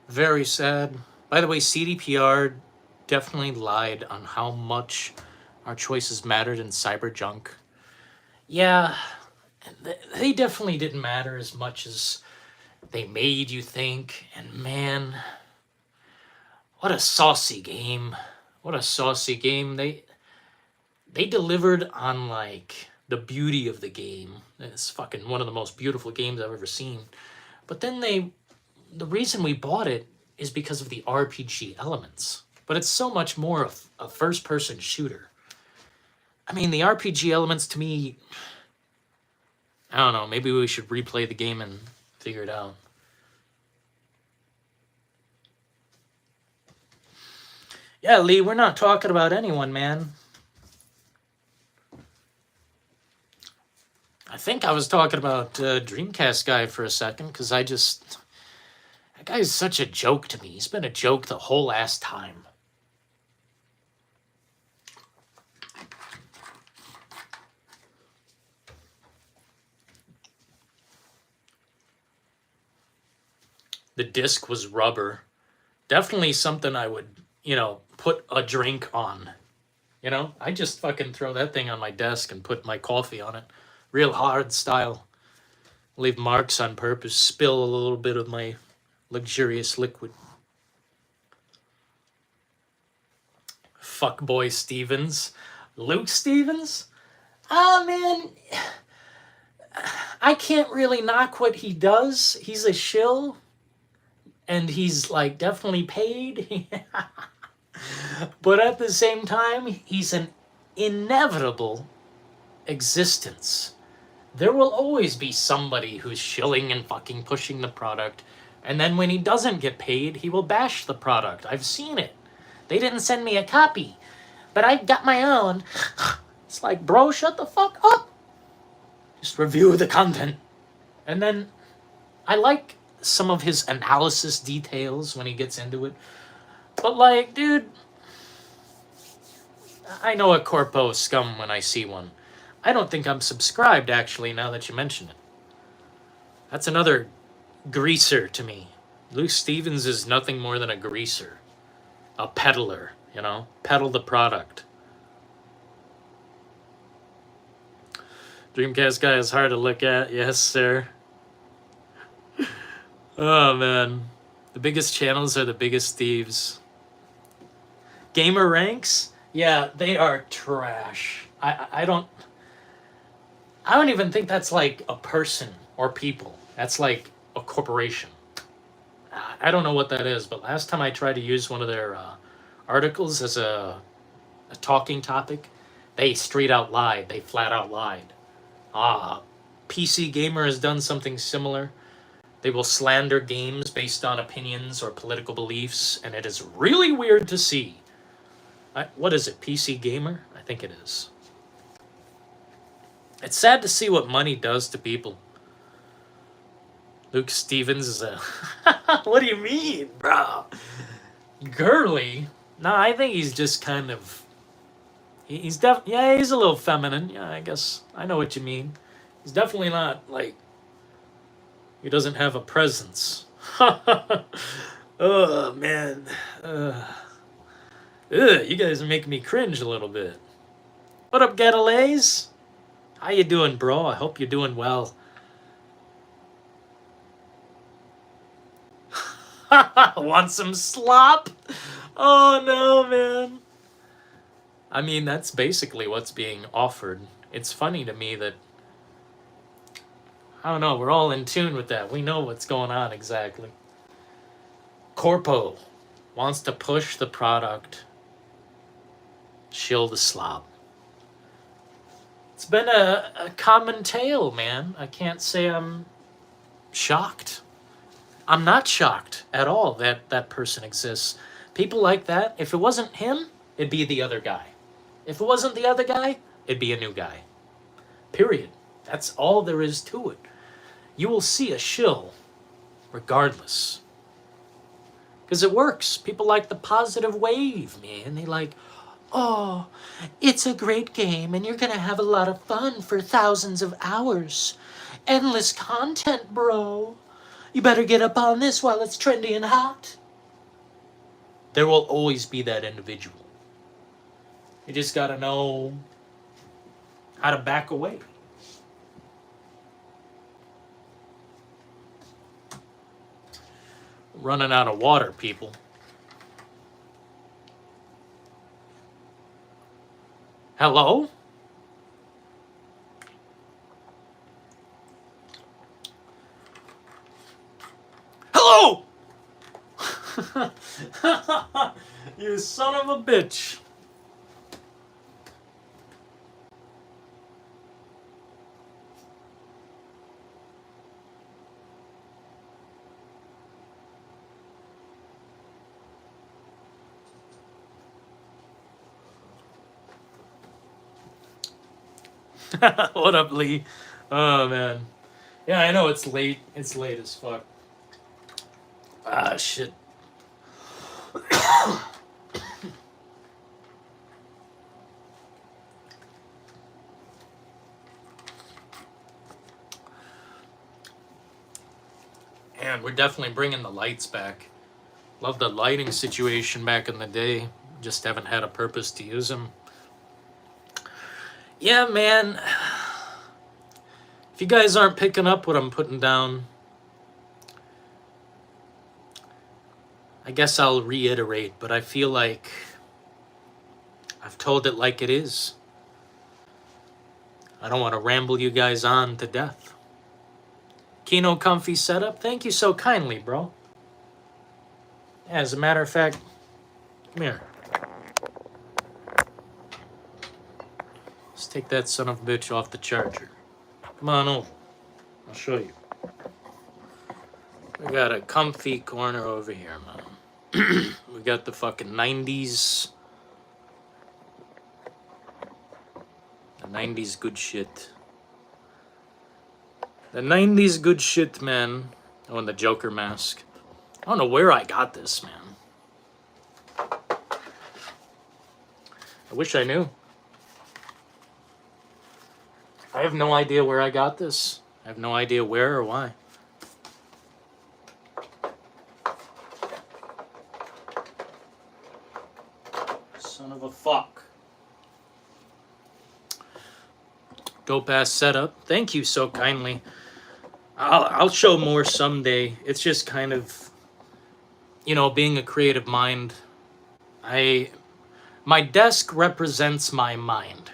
Very sad. By the way, CDPR definitely lied on how much our choices mattered in Cyberjunk. Yeah, they definitely didn't matter as much as they made you think. And man, what a saucy game. What a saucy game. They delivered on, like, the beauty of the game. It's fucking one of the most beautiful games I've ever seen. But then the reason we bought it is because of the RPG elements. But it's so much more of a first-person shooter. I mean, the RPG elements to me, I don't know, maybe we should replay the game and figure it out. Yeah, Lee, we're not talking about anyone, man. I think I was talking about Dreamcast guy for a second, because that guy's such a joke to me. He's been a joke the whole last time. The disc was rubber. Definitely something I would, put a drink on. I just fucking throw that thing on my desk and put my coffee on it. Real hard style. Leave marks on purpose. Spill a little bit of my luxurious liquid. Fuckboy Stevens. Luke Stevens? Ah, man. I can't really knock what he does. He's a shill. And he's, like, definitely paid. But at the same time, he's an inevitable existence. There will always be somebody who's shilling and fucking pushing the product, and then when he doesn't get paid, he will bash the product. I've seen it. They didn't send me a copy, but I got my own. It's like, bro, shut the fuck up. Just review the content. And then I like some of his analysis details when he gets into it. But, like, dude, I know a corpo scum when I see one. I don't think I'm subscribed, actually, now that you mention it. That's another greaser to me. Luke Stevens is nothing more than a greaser. A peddler, Peddle the product. Dreamcast guy is hard to look at. Yes, sir. Oh, man. The biggest channels are the biggest thieves. Gamer ranks? Yeah, they are trash. I don't even think that's like a person or people. That's like a corporation. I don't know what that is, but last time I tried to use one of their articles as a a talking topic, they straight out lied. They flat out lied. PC Gamer has done something similar. They will slander games based on opinions or political beliefs, and it is really weird to see. What is it, PC Gamer? I think it is. It's sad to see what money does to people. Luke Stevens is a... What do you mean, bro? Girly? No, I think he's just kind of... He's a little feminine. Yeah, I guess I know what you mean. He's definitely not, like... He doesn't have a presence. Oh, man. You guys are making me cringe a little bit. What up, Gatalays? How you doing, bro? I hope you're doing well. Want some slop? Oh, no, man. I mean, that's basically what's being offered. It's funny to me that... I don't know, we're all in tune with that. We know what's going on exactly. Corpo wants to push the product. Shill the slop. It's been a common tale, man. I can't say I'm shocked. I'm not shocked at all that that person exists. People like that, if it wasn't him, it'd be the other guy. If it wasn't the other guy, it'd be a new guy. Period. That's all there is to it. You will see a shill regardless. Because it works. People like the positive wave, man. They like, oh, it's a great game and you're going to have a lot of fun for thousands of hours. Endless content, bro. You better get up on this while it's trendy and hot. There will always be that individual. You just got to know how to back away. Running out of water, people. Hello? Hello! You son of a bitch. What up, Lee? Oh, man. Yeah, I know it's late. It's late as fuck. Ah, shit. And we're definitely bringing the lights back. Love the lighting situation back in the day. Just haven't had a purpose to use them. Yeah, man. If you guys aren't picking up what I'm putting down, I guess I'll reiterate, but I feel like I've told it like it is. I don't want to ramble you guys on to death. Kino Comfy Setup, thank you so kindly, bro. As a matter of fact, come here. Let's take that son of a bitch off the charger. Come on over. I'll show you. We got a comfy corner over here, man. We got the fucking 90s. The 90s good shit. The 90s good shit, man. Oh, and the Joker mask. I don't know where I got this, man. I wish I knew. I have no idea where I got this. I have no idea where or why. Son of a fuck. Dope ass setup. Thank you so kindly. I'll show more someday. It's just kind of, you know, being a creative mind. My desk represents my mind.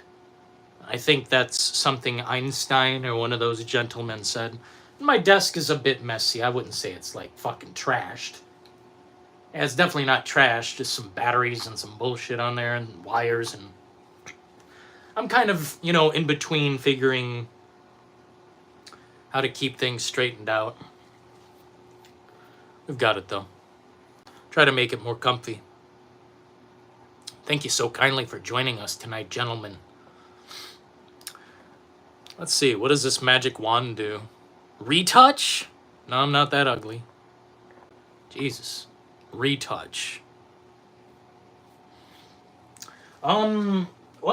I think that's something Einstein or one of those gentlemen said. My desk is a bit messy. I wouldn't say it's like fucking trashed. Yeah, it's definitely not trash, just some batteries and some bullshit on there and wires, and I'm kind of, in between figuring how to keep things straightened out. We've got it though. Try to make it more comfy. Thank you so kindly for joining us tonight, gentlemen. Let's see, what does this magic wand do? Retouch? No, I'm not that ugly. Jesus. Retouch. One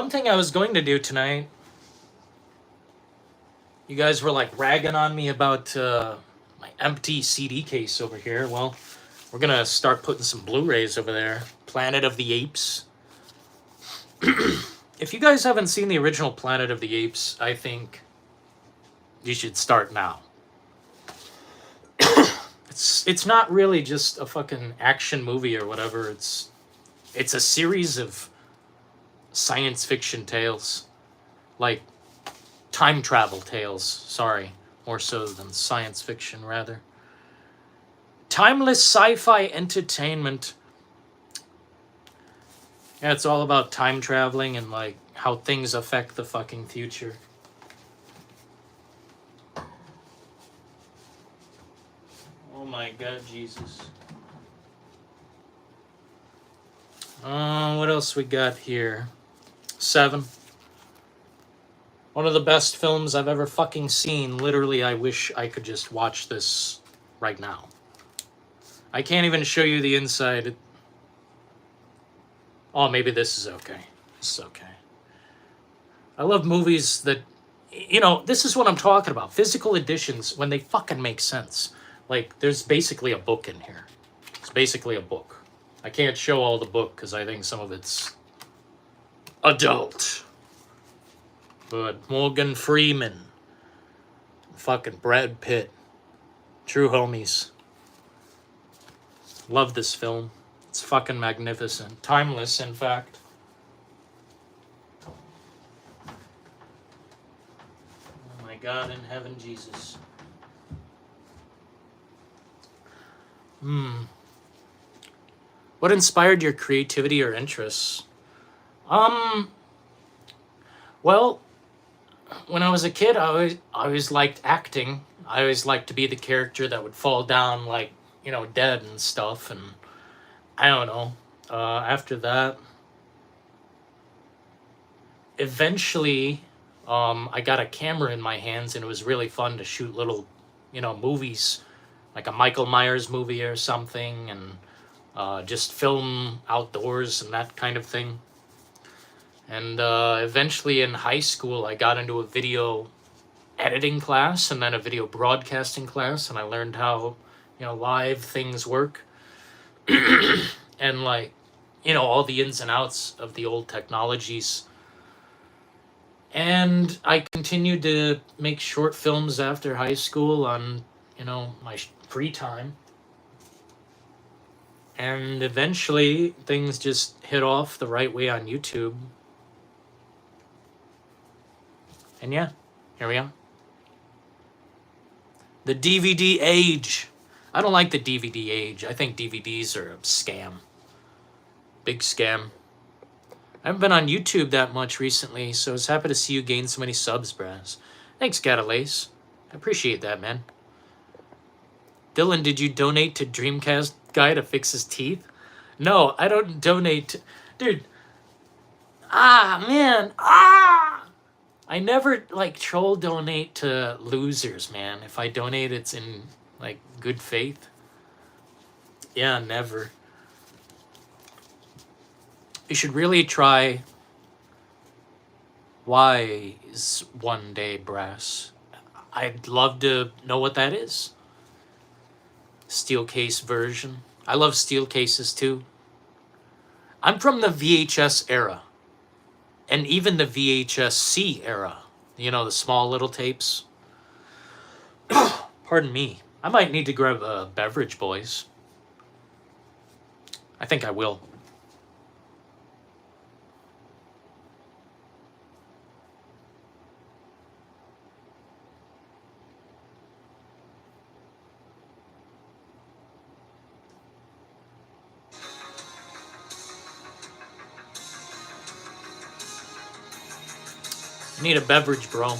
thing I was going to do tonight, you guys were like ragging on me about my empty CD case over here. Well, we're gonna start putting some Blu-rays over there. Planet of the Apes. If you guys haven't seen the original Planet of the Apes, I think you should start now. It's not really just a fucking action movie or whatever. It's a series of science fiction tales, like time travel tales. Sorry, more so than science fiction, rather. Timeless sci-fi entertainment. Yeah, it's all about time traveling and like how things affect the fucking future. Oh my God, Jesus. What else we got here? 7. One of the best films I've ever fucking seen. Literally, I wish I could just watch this right now. I can't even show you the inside. Oh, maybe this is okay. This is okay. I love movies that, this is what I'm talking about. Physical editions, when they fucking make sense. Like, there's basically a book in here. It's basically a book. I can't show all the book because I think some of it's adult. But Morgan Freeman, fucking Brad Pitt, true homies. Love this film. It's fucking magnificent. Timeless, in fact. Oh my God in heaven, Jesus. What inspired your creativity or interests? Well, when I was a kid, I always liked acting. I always liked to be the character that would fall down like, dead and stuff. And I don't know. After that, eventually, I got a camera in my hands, and it was really fun to shoot little, movies, like a Michael Myers movie or something, and just film outdoors and that kind of thing. And eventually in high school, I got into a video editing class and then a video broadcasting class, and I learned how, live things work. And like, all the ins and outs of the old technologies. And I continued to make short films after high school on, my free time. And eventually things just hit off the right way on YouTube. And yeah, here we are. The DVD age. I don't like the DVD age. I think DVDs are a scam. Big scam. I haven't been on YouTube that much recently, so I was happy to see you gain so many subs, Brass. Thanks, Catalace. I appreciate that, man. Dylan, did you donate to Dreamcast guy to fix his teeth? No, I don't donate to... Dude. Man. I never, troll donate to losers, man. If I donate, it's in, good faith. Yeah, never. You should really try Wise one day, Brass. I'd love to know what that is. Steel case version. I love steel cases, too. I'm from the VHS era. And even the VHS-C era. The small little tapes. Pardon me. I might need to grab a beverage, boys. I think I will. Need a beverage, bro.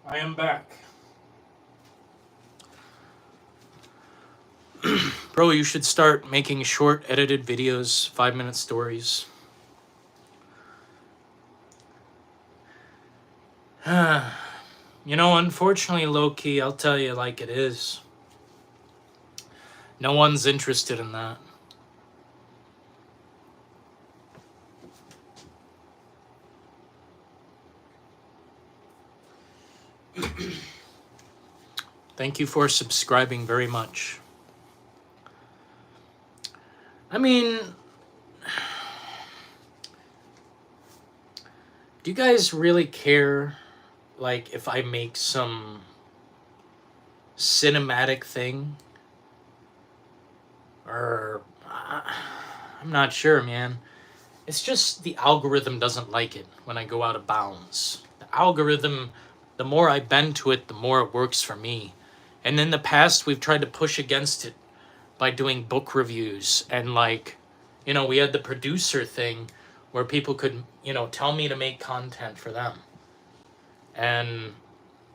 I am back. Bro, you should start making short edited videos, 5-minute stories. You know, unfortunately, low-key, I'll tell you like it is. No one's interested in that. Thank you for subscribing very much. I mean, do you guys really care, like, if I make some cinematic thing? Or, I'm not sure, man. It's just the algorithm doesn't like it when I go out of bounds. The algorithm, the more I bend to it, the more it works for me. And in the past, we've tried to push against it by doing book reviews. And like, you know, we had the producer thing where people could, you know, tell me to make content for them. And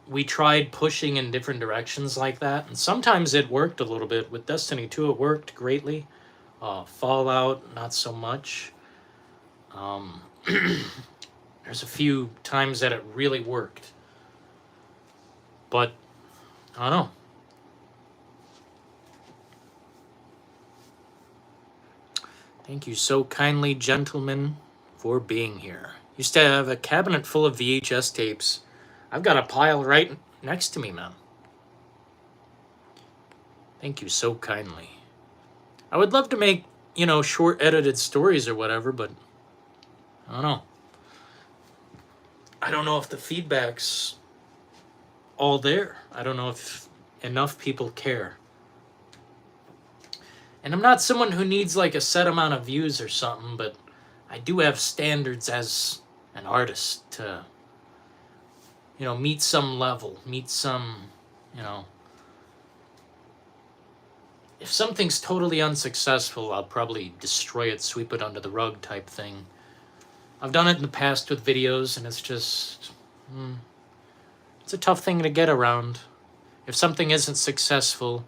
we tried pushing in different directions like that. And sometimes it worked a little bit. With Destiny 2, it worked greatly. Fallout, not so much. There's a few times that it really worked. But, I don't know. Thank you so kindly, gentlemen, for being here. Used to have a cabinet full of VHS tapes. I've got a pile right next to me, man. Thank you so kindly. I would love to make, you know, short edited stories or whatever, but I don't know. I don't know if the feedback's all there. I don't know if enough people care. And I'm not someone who needs like a set amount of views or something, but I do have standards as an artist to, you know, meet some level, meet some, you know. If something's totally unsuccessful, I'll probably destroy it, sweep it under the rug type thing. I've done it in the past with videos, and it's just, it's a tough thing to get around. If something isn't successful,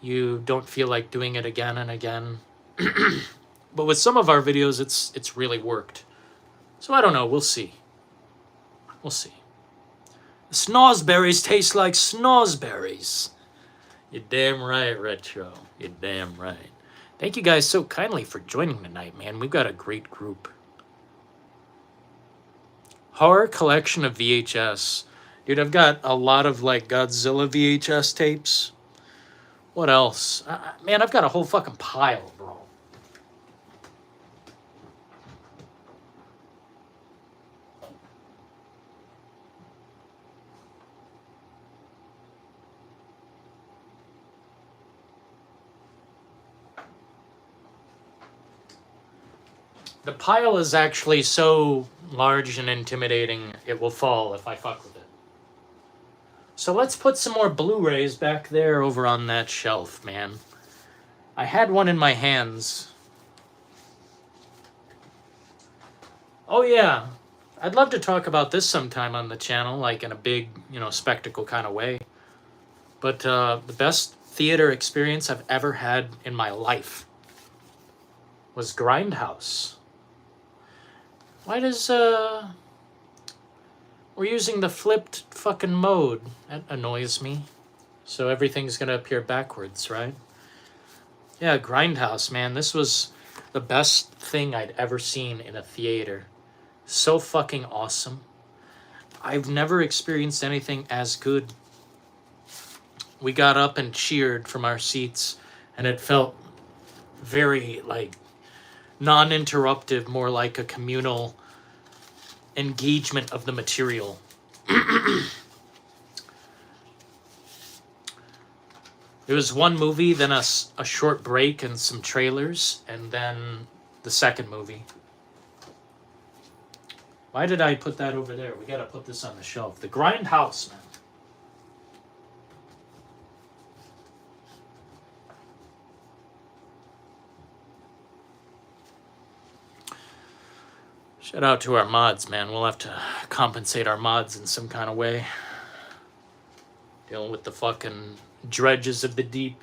you don't feel like doing it again and again. But with some of our videos, it's really worked. So I don't know, we'll see. We'll see. The snozzberries taste like snozzberries. You're damn right, Retro. You're damn right. Thank you guys so kindly for joining tonight, man. We've got a great group. Horror collection of VHS. Dude, I've got a lot of like Godzilla VHS tapes. What else? Man, I've got a whole fucking pile, bro. The pile is actually so large and intimidating, it will fall if I fuck with it. So let's put some more Blu-rays back there over on that shelf, man. I had one in my hands. Oh yeah, I'd love to talk about this sometime on the channel, like in a big, you know, spectacle kind of way. But the best theater experience I've ever had in my life was Grindhouse. Why does, we're using the flipped fucking mode. That annoys me. So everything's gonna appear backwards, right? Yeah, Grindhouse, man. This was the best thing I'd ever seen in a theater. So fucking awesome. I've never experienced anything as good. We got up and cheered from our seats, and it felt very, like, non-interruptive, more like a communal engagement of the material. It was one movie, then a short break and some trailers, and then the second movie. Why did I put that over there? We gotta put this on the shelf. The Grindhouse, man. Shout out to our mods, man. We'll have to compensate our mods in some kind of way. Dealing with the fucking dredges of the deep.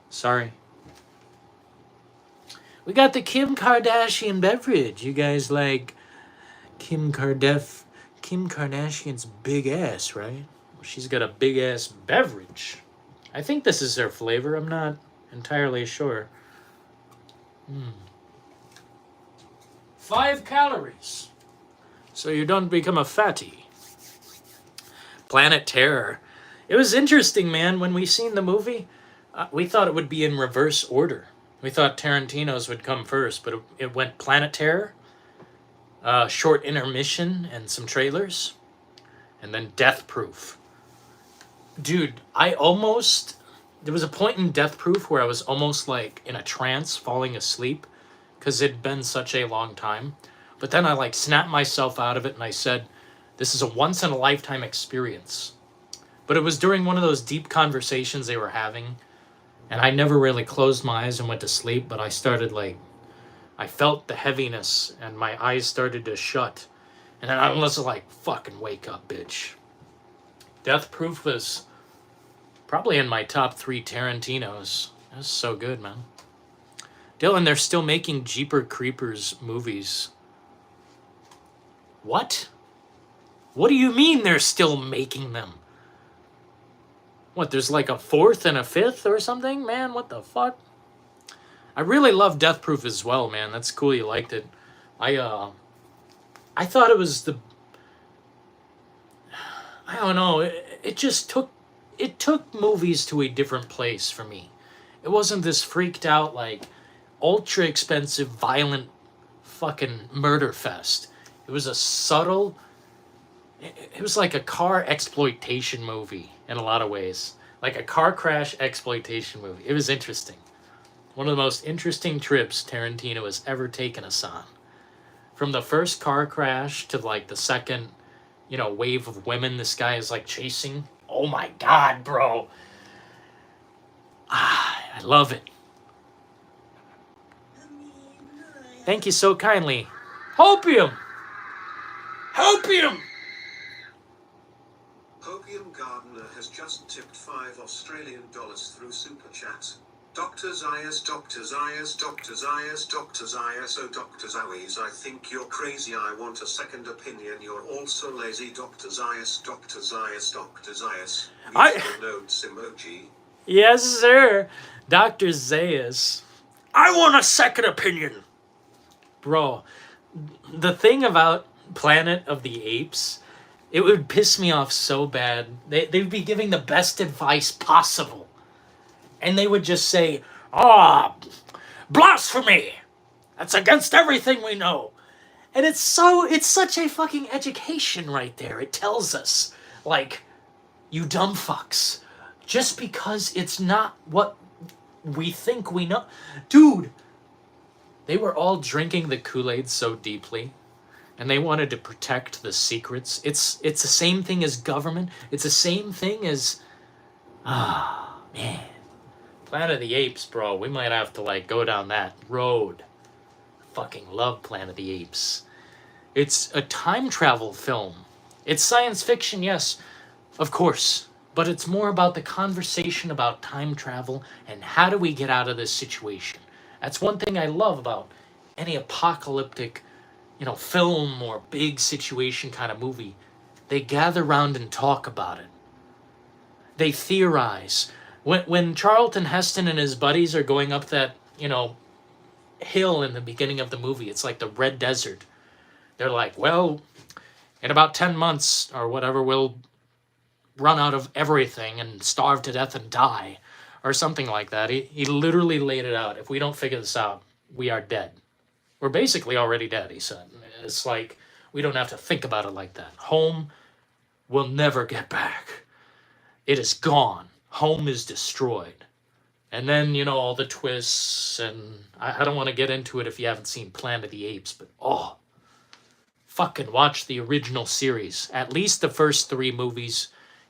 Sorry. We got the Kim Kardashian beverage. You guys like Kim Kardashian's big ass, right? She's got a big ass beverage. I think this is her flavor. I'm not entirely sure. 5 calories. So you don't become a fatty. Planet Terror. It was interesting, man. When we seen the movie, we thought it would be in reverse order. We thought Tarantino's would come first, but it went Planet Terror, short intermission and some trailers, and then Death Proof. Dude, there was a point in Death Proof where I was almost like in a trance, falling asleep, because it'd been such a long time. But then I like snapped myself out of it and I said, this is a once in a lifetime experience. But it was during one of those deep conversations they were having, and I never really closed my eyes and went to sleep, but I felt the heaviness and my eyes started to shut. And then I was like, fucking wake up, bitch. Death Proof was probably in my top 3 Tarantinos. That was so good, man. Dylan, they're still making Jeeper Creepers movies. What? What do you mean they're still making them? What, there's like a 4th and a 5th or something? Man, what the fuck? I really love Death Proof as well, man. That's cool you liked it. I thought it was I don't know. It took movies to a different place for me. It wasn't this freaked out, like, ultra expensive, violent fucking murder fest. It was a subtle... It was like a car exploitation movie in a lot of ways. Like a car crash exploitation movie. It was interesting. One of the most interesting trips Tarantino has ever taken us on. From the first car crash to like the second, wave of women this guy is like chasing. Oh my God, bro. I love it. Thank you so kindly. Hopium! Hopium!
Hopium Gardener has just tipped $5 through Super Chat. Dr. Zayas, Dr. Zayas, Dr. Zayas, Dr. Zayas, oh Dr. Zayas, I think you're crazy, I want a second opinion, you're also lazy, Dr. Zayas, Dr. Zayas, Dr. Zayas. Musical notes emoji.
Yes, sir. Dr. Zayas. I want a second opinion. Bro, the thing about Planet of the Apes, it would piss me off so bad. They'd be giving the best advice possible. And they would just say, blasphemy! That's against everything we know. And it's such a fucking education right there. It tells us, like, you dumb fucks. Just because it's not what we think we know. Dude, they were all drinking the Kool-Aid so deeply. And they wanted to protect the secrets. It's the same thing as government. It's the same thing as... man. Planet of the Apes, bro. We might have to, like, go down that road. Fucking love Planet of the Apes. It's a time travel film. It's science fiction, yes, of course. But it's more about the conversation about time travel and how do we get out of this situation. That's one thing I love about any apocalyptic film or big situation kind of movie, they gather around and talk about it. They theorize. When Charlton Heston and his buddies are going up that, hill in the beginning of the movie, it's like the Red Desert. They're like, well, in about 10 months or whatever, we'll run out of everything and starve to death and die, or something like that. He literally laid it out. If we don't figure this out, we are dead. We're basically already dead, he said. It's like, we don't have to think about it like that. Home will never get back. It is gone. Home is destroyed. And then, all the twists, and I don't want to get into it if you haven't seen Planet of the Apes, but fucking watch the original series. At least the first 3 movies.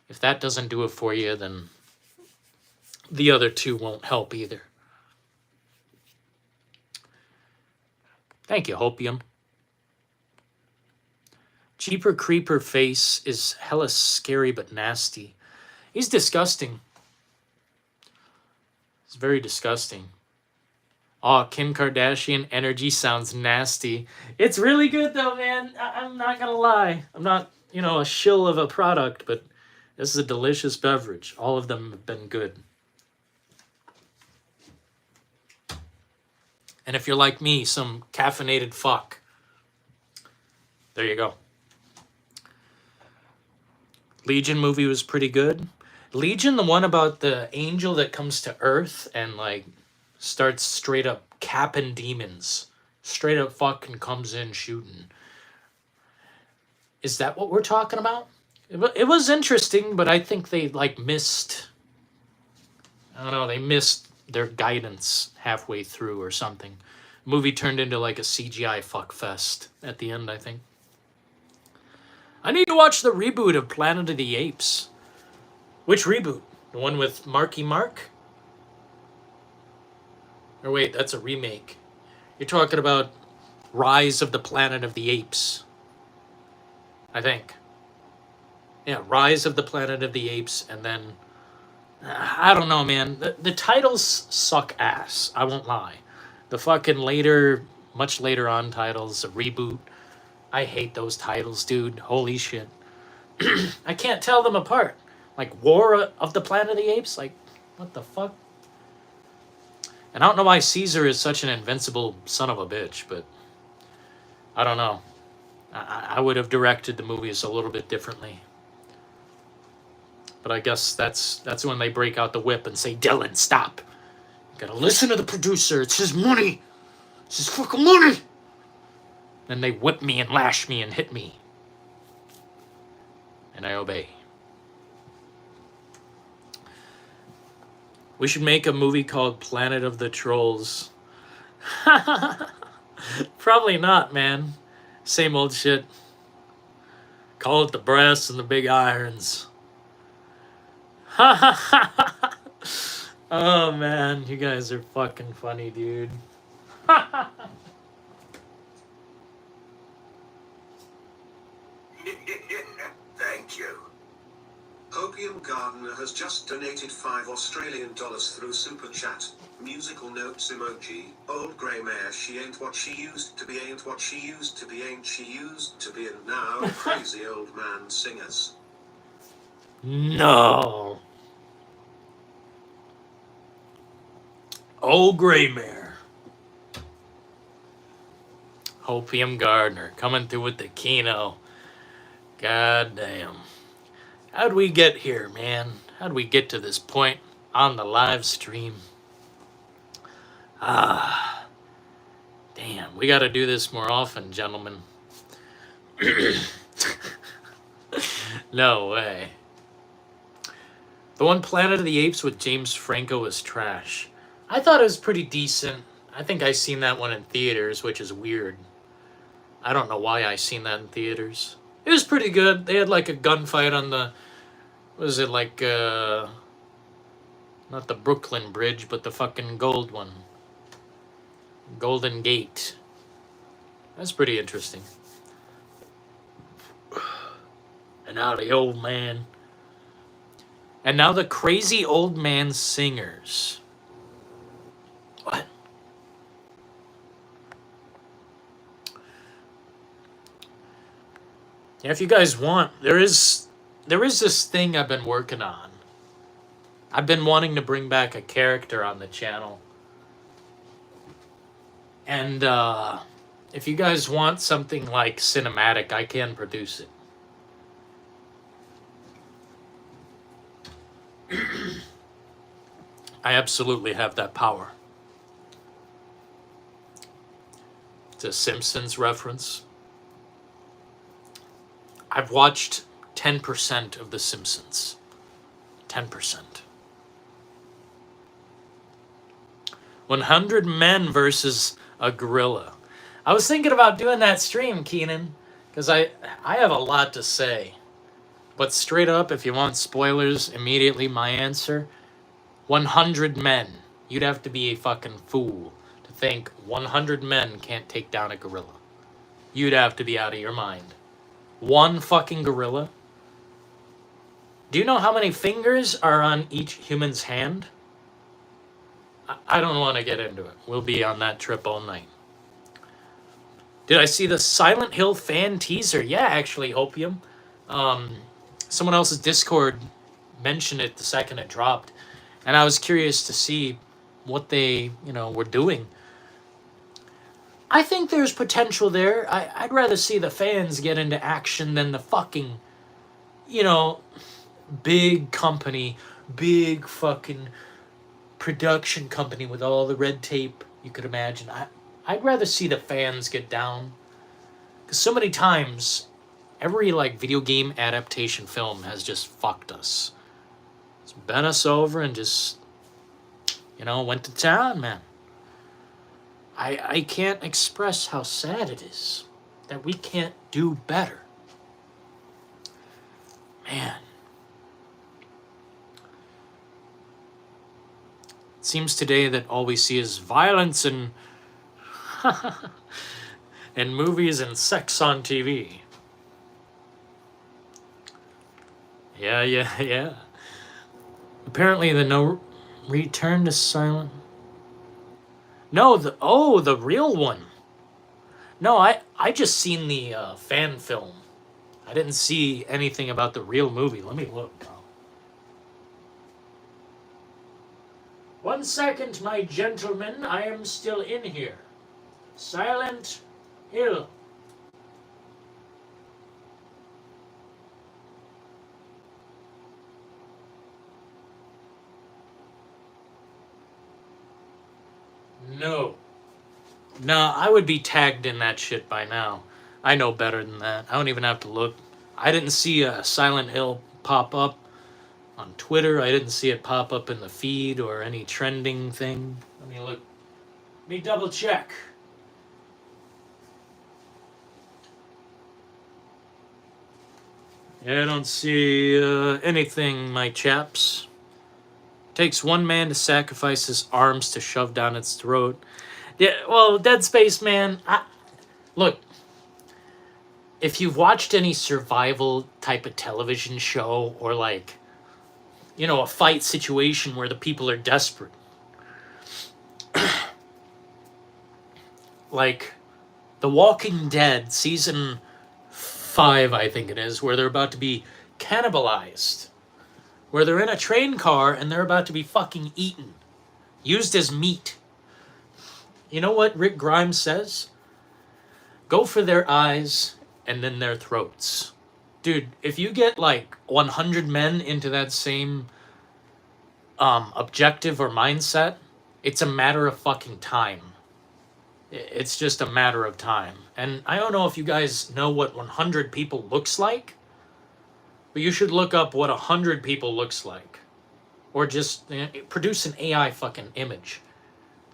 If that doesn't do it for you, then the other 2 won't help either. Thank you, Hopium. Jeeper Creeper face is hella scary but nasty. He's disgusting. It's very disgusting. Oh, Kim Kardashian energy sounds nasty. It's really good though, man. I'm not gonna lie. I'm not, a shill of a product, but this is a delicious beverage. All of them have been good. And if you're like me, some caffeinated fuck, there you go. Legion movie was pretty good. Legion, the one about the angel that comes to Earth and starts straight up capping demons. Straight up fucking comes in shooting. Is that what we're talking about? It was interesting, but I think they missed. I don't know, they missed their guidance halfway through or something. The movie turned into a CGI fuckfest at the end, I think. I need to watch the reboot of Planet of the Apes. Which reboot? The one with Marky Mark? Or wait, that's a remake. You're talking about Rise of the Planet of the Apes. I think. Yeah, Rise of the Planet of the Apes, and then... I don't know, man. The titles suck ass. I won't lie. The fucking much later on titles, a reboot. I hate those titles, dude. Holy shit. I can't tell them apart. War of the Planet of the Apes? What the fuck? And I don't know why Caesar is such an invincible son of a bitch, but... I don't know. I would have directed the movies a little bit differently. But I guess that's when they break out the whip and say, Dylan, stop. You gotta listen to the producer. It's his money. It's his fucking money. Then they whip me and lash me and hit me. And I obey. We should make a movie called Planet of the Trolls. Probably not, man. Same old shit. Call it the brass and the big irons. Oh man, you guys are fucking funny, dude.
Thank you. Opium Gardener has just donated $5 through Super Chat. Musical notes emoji. Old grey mare, she ain't what she used to be, ain't what she used to be, ain't she used to be, and now crazy old man singers.
No. Old gray mare. Opium Gardener coming through with the Kino. God damn. How'd we get here, man? How'd we get to this point on the live stream? Damn, we gotta do this more often, gentlemen. No way. The one Planet of the Apes with James Franco is trash. I thought it was pretty decent. I think I seen that one in theaters, which is weird. I don't know why I seen that in theaters. It was pretty good. They had a gunfight on the... Was it not the Brooklyn Bridge, but the fucking gold one. Golden Gate. That's pretty interesting. And now the old man. And now the crazy old man singers. What? Yeah, if you guys want, there is this thing I've been working on. I've been wanting to bring back a character on the channel. And if you guys want something like cinematic, I can produce it. I absolutely have that power. It's a Simpsons reference. I've watched 10% of The Simpsons. 10%. 100 men versus a gorilla. I was thinking about doing that stream, Keenan, because I have a lot to say. But straight up, if you want spoilers, immediately my answer, 100 men. You'd have to be a fucking fool to think 100 men can't take down a gorilla. You'd have to be out of your mind. One fucking gorilla? Do you know how many fingers are on each human's hand? I don't want to get into it. We'll be on that trip all night. Did I see the Silent Hill fan teaser? Yeah, actually, Opium. Someone else's Discord mentioned it the second it dropped, and I was curious to see what they, were doing. I think there's potential there. I'd rather see the fans get into action than the fucking, big company, big fucking production company with all the red tape you could imagine. I'd rather see the fans get down. Because so many times, every video game adaptation film has just fucked us. It's bent us over and just, went to town, man. I can't express how sad it is that we can't do better. Man. It seems today that all we see is violence and and movies and sex on TV. Yeah. Apparently the no return to silent. No, the real one. No, I just seen the fan film. I didn't see anything about the real movie. Let me look. 1 second, my gentlemen. I am still in here. Silent Hill. No. No, I would be tagged in that shit by now. I know better than that. I don't even have to look. I didn't see a Silent Hill pop up on Twitter. I didn't see it pop up in the feed or any trending thing. Let me look. Let me double check. Yeah, I don't see anything, my chaps. Takes one man to sacrifice his arms to shove down its throat. Yeah, well, Dead Space, man. Look, if you've watched any survival type of television show or a fight situation where the people are desperate, like The Walking Dead season 5, I think it is, where they're about to be cannibalized. Where they're in a train car and they're about to be fucking eaten. Used as meat. You know what Rick Grimes says? Go for their eyes and then their throats. Dude, if you get 100 men into that same objective or mindset, it's a matter of fucking time. It's just a matter of time. And I don't know if you guys know what 100 people looks like, but you should look up what 100 people looks like. Or just produce an AI fucking image.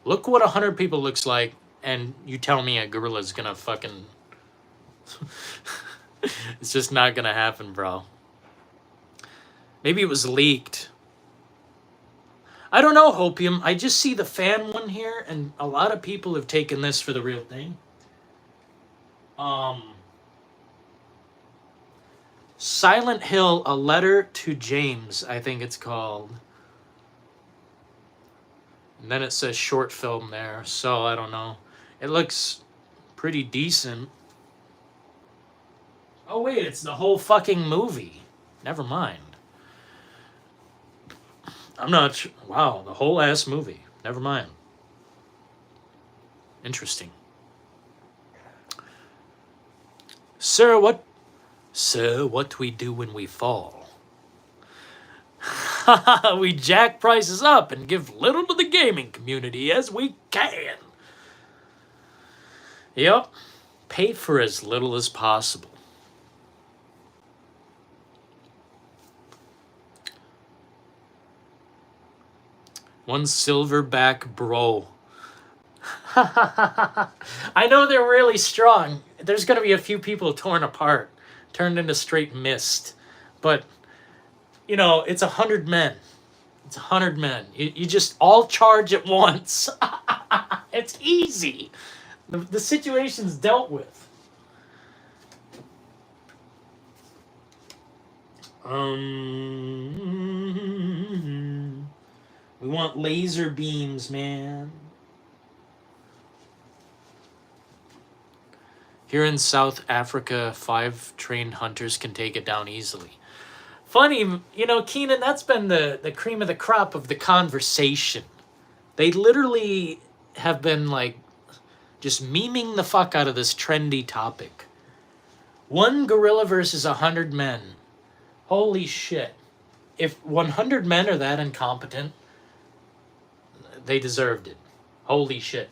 Look what 100 people looks like, and you tell me a gorilla's gonna fucking... It's just not gonna happen, bro. Maybe it was leaked. I don't know, Hopium. I just see the fan one here, and a lot of people have taken this for the real thing. Silent Hill, A Letter to James, I think it's called. And then it says short film there, so I don't know. It looks pretty decent. Oh, wait, it's the whole fucking movie. Never mind. I'm not sure. Wow, the whole ass movie. Never mind. Interesting. Sir, what we do when we fall? We jack prices up and give little to the gaming community as we can. Yep. Pay for as little as possible. One silverback bro. I know they're really strong. There's going to be a few people torn apart, turned into straight mist. But, you know, it's 100 men. It's 100 men. You just all charge at once. It's easy. The situation's dealt with. We want laser beams, man. Here in South Africa, 5 trained hunters can take it down easily. Funny, you know, Keenan, that's been the cream of the crop of the conversation. They literally have been, like, just memeing the fuck out of this trendy topic. 1 gorilla versus 100 men. Holy shit. If 100 men are that incompetent, they deserved it. Holy shit.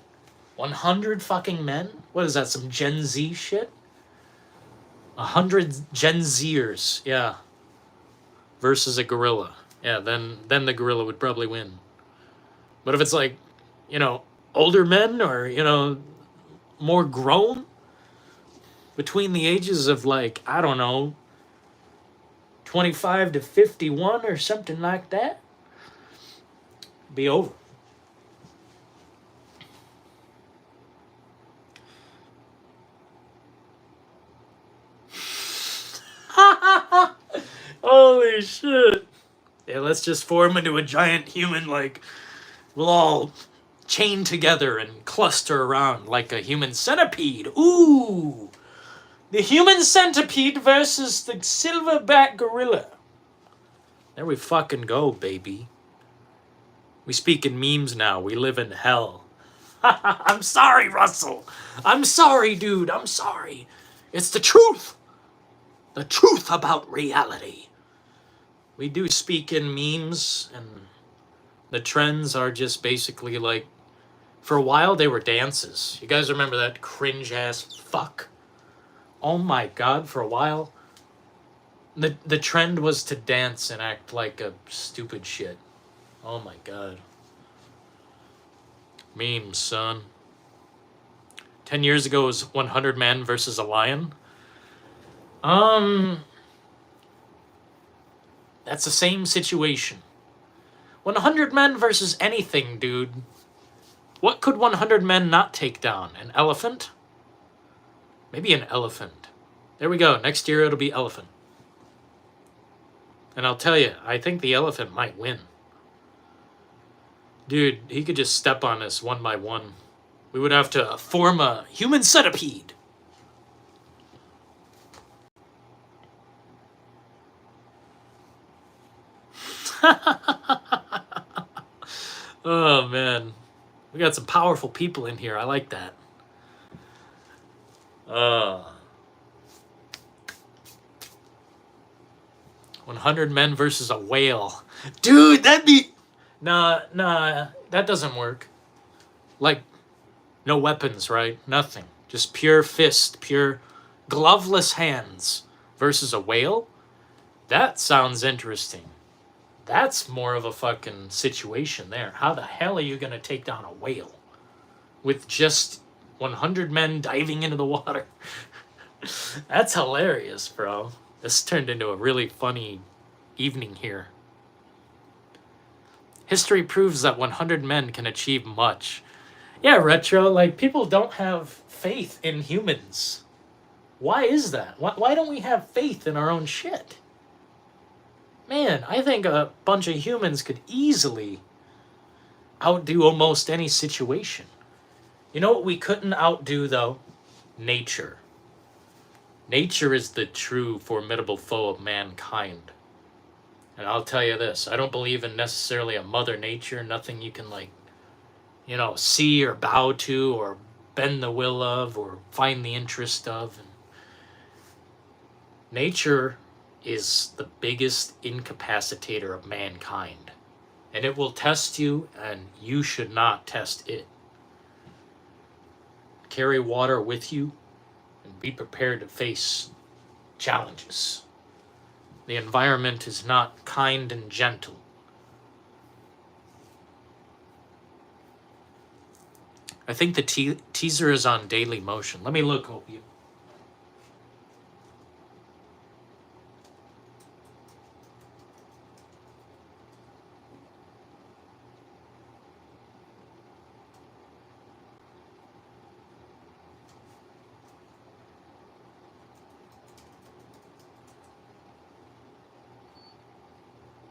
100 fucking men? What is that, some Gen Z shit? 100 Gen Zers, yeah. Versus a gorilla. Yeah, then the gorilla would probably win. But if it's like, you know, older men or, you know, more grown, between the ages of, like, I don't know, 25 to 51 or something like that, be over. Holy shit. Yeah, let's just form into a giant human, like, we'll all chain together and cluster around like a human centipede. Ooh! The human centipede versus the silverback gorilla. There we fucking go, baby. We speak in memes now. We live in hell. I'm sorry, Russell. I'm sorry, dude. I'm sorry. It's the truth. The truth about reality. We do speak in memes, and the trends are just basically like, for a while they were dances. You guys remember that cringe-ass fuck? Oh my god, for a while, the trend was to dance and act like a stupid shit. Oh my god. Memes, son. 10 years ago it was 100 men versus a lion. That's the same situation. 100 men versus anything, dude. What could 100 men not take down? An elephant? Maybe an elephant. There we go. Next year it'll be elephant. And I'll tell you, I think the elephant might win. Dude, he could just step on us one by one. We would have to form a human centipede. Oh, man. We got some powerful people in here. I like that. 100 men versus a whale. Dude, that'd be... Nah, that doesn't work. Like, no weapons, right? Nothing. Just pure fist, pure gloveless hands versus a whale? That sounds interesting. That's more of a fucking situation there. How the hell are you going to take down a whale? With just 100 men diving into the water. That's hilarious, bro. This turned into a really funny evening here. History proves that 100 men can achieve much. Yeah, Retro, like, people don't have faith in humans. Why is that? Why don't we have faith in our own shit? Man, I think a bunch of humans could easily outdo almost any situation. You know what we couldn't outdo, though? Nature. Nature is the true formidable foe of mankind. And I'll tell you this, I don't believe in necessarily a mother nature, nothing you can like, you know, see or bow to or bend the will of or find the interest of. Nature is the biggest incapacitator of mankind. And it will test you, and you should not test it. Carry water with you and be prepared to face challenges. The environment is not kind and gentle. I think the teaser is on Daily Motion. Let me look, Opie.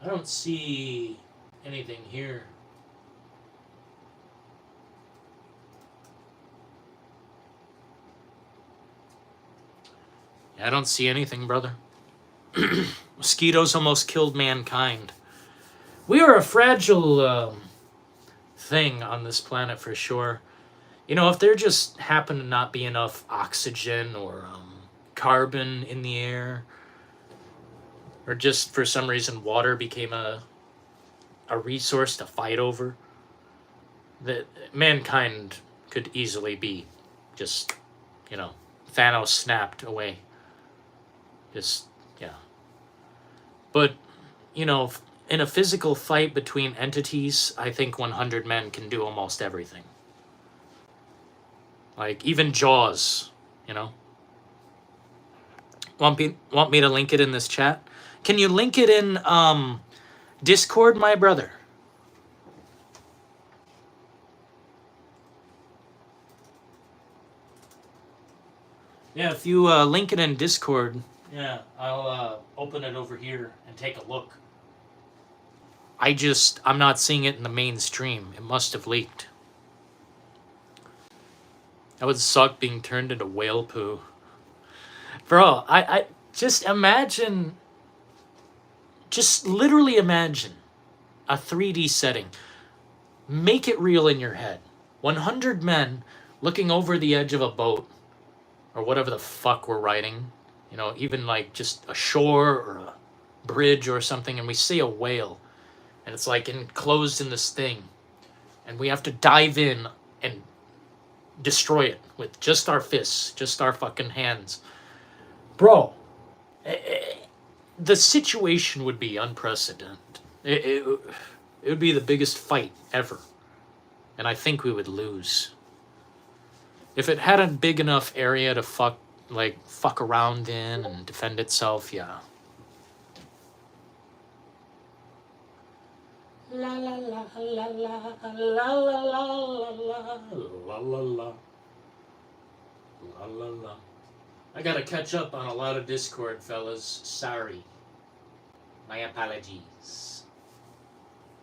I don't see anything here. I don't see anything, brother. Mosquitoes almost killed mankind. We are a fragile thing on this planet for sure. You know, if there just happened to not be enough oxygen or carbon in the air, or just for some reason water became a resource to fight over, that mankind could easily be just, you know, Thanos snapped away. Just, yeah. But, you know, in a physical fight between entities, I think 100 men can do almost everything. Like, even Jaws, you know? Want me to link it in this chat? Can you link it in Discord, my brother? Yeah, if you link it in Discord, yeah, I'll open it over here and take a look. I'm not seeing it in the mainstream. It must have leaked. That would suck being turned into whale poo. Bro, I just imagine, just literally imagine a 3D setting. Make it real in your head. 100 men looking over the edge of a boat or whatever the fuck we're riding. You know, even like just a shore or a bridge or something, and we see a whale. And it's like enclosed in this thing. And we have to dive in and destroy it with just our fists, just our fucking hands. Bro, the situation would be unprecedented. It would be the biggest fight ever. And I think we would lose. If it had a big enough area to fuck around in and defend itself, yeah. La la la la la la la la la la la la la la. I gotta catch up on a lot of Discord, fellas. Sorry. My apologies.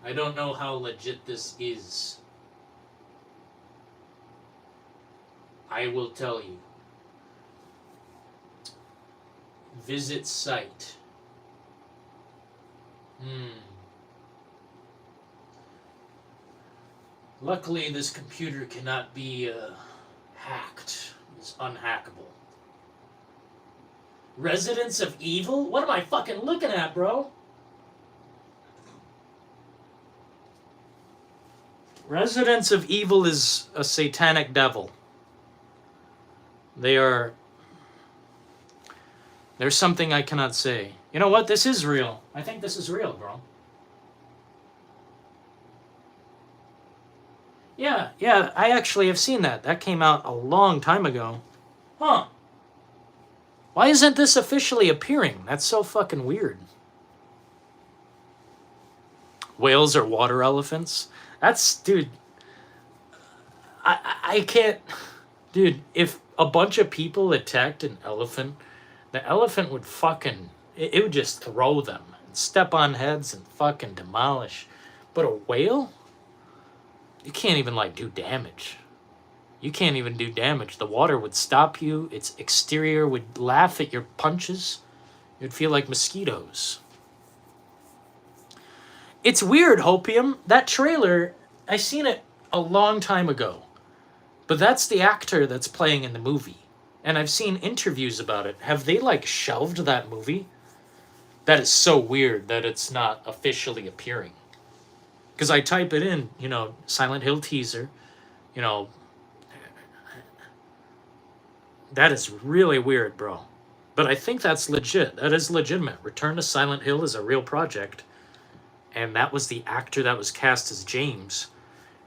I don't know how legit this is. I will tell you. Visit site. Luckily, this computer cannot be hacked. It's unhackable. Residents of Evil? What am I fucking looking at, bro? Residents of Evil is a satanic devil. There's something I cannot say. You know what? This is real. I think this is real, bro. Yeah, I actually have seen that. That came out a long time ago. Huh. Why isn't this officially appearing? That's so fucking weird. Whales are water elephants? Dude, I can't, dude, if a bunch of people attacked an elephant, the elephant would fucking, it would just throw them and step on heads and fucking demolish. But a whale? You can't even, like, do damage. You can't even do damage. The water would stop you. Its exterior would laugh at your punches. You'd feel like mosquitoes. It's weird, Hopium. That trailer, I seen it a long time ago. But that's the actor that's playing in the movie. And I've seen interviews about it. Have they, like, shelved that movie? That is so weird that it's not officially appearing. Because I type it in, you know, Silent Hill teaser, you know. That is really weird, bro. But I think that's legit. That is legitimate. Return to Silent Hill is a real project. And that was the actor that was cast as James.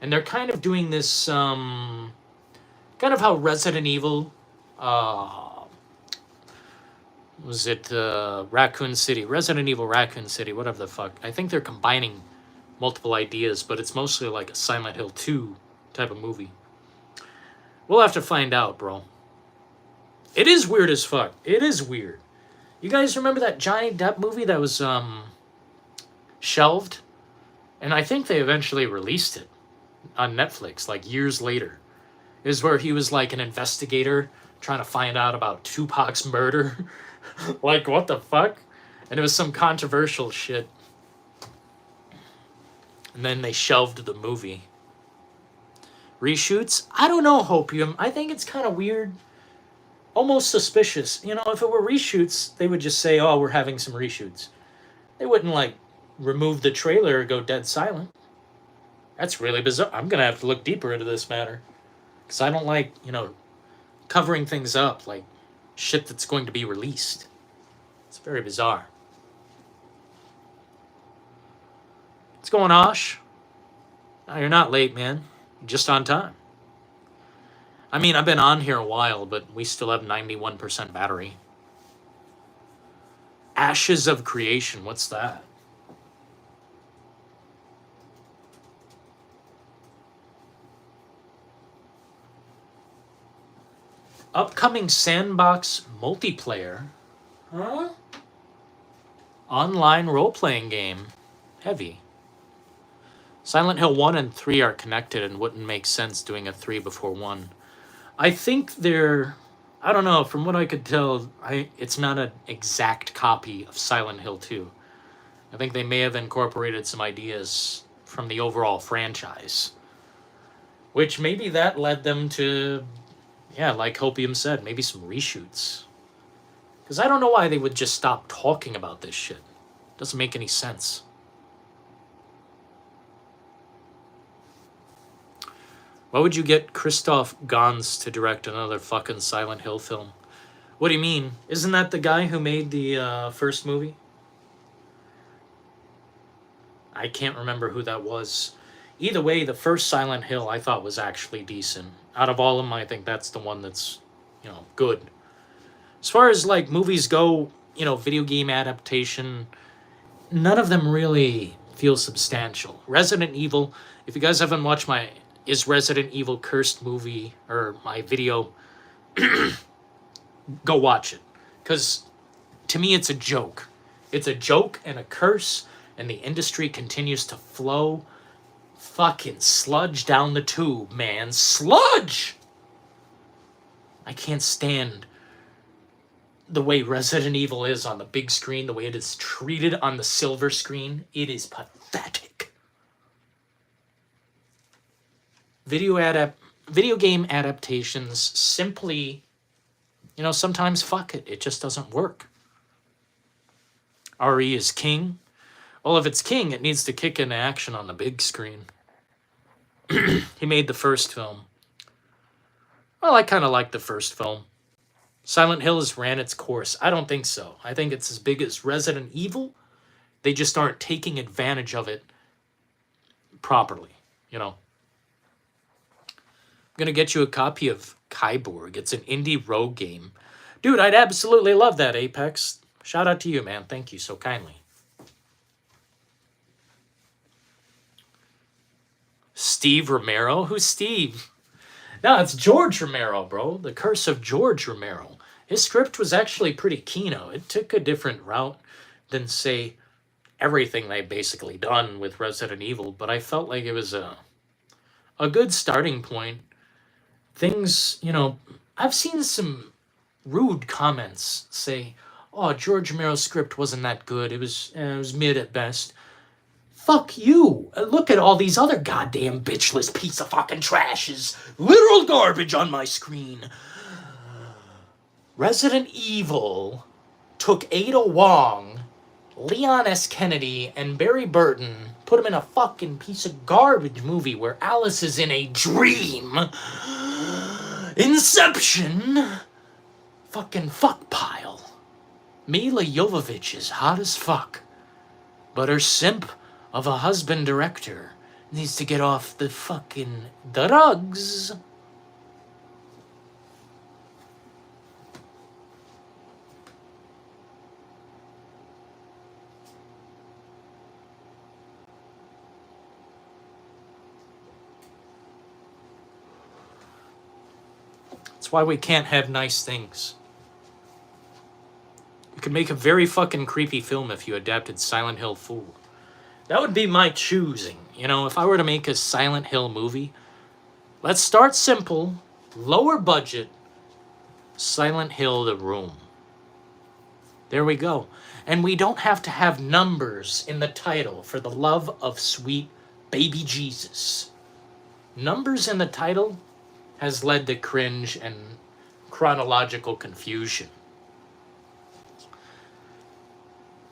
And they're kind of doing this, kind of how Resident Evil, was it Raccoon City? Resident Evil Raccoon City, whatever the fuck. I think they're combining multiple ideas, but it's mostly like a Silent Hill 2 type of movie. We'll have to find out, bro. It is weird as fuck. It is weird. You guys remember that Johnny Depp movie that was shelved? And I think they eventually released it on Netflix, like years later. It was where he was like an investigator trying to find out about Tupac's murder. Like, what the fuck? And it was some controversial shit. And then they shelved the movie. Reshoots? I don't know, Hopium. I think it's kind of weird. Almost suspicious. You know, if it were reshoots, they would just say, oh, we're having some reshoots. They wouldn't, like, remove the trailer or go dead silent. That's really bizarre. I'm going to have to look deeper into this matter. Because I don't like, you know, covering things up like shit that's going to be released. It's very bizarre. What's going on, Osh? No, you're not late, man. You're just on time. I mean, I've been on here a while, but we still have 91% battery. Ashes of Creation, what's that? Upcoming sandbox multiplayer. Huh? Online role-playing game. Heavy. Silent Hill 1 and 3 are connected and wouldn't make sense doing a 3 before 1. I think they're... I don't know, from what I could tell, it's not an exact copy of Silent Hill 2. I think they may have incorporated some ideas from the overall franchise. Which maybe that led them to, yeah, like Hopium said, maybe some reshoots. Because I don't know why they would just stop talking about this shit. Doesn't make any sense. Why would you get Christoph Gans to direct another fucking Silent Hill film? What do you mean? Isn't that the guy who made the first movie? I can't remember who that was. Either way, the first Silent Hill I thought was actually decent. Out of all of them, I think that's the one that's, you know, good. As far as, like, movies go, you know, video game adaptation, none of them really feel substantial. Resident Evil, if you guys haven't watched my Is Resident Evil Cursed movie, or my video, go watch it. Because, to me, it's a joke. It's a joke and a curse, and the industry continues to flow fucking sludge down the tube, man. Sludge! I can't stand the way Resident Evil is on the big screen, the way it is treated on the silver screen. It is pathetic. Video game adaptations simply, you know, sometimes fuck it. It just doesn't work. RE is king. Well, if it's king, it needs to kick into action on the big screen. He made the first film. Well, I kind of like the first film. Silent Hill has ran its course. I don't think so. I think it's as big as Resident Evil. They just aren't taking advantage of it properly, you know. I'm going to get you a copy of Kyborg. It's an indie rogue game. Dude, I'd absolutely love that, Apex. Shout out to you, man. Thank you so kindly. Steve Romero? Who's Steve? No, it's George Romero, bro. The Curse of George Romero. His script was actually pretty keynote. It took a different route than, say, everything they've basically done with Resident Evil, but I felt like it was a good starting point. things, I've seen some rude comments say, "Oh, George Romero's script wasn't that good. It was mid at best." Fuck you. Look at all these other goddamn bitchless piece of fucking trashes. Literal garbage on my screen. Resident Evil took Ada Wong, Leon S. Kennedy, and Barry Burton, put them in a fucking piece of garbage movie where Alice is in a dream. Inception. Fucking fuck pile. Mila Jovovich is hot as fuck. But her simp of a husband director needs to get off the fucking drugs. That's why we can't have nice things. You could make a very fucking creepy film if you adapted Silent Hill 4. That would be my choosing. If I were to make a Silent Hill movie, let's start simple, lower budget, Silent Hill The Room. There we go. And we don't have to have numbers in the title for the love of sweet baby Jesus. Numbers in the title has led to cringe and chronological confusion.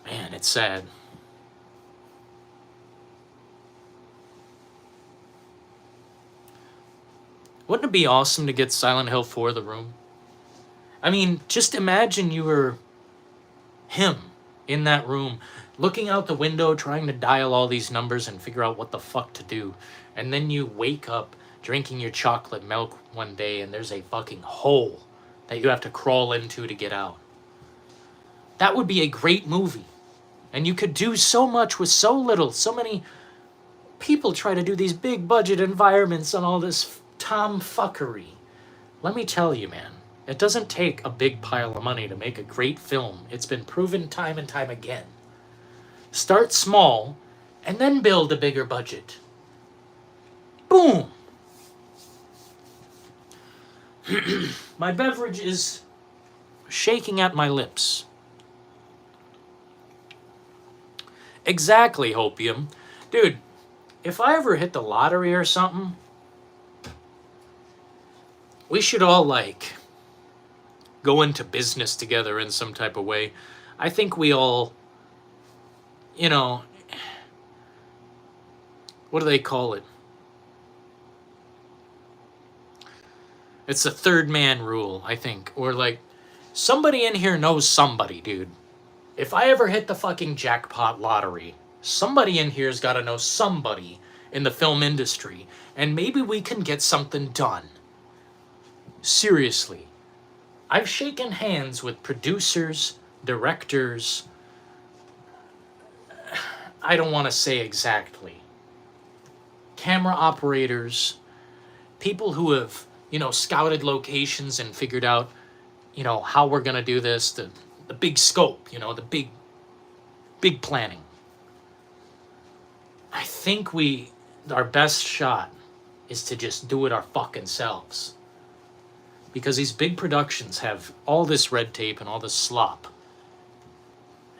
Man, it's sad. Wouldn't it be awesome to get Silent Hill 4 The Room? I mean, just imagine you were him in that room, looking out the window, trying to dial all these numbers and figure out what the fuck to do. And then you wake up drinking your chocolate milk one day and there's a fucking hole that you have to crawl into to get out. That would be a great movie. And you could do so much with so little. So many people try to do these big budget environments and all this tomfuckery. Let me tell you, man, it doesn't take a big pile of money to make a great film. It's been proven time and time again. Start small and then build a bigger budget. Boom. My beverage is shaking at my lips. Exactly, Hopium. Dude, if I ever hit the lottery or something, we should all, go into business together in some type of way. I think we all, what do they call it? It's the third man rule, I think. Or, somebody in here knows somebody, dude. If I ever hit the fucking jackpot lottery, somebody in here's got to know somebody in the film industry, and maybe we can get something done. Seriously. I've shaken hands with producers, directors, I don't want to say exactly, camera operators, people who have, scouted locations and figured out, how we're going to do this, the big scope, the big planning. I think our best shot is to just do it our fucking selves. Because these big productions have all this red tape and all this slop.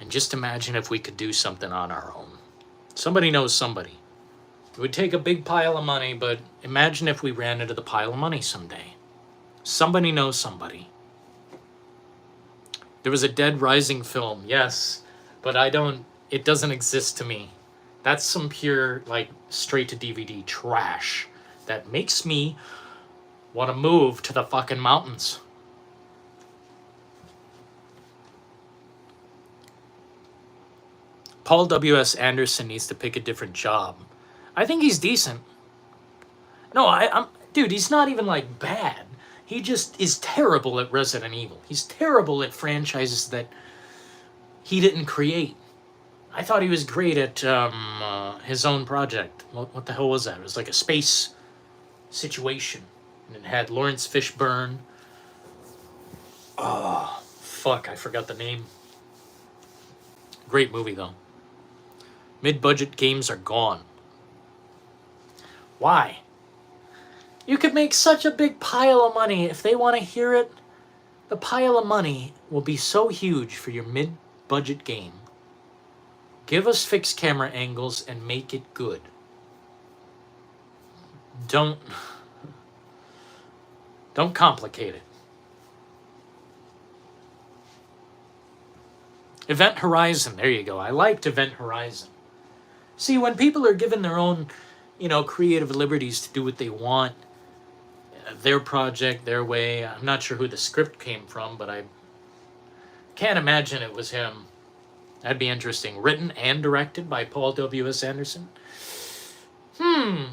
And just imagine if we could do something on our own. Somebody knows somebody. It would take a big pile of money, but imagine if we ran into the pile of money someday. Somebody knows somebody. There was a Dead Rising film, yes, but it doesn't exist to me. That's some pure, straight to DVD trash that makes me want to move to the fucking mountains. Paul W.S. Anderson needs to pick a different job. I think he's decent. No, dude, he's not even bad. He just is terrible at Resident Evil. He's terrible at franchises that he didn't create. I thought he was great at his own project. What the hell was that? It was like a space situation. And it had Lawrence Fishburne. Oh, fuck, I forgot the name. Great movie, though. Mid-budget games are gone. Why? You could make such a big pile of money. If they want to hear it, the pile of money will be so huge for your mid-budget game. Give us fixed camera angles and make it good. Don't complicate it. Event Horizon, there you go. I liked Event Horizon. See, when people are given their own, creative liberties to do what they want, their project, their way. I'm not sure who the script came from, but I can't imagine it was him. That'd be interesting. Written and directed by Paul W.S. Anderson. I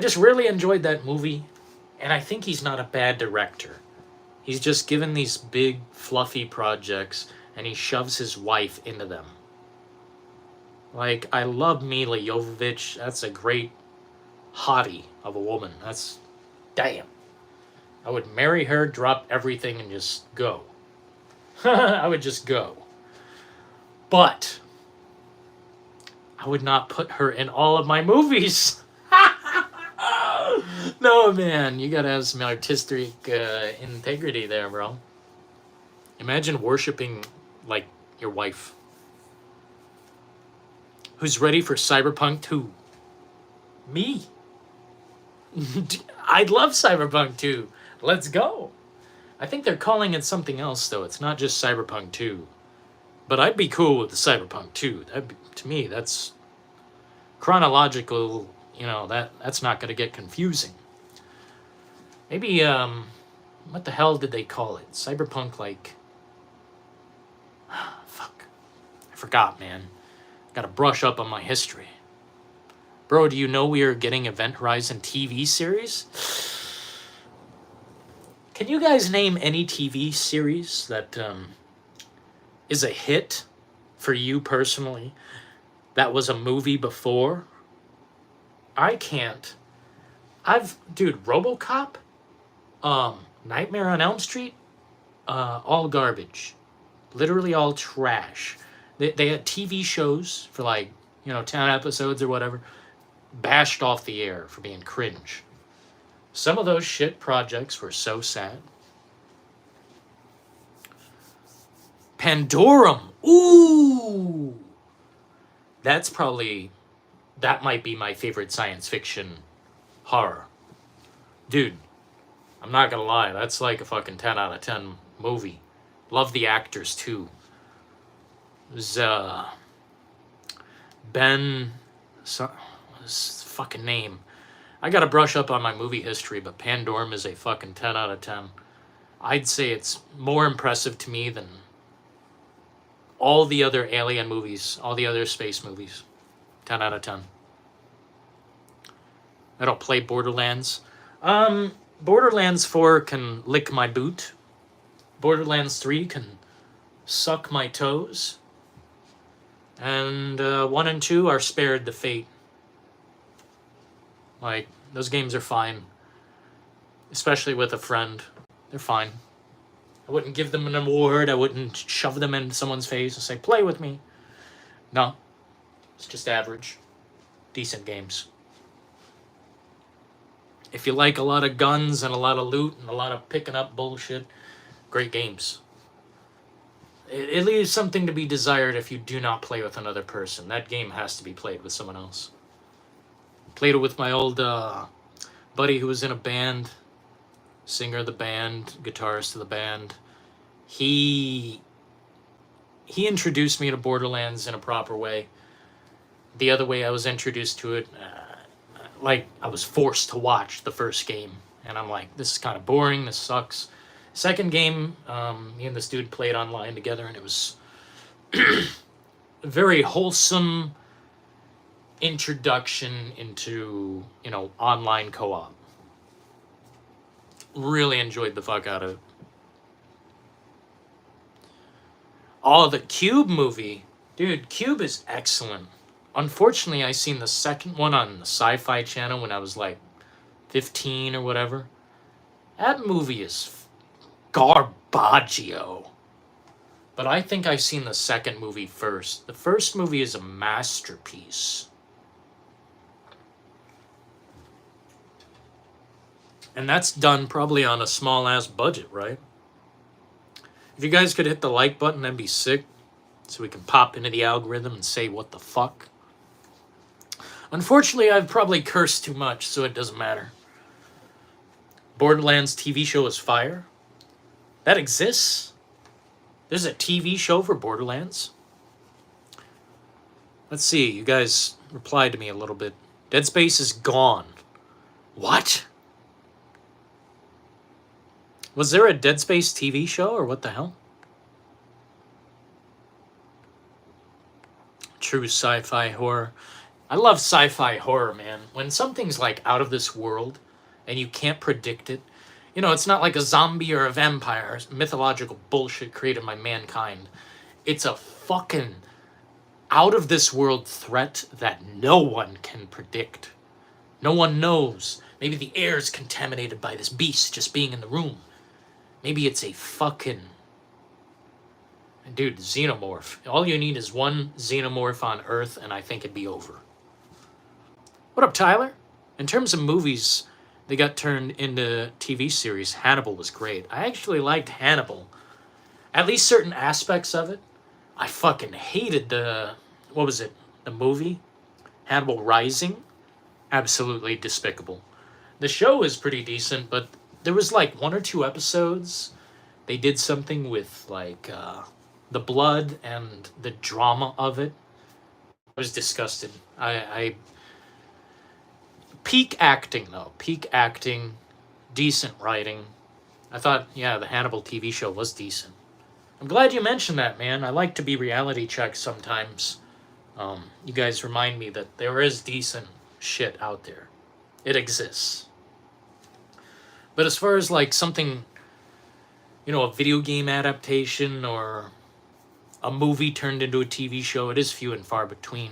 just really enjoyed that movie, and I think he's not a bad director. He's just given these big, fluffy projects, and he shoves his wife into them. Like, I love Mila Jovovich. That's a great hottie of a woman. That's... damn. I would marry her, drop everything, and just go. I would just go. But I would not put her in all of my movies. No, man. You gotta have some artistic integrity there, bro. Imagine worshiping, like, your wife. Who's ready for Cyberpunk 2? Me. I'd love Cyberpunk 2. Let's go. I think they're calling it something else, though. It's not just Cyberpunk 2. But I'd be cool with the Cyberpunk 2. To me, that's chronological. That's not going to get confusing. Maybe, what the hell did they call it? Cyberpunk, like... fuck. I forgot, man. Gotta brush up on my history. Bro, do you know we are getting Event Horizon TV series? Can you guys name any TV series that is a hit for you personally that was a movie before? I can't. Dude, RoboCop, Nightmare on Elm Street, all garbage. Literally all trash. They had TV shows for 10 episodes or whatever, bashed off the air for being cringe. Some of those shit projects were so sad. Pandorum. Ooh. That might be my favorite science fiction horror. Dude, I'm not gonna lie, that's like a fucking 10 out of 10 movie. Love the actors too. It was what's his fucking name? I gotta brush up on my movie history, but Pandorum is a fucking 10 out of 10. I'd say it's more impressive to me than all the other alien movies, all the other space movies. 10 out of 10. I don't play Borderlands. Borderlands 4 can lick my boot. Borderlands 3 can suck my toes. And 1 and 2 are spared the fate. Like, those games are fine. Especially with a friend. They're fine. I wouldn't give them an award. I wouldn't shove them in someone's face and say, play with me. No. It's just average. Decent games. If you like a lot of guns and a lot of loot and a lot of picking up bullshit, great games. It leaves something to be desired if you do not play with another person. That game has to be played with someone else. Played it with my old buddy who was in a band. Singer of the band, guitarist of the band. He introduced me to Borderlands in a proper way. The other way I was introduced to it, I was forced to watch the first game. And I'm like, this is kind of boring, this sucks. Second game, me and this dude played online together, and it was a very wholesome introduction into, online co-op. Really enjoyed the fuck out of it. Oh, the Cube movie. Dude, Cube is excellent. Unfortunately, I seen the second one on the Sci-Fi Channel when I was 15 or whatever. That movie is garbaggio. But I think I've seen the second movie first. The first movie is a masterpiece. And that's done probably on a small-ass budget, right? If you guys could hit the like button, that'd be sick. So we can pop into the algorithm and say what the fuck. Unfortunately, I've probably cursed too much, so it doesn't matter. Borderlands TV show is fire. That exists? There's a TV show for Borderlands? Let's see, you guys replied to me a little bit. Dead Space is gone. What? Was there a Dead Space TV show, or what the hell? True sci-fi horror. I love sci-fi horror, man. When something's like out of this world and you can't predict it. You know, it's not like a zombie or a vampire, mythological bullshit created by mankind. It's a fucking out of this world threat that no one can predict. No one knows. Maybe the air is contaminated by this beast just being in the room. Maybe it's a fucking... Dude, xenomorph. All you need is one xenomorph on Earth and I think it'd be over. What up, Tyler? In terms of movies, they got turned into TV series. Hannibal was great. I actually liked Hannibal. At least certain aspects of it. I fucking hated the... What was it? The movie? Hannibal Rising? Absolutely despicable. The show is pretty decent, but there was like 1 or 2 episodes. They did something with like the blood and the drama of it. I was disgusted. I peak acting, though. Peak acting. Decent writing. I thought, yeah, the Hannibal TV show was decent. I'm glad you mentioned that, man. I like to be reality checked sometimes. You guys remind me that there is decent shit out there. It exists. But as far as like something, you know, a video game adaptation or a movie turned into a TV show, it is few and far between.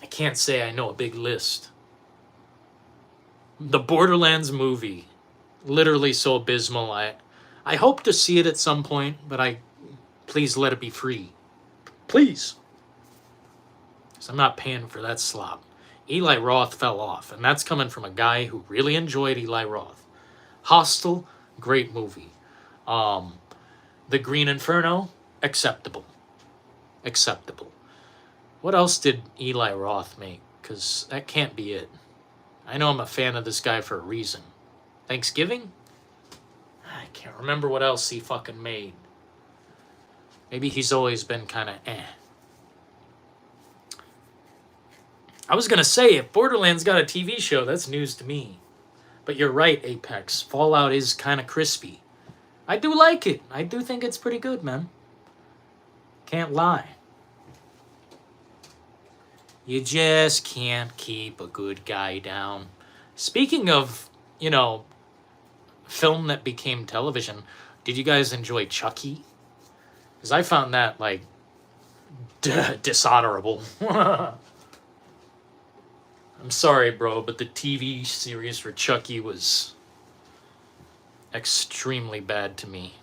I can't say I know a big list. The Borderlands movie, literally so abysmal. I hope to see it at some point, but please let it be free. Please. Because I'm not paying for that slop. Eli Roth fell off, and that's coming from a guy who really enjoyed Eli Roth. Hostel, great movie. The Green Inferno, acceptable. Acceptable. What else did Eli Roth make? Because that can't be it. I know I'm a fan of this guy for a reason. Thanksgiving? I can't remember what else he fucking made. Maybe he's always been kind of eh. I was going to say, if Borderlands got a TV show, that's news to me. But you're right, Apex. Fallout is kind of crispy. I do like it. I do think it's pretty good, man. Can't lie. You just can't keep a good guy down. Speaking of, you know, film that became television, did you guys enjoy Chucky? Because I found that, like, dishonorable. I'm sorry, bro, but the TV series for Chucky was extremely bad to me.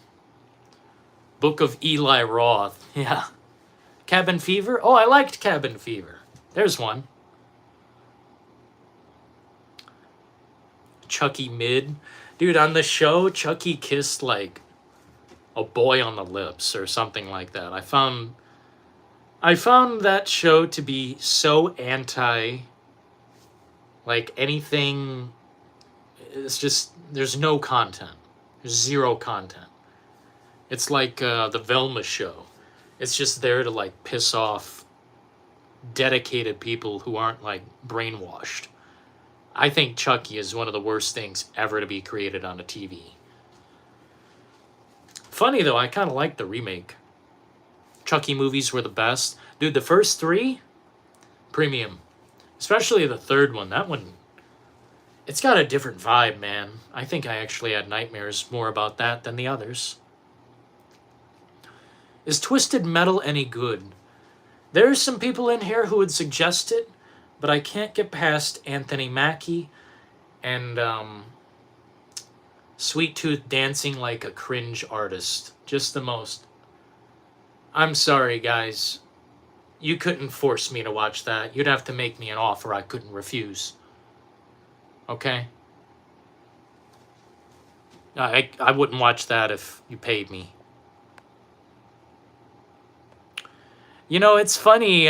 Book of Eli Roth. Yeah. Cabin Fever? Oh, I liked Cabin Fever. There's one. Chucky Mid. Dude, on the show, Chucky kissed, like, a boy on the lips or something like that. I found that show to be so anti... Like, anything... It's just... There's no content. There's zero content. It's like the Velma show. It's just there to, like, piss off dedicated people who aren't, like, brainwashed. I think Chucky is one of the worst things ever to be created on a TV. Funny, though, I kind of like the remake. Chucky movies were the best. Dude, the first 3? Premium. Especially the third one. That one, it's got a different vibe, man. I think I actually had nightmares more about that than the others. Is Twisted Metal any good? There's some people in here who would suggest it, but I can't get past Anthony Mackie and Sweet Tooth dancing like a cringe artist. Just the most. I'm sorry, guys. You couldn't force me to watch that. You'd have to make me an offer I couldn't refuse. Okay? I wouldn't watch that if you paid me. You know, it's funny.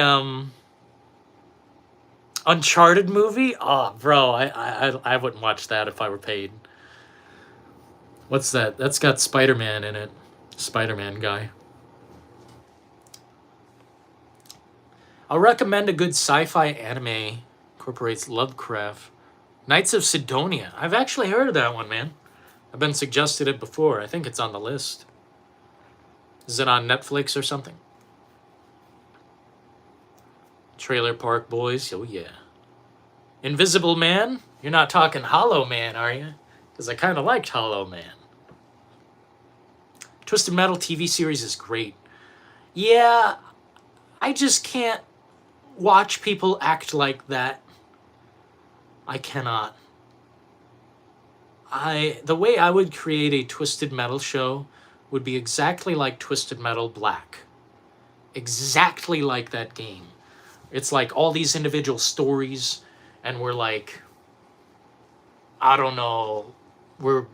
Uncharted movie? Oh, bro, I wouldn't watch that if I were paid. What's that? That's got Spider-Man in it. Spider-Man guy. I'll recommend a good sci-fi anime. Incorporates Lovecraft. Knights of Sidonia. I've actually heard of that one, man. I've been suggested it before. I think it's on the list. Is it on Netflix or something? Trailer Park Boys. Oh, yeah. Invisible Man? You're not talking Hollow Man, are you? Because I kind of liked Hollow Man. Twisted Metal TV series is great. Yeah, I just can't watch people act like that. I cannot. The way I would create a Twisted Metal show would be exactly like Twisted Metal Black. Exactly like that game. It's like all these individual stories, and we're like, I don't know, we're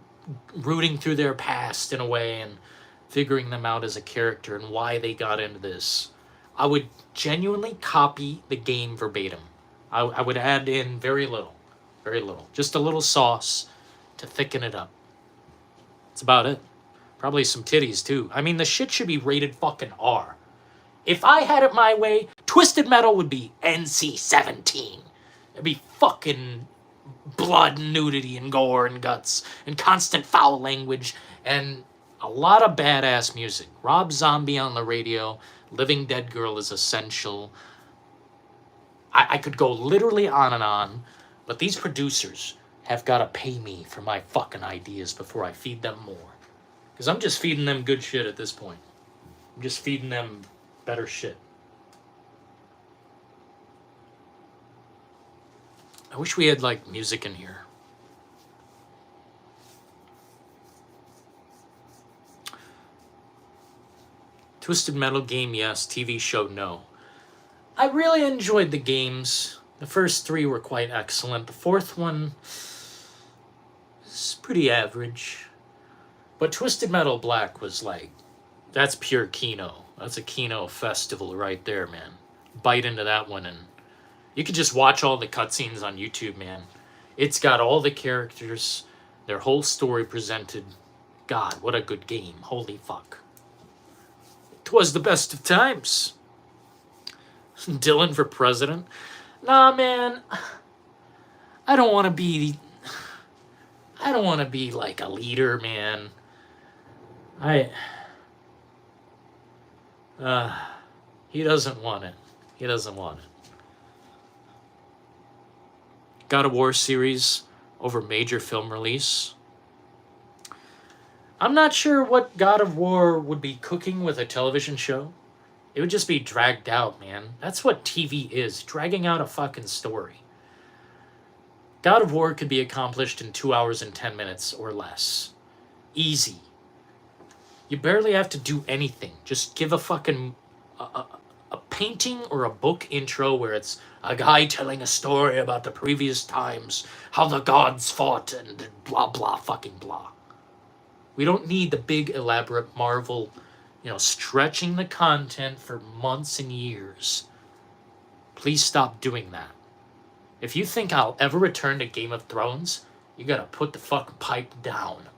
rooting through their past in a way and figuring them out as a character and why they got into this. I would genuinely copy the game verbatim. I would add in very little. Just a little sauce to thicken it up. That's about it. Probably some titties too. I mean, the shit should be rated fucking R. If I had it my way, Twisted Metal would be NC-17. It'd be fucking blood, nudity, and gore, and guts, and constant foul language, and a lot of badass music. Rob Zombie on the radio, Living Dead Girl is essential. I could go literally on and on, but these producers have got to pay me for my fucking ideas before I feed them more. Because I'm just feeding them good shit at this point. I'm just feeding them better shit. I wish we had, like, music in here. Twisted Metal game, yes. TV show, no. I really enjoyed the games. The first 3 were quite excellent. The 4th one is pretty average. But Twisted Metal Black was like, that's pure Kino. That's a Kino festival right there, man. Bite into that one, and you could just watch all the cutscenes on YouTube, man. It's got all the characters, their whole story presented. God, what a good game. Holy fuck. 'Twas the best of times. Dylan for president? Nah, man. I don't want to be like a leader, man. He doesn't want it. He doesn't want it. God of War series over major film release. I'm not sure what God of War would be cooking with a television show. It would just be dragged out, man. That's what TV is, dragging out a fucking story. God of War could be accomplished in 2 hours and 10 minutes or less. Easy. You barely have to do anything. Just give a fucking a painting or a book intro where it's a guy telling a story about the previous times, how the gods fought and blah blah fucking blah. We don't need the big elaborate Marvel, stretching the content for months and years. Please stop doing that. If you think I'll ever return to Game of Thrones, you gotta put the fucking pipe down.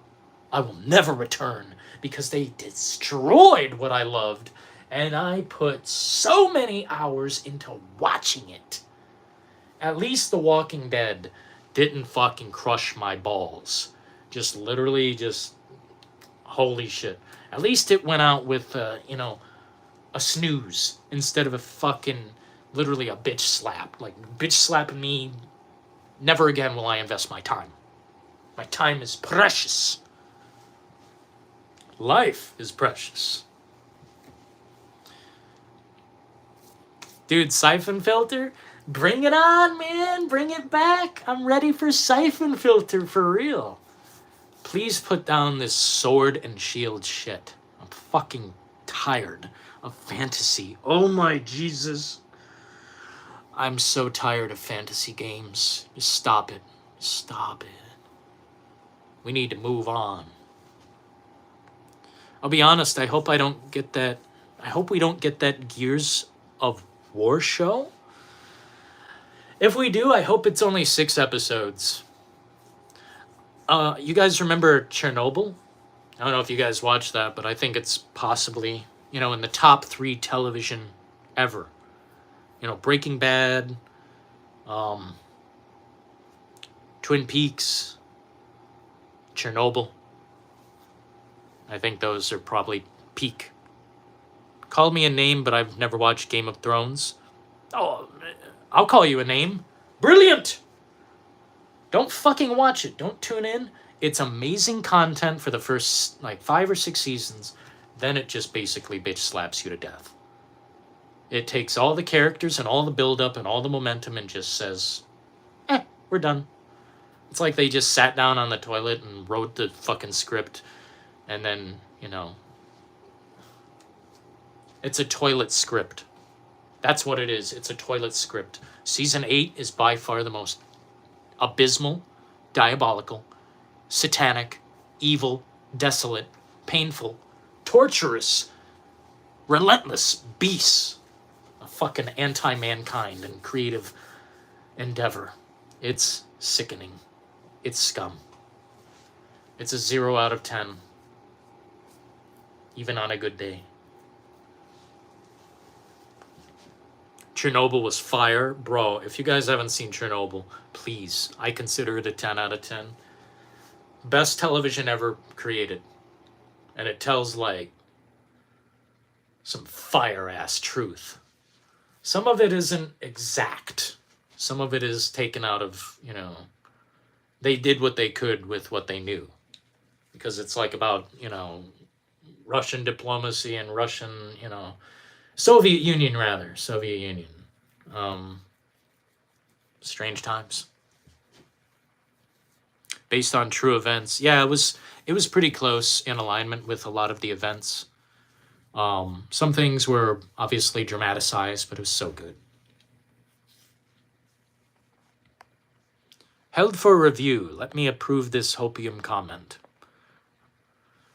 I will never return because they destroyed what I loved, and I put so many hours into watching it. At least The Walking Dead didn't fucking crush my balls. Just literally holy shit. At least it went out with, a snooze instead of a fucking, literally a bitch slap. Like, bitch slapping me, never again will I invest my time. My time is precious. Life is precious. Dude, Siphon Filter? Bring it on, man. Bring it back. I'm ready for Siphon Filter for real. Please put down this sword and shield shit. I'm fucking tired of fantasy. Oh my Jesus. I'm so tired of fantasy games. Just stop it. Stop it. We need to move on. I'll be honest, I hope I don't get that. I hope we don't get that Gears of War show. If we do, I hope it's only 6 episodes. You guys remember Chernobyl? I don't know if you guys watched that, but I think it's possibly, in the top 3 television ever. Breaking Bad, Twin Peaks, Chernobyl. I think those are probably peak. Call me a name, but I've never watched Game of Thrones. Oh, I'll call you a name. Brilliant! Don't fucking watch it. Don't tune in. It's amazing content for the first, 5 or 6 seasons. Then it just basically bitch slaps you to death. It takes all the characters and all the build-up and all the momentum and just says, we're done. It's like they just sat down on the toilet and wrote the fucking script. And then, it's a toilet script. That's what it is. It's a toilet script. Season 8 is by far the most abysmal, diabolical, satanic, evil, desolate, painful, torturous, relentless beasts of fucking anti-mankind and creative endeavor. It's sickening. It's scum. It's a 0 out of 10. Even on a good day. Chernobyl was fire. Bro, if you guys haven't seen Chernobyl, please. I consider it a 10 out of 10. Best television ever created. And it tells, some fire-ass truth. Some of it isn't exact. Some of it is taken out of, they did what they could with what they knew. Because it's about, Russian diplomacy and Russian, Soviet Union. Strange times. Based on true events. Yeah, it was pretty close in alignment with a lot of the events. Some things were obviously dramatized, but it was so good. Held for review. Let me approve this hopium comment.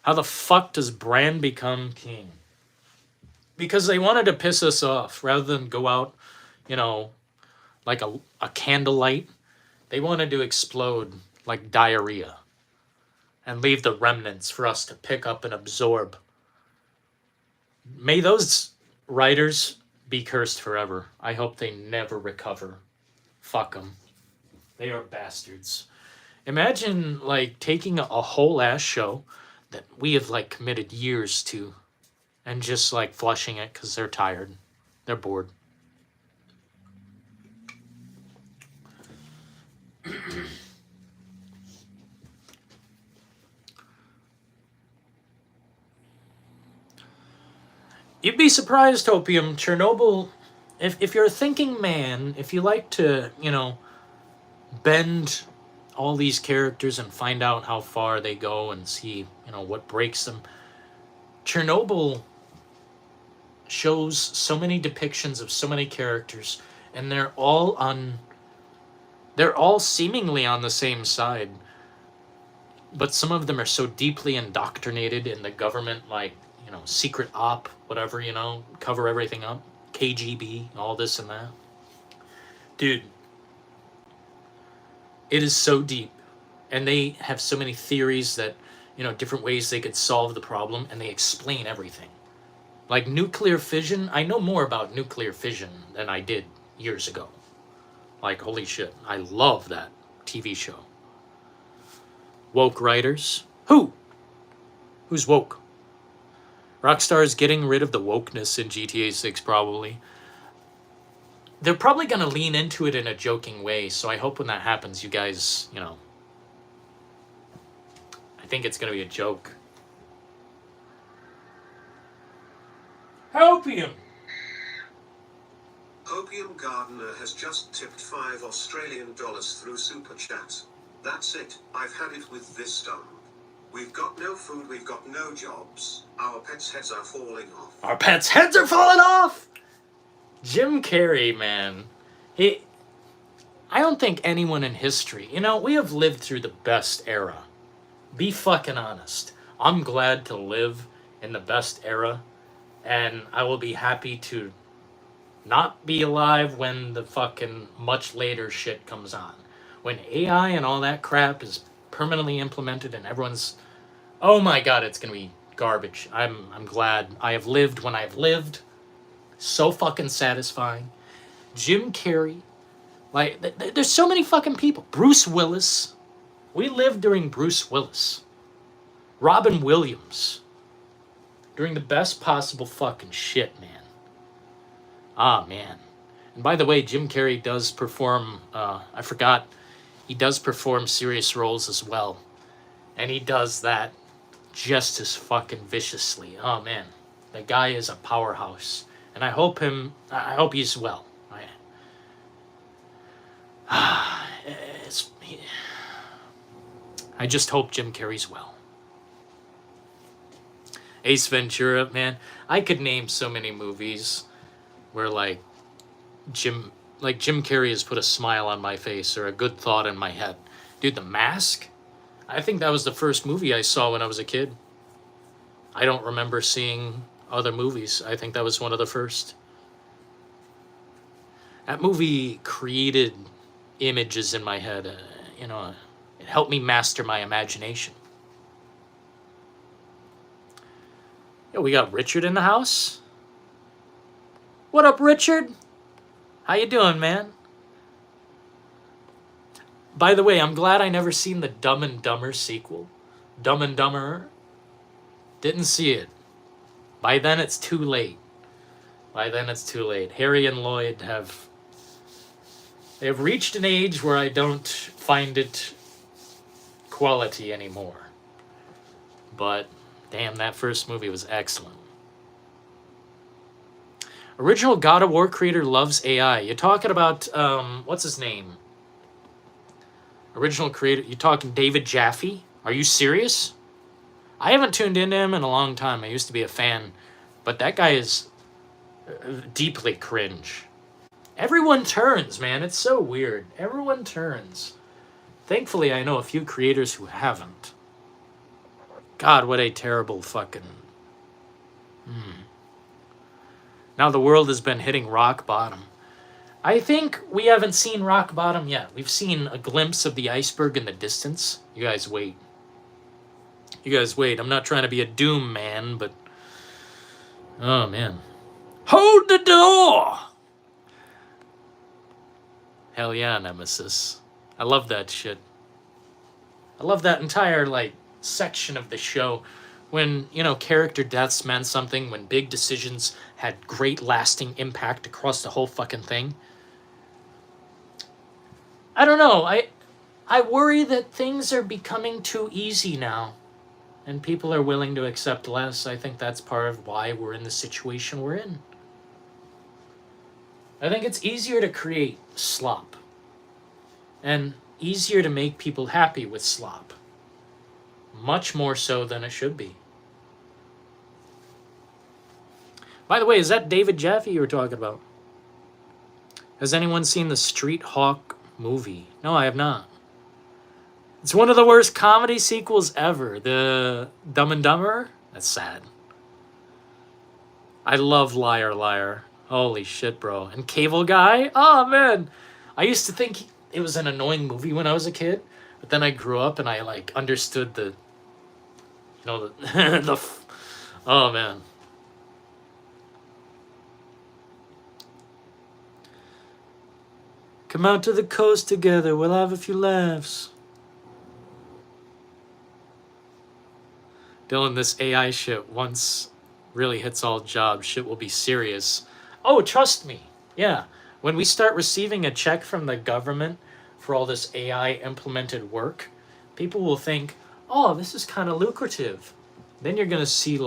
How the fuck does Bran become king? Because they wanted to piss us off rather than go out, like a candlelight. They wanted to explode like diarrhea and leave the remnants for us to pick up and absorb. May those writers be cursed forever. I hope they never recover. Fuck them. They are bastards. Imagine taking a whole ass show that we have committed years to and just flushing it because they're tired. They're bored. You'd be surprised, Hopium. Chernobyl, if you're a thinking man, if you like to, bend all these characters and find out how far they go and see, what breaks them. Chernobyl shows so many depictions of so many characters, and they're all seemingly on the same side. But some of them are so deeply indoctrinated in the government, secret op, whatever, cover everything up. KGB, all this and that. Dude. It is so deep, and they have so many theories that, different ways they could solve the problem, and they explain everything. Like nuclear fission, I know more about nuclear fission than I did years ago. Holy shit, I love that TV show. Woke writers. Who's woke? Rockstar is getting rid of the wokeness in GTA 6, probably. They're probably going to lean into it in a joking way, so I hope when that happens, you guys, I think it's going to be a joke. Hopium!
Hopium Gardener has just tipped $5 through Super Chat. That's it, I've had it with this done. We've got no food, we've got no jobs. Our pets' heads are falling off.
Our pets' heads are falling off! Jim Carrey, man. I don't think anyone in history, we have lived through the best era. Be fucking honest. I'm glad to live in the best era, and I will be happy to not be alive when the fucking much later shit comes on. When AI and all that crap is permanently implemented and everyone's, oh my god, it's gonna be garbage. I'm glad I have lived when I've lived. So fucking satisfying. Jim Carrey, like there's so many fucking people. Bruce Willis. We lived during Bruce Willis. Robin Williams. During the best possible fucking shit, man. Ah, man. And by the way, Jim Carrey does perform, I forgot, he does perform serious roles as well. And he does that just as fucking viciously. Oh, man. The guy is a powerhouse. And I hope he's well. I just hope Jim Carrey's well. Ace Ventura, man. I could name so many movies where like Jim Carrey has put a smile on my face or a good thought in my head. Dude, The Mask? I think that was the first movie I saw when I was a kid. I don't remember seeing other movies. I think that was one of the first. That movie created images in my head. It helped me master my imagination. Yo, we got Richard in the house. What up, Richard? How you doing, man? By the way, I'm glad I never seen the Dumb and Dumber sequel. Dumb and Dumber. Didn't see it. By then, it's too late. Harry and Lloyd have reached an age where I don't find it quality anymore. But, damn, that first movie was excellent. Original God of War creator loves AI. You're talking about, what's his name? Original creator, you're talking David Jaffe? Are you serious? I haven't tuned into him in a long time. I used to be a fan. But that guy is deeply cringe. Everyone turns, man. It's so weird. Everyone turns. Thankfully, I know a few creators who haven't. God, what a terrible fucking... Now the world has been hitting rock bottom. I think we haven't seen rock bottom yet. We've seen a glimpse of the iceberg in the distance. You guys wait. I'm not trying to be a doom man, but... Oh, man. Hold the door! Hell yeah, Nemesis. I love that shit. I love that entire, section of the show when, character deaths meant something, when big decisions had great lasting impact across the whole fucking thing. I don't know. I worry that things are becoming too easy now, and people are willing to accept less. I think that's part of why we're in the situation we're in. I think it's easier to create slop, and easier to make people happy with slop. Much more so than it should be. By the way, is that David Jaffe you were talking about? Has anyone seen the Street Hawk movie? No, I have not. It's one of the worst comedy sequels ever. The Dumb and Dumber? That's sad. I love Liar Liar. Holy shit, bro. And Cable Guy? Oh, man. I used to think it was an annoying movie when I was a kid. But then I grew up and I, understood the... oh, man. Come out to the coast together. We'll have a few laughs. Dylan, this AI shit, once really hits all jobs, shit will be serious. Oh, trust me. Yeah. When we start receiving a check from the government for all this AI implemented work, people will think, oh, this is kind of lucrative. Then you're going to see,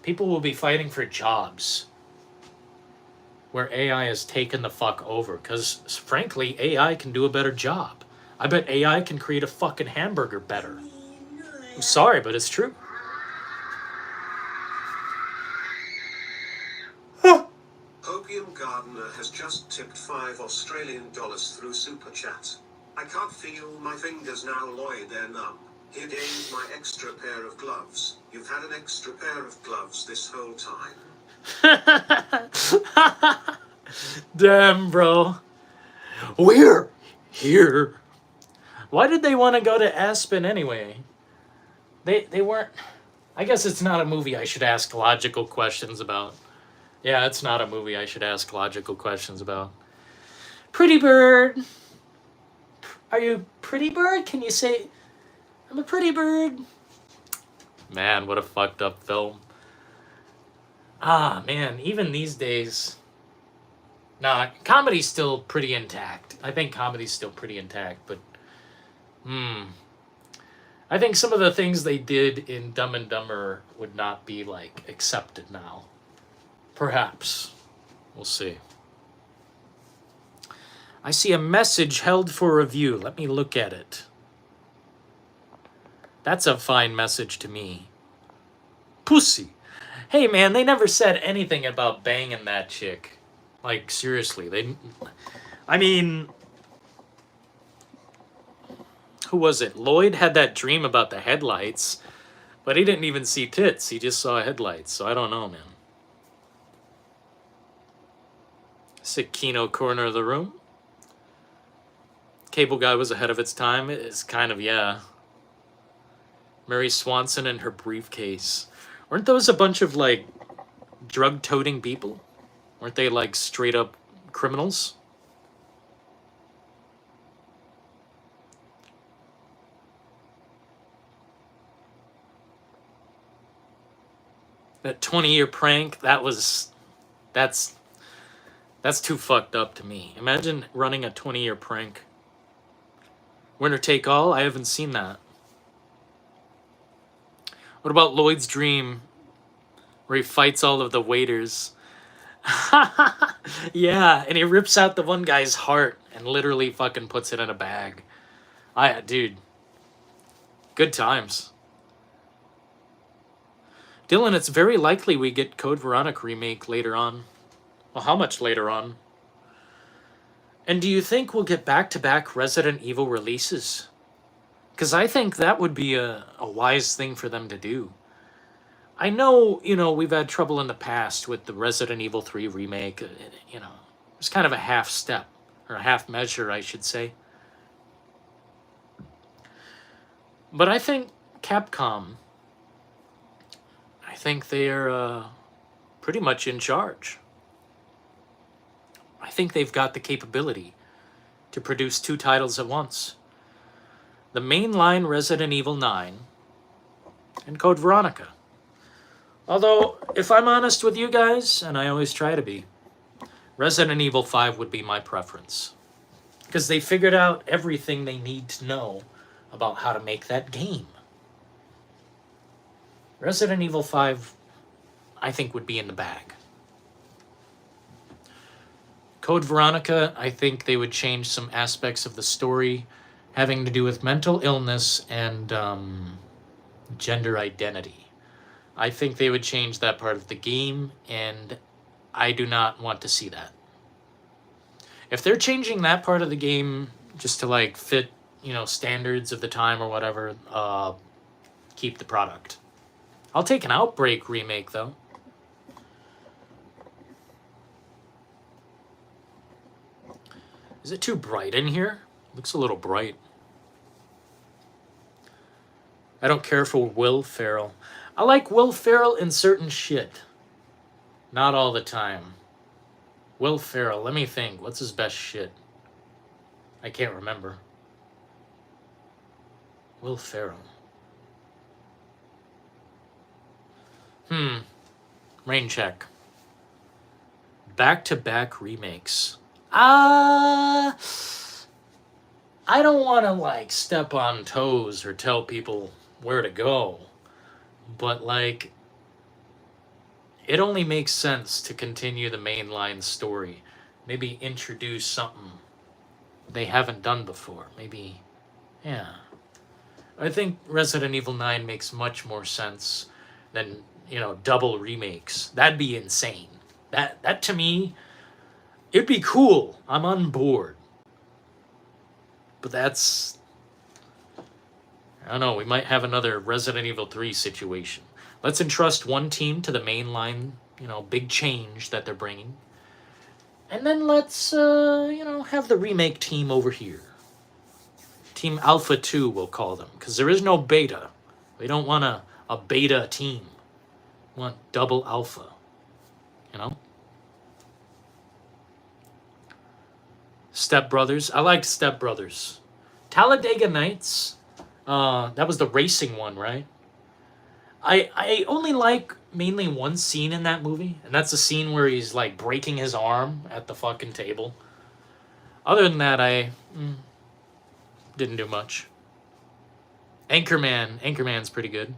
people will be fighting for jobs where AI has taken the fuck over. Because, frankly, AI can do a better job. I bet AI can create a fucking hamburger better. I'm sorry, but it's true.
Opium Gardener has just tipped $5 Australian through Super Chat. I can't feel my fingers now, Lloyd, they're numb. Here gained my extra pair of gloves. You've had an extra pair of gloves this whole time.
Damn, bro. We're here. Why did they want to go to Aspen anyway? They weren't... I guess it's not a movie I should ask logical questions about. Yeah, it's not a movie I should ask logical questions about. Pretty bird. Are you a pretty bird? Can you say, I'm a pretty bird? Man, what a fucked up film. Ah, man, even these days... Nah, comedy's still pretty intact. I think comedy's still pretty intact, but... I think some of the things they did in Dumb and Dumber would not be, like, accepted now. Perhaps. We'll see. I see a message held for review. Let me look at it. That's a fine message to me. Pussy. Hey, man, they never said anything about banging that chick. Like, seriously. I mean... Who was it? Lloyd had that dream about the headlights, but he didn't even see tits. He just saw headlights, so I don't know, man. Sick Kino corner of the room. Cable Guy was ahead of its time. It's kind of, yeah. Mary Swanson and her briefcase. Weren't those a bunch of, like, drug-toting people? Weren't they, like, straight-up criminals? That 20-year prank, that's too fucked up to me. Imagine running a 20-year prank. Winner take all? I haven't seen that. What about Lloyd's dream where he fights all of the waiters? Yeah, and he rips out the one guy's heart and literally fucking puts it in a bag. Dude, good times. Dylan, it's very likely we get Code Veronica remake later on. Well, how much later on? And do you think we'll get back-to-back Resident Evil releases? Because I think that would be a wise thing for them to do. I know, we've had trouble in the past with the Resident Evil 3 remake. It was kind of a half step, or a half measure, I should say. But I think Capcom... I think they're pretty much in charge. I think they've got the capability to produce 2 titles at once. The mainline Resident Evil 9 and Code Veronica. Although, if I'm honest with you guys, and I always try to be, Resident Evil 5 would be my preference. Because they figured out everything they need to know about how to make that game. Resident Evil 5, I think, would be in the bag. Code Veronica, I think they would change some aspects of the story having to do with mental illness and gender identity. I think they would change that part of the game, and I do not want to see that. If they're changing that part of the game just to, like, fit, standards of the time or whatever, keep the product. I'll take an Outbreak remake, though. Is it too bright in here? Looks a little bright. I don't care for Will Ferrell. I like Will Ferrell in certain shit. Not all the time. Will Ferrell, let me think. What's his best shit? I can't remember. Will Ferrell. Rain check. Back-to-back remakes. I don't want to, like, step on toes or tell people where to go. But, like, it only makes sense to continue the mainline story. Maybe introduce something they haven't done before. Maybe, yeah. I think Resident Evil 9 makes much more sense than, double remakes. That'd be insane. That to me, it'd be cool. I'm on board. But that's I don't know, we might have another Resident Evil 3 situation. Let's entrust one team to the mainline, big change that they're bringing. And then let's, have the remake team over here. Team Alpha 2, we'll call them, because there is no beta. We don't want a beta team. We want double alpha, Step Brothers. I liked Step Brothers. Talladega Nights. That was the racing one, right? I only like mainly one scene in that movie, and that's the scene where he's like breaking his arm at the fucking table. Other than that, I didn't do much. Anchorman's pretty good.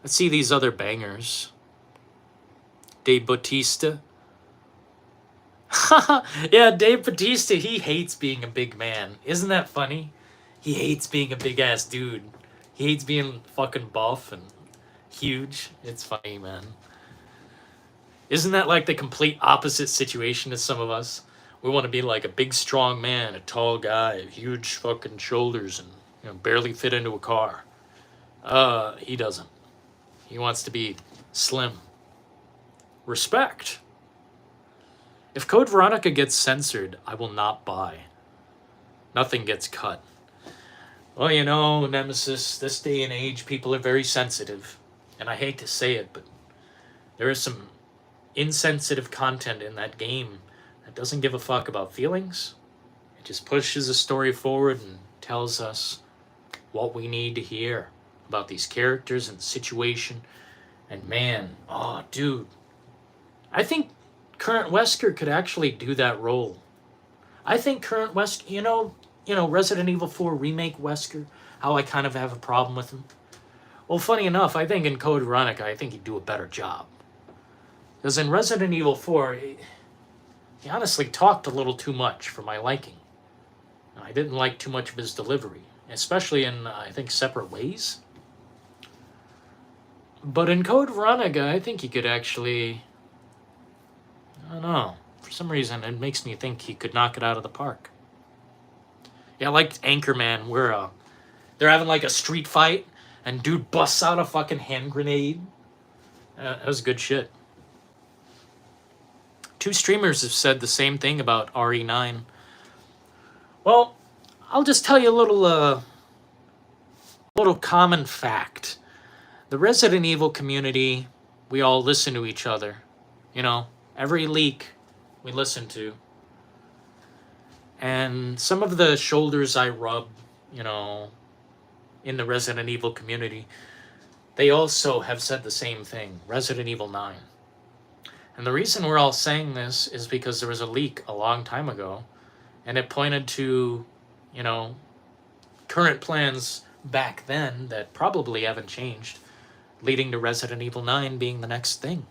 Let's see these other bangers. Dave Bautista. Yeah, Dave Bautista, he hates being a big man. Isn't that funny? He hates being a big ass dude. He hates being fucking buff and huge. It's funny, man. Isn't that like the complete opposite situation as some of us? We want to be like a big strong man, a tall guy, huge fucking shoulders, and barely fit into a car. He doesn't. He wants to be slim. Respect. If Code Veronica gets censored, I will not buy. Nothing gets cut. Well, Nemesis, this day and age, people are very sensitive. And I hate to say it, but there is some insensitive content in that game that doesn't give a fuck about feelings. It just pushes the story forward and tells us what we need to hear about these characters and the situation. And man, dude, I think Current Wesker could actually do that role. I think Current Wesker, Resident Evil 4 Remake Wesker, how I kind of have a problem with him. Well, funny enough, I think in Code Veronica, I think he'd do a better job. Because in Resident Evil 4, he honestly talked a little too much for my liking. And I didn't like too much of his delivery, especially in, I think, Separate Ways. But in Code Veronica, I think he could actually, I don't know, for some reason it makes me think he could knock it out of the park. Yeah, I liked Anchorman, where they're having like a street fight, and dude busts out a fucking hand grenade. That was good shit. 2 streamers have said the same thing about RE9. Well, I'll just tell you a little common fact. The Resident Evil community, we all listen to each other. Every leak we listen to. And some of the shoulders I rub, in the Resident Evil community, they also have said the same thing. Resident Evil 9. And the reason we're all saying this is because there was a leak a long time ago, and it pointed to, current plans back then that probably haven't changed, leading to Resident Evil 9 being the next thing.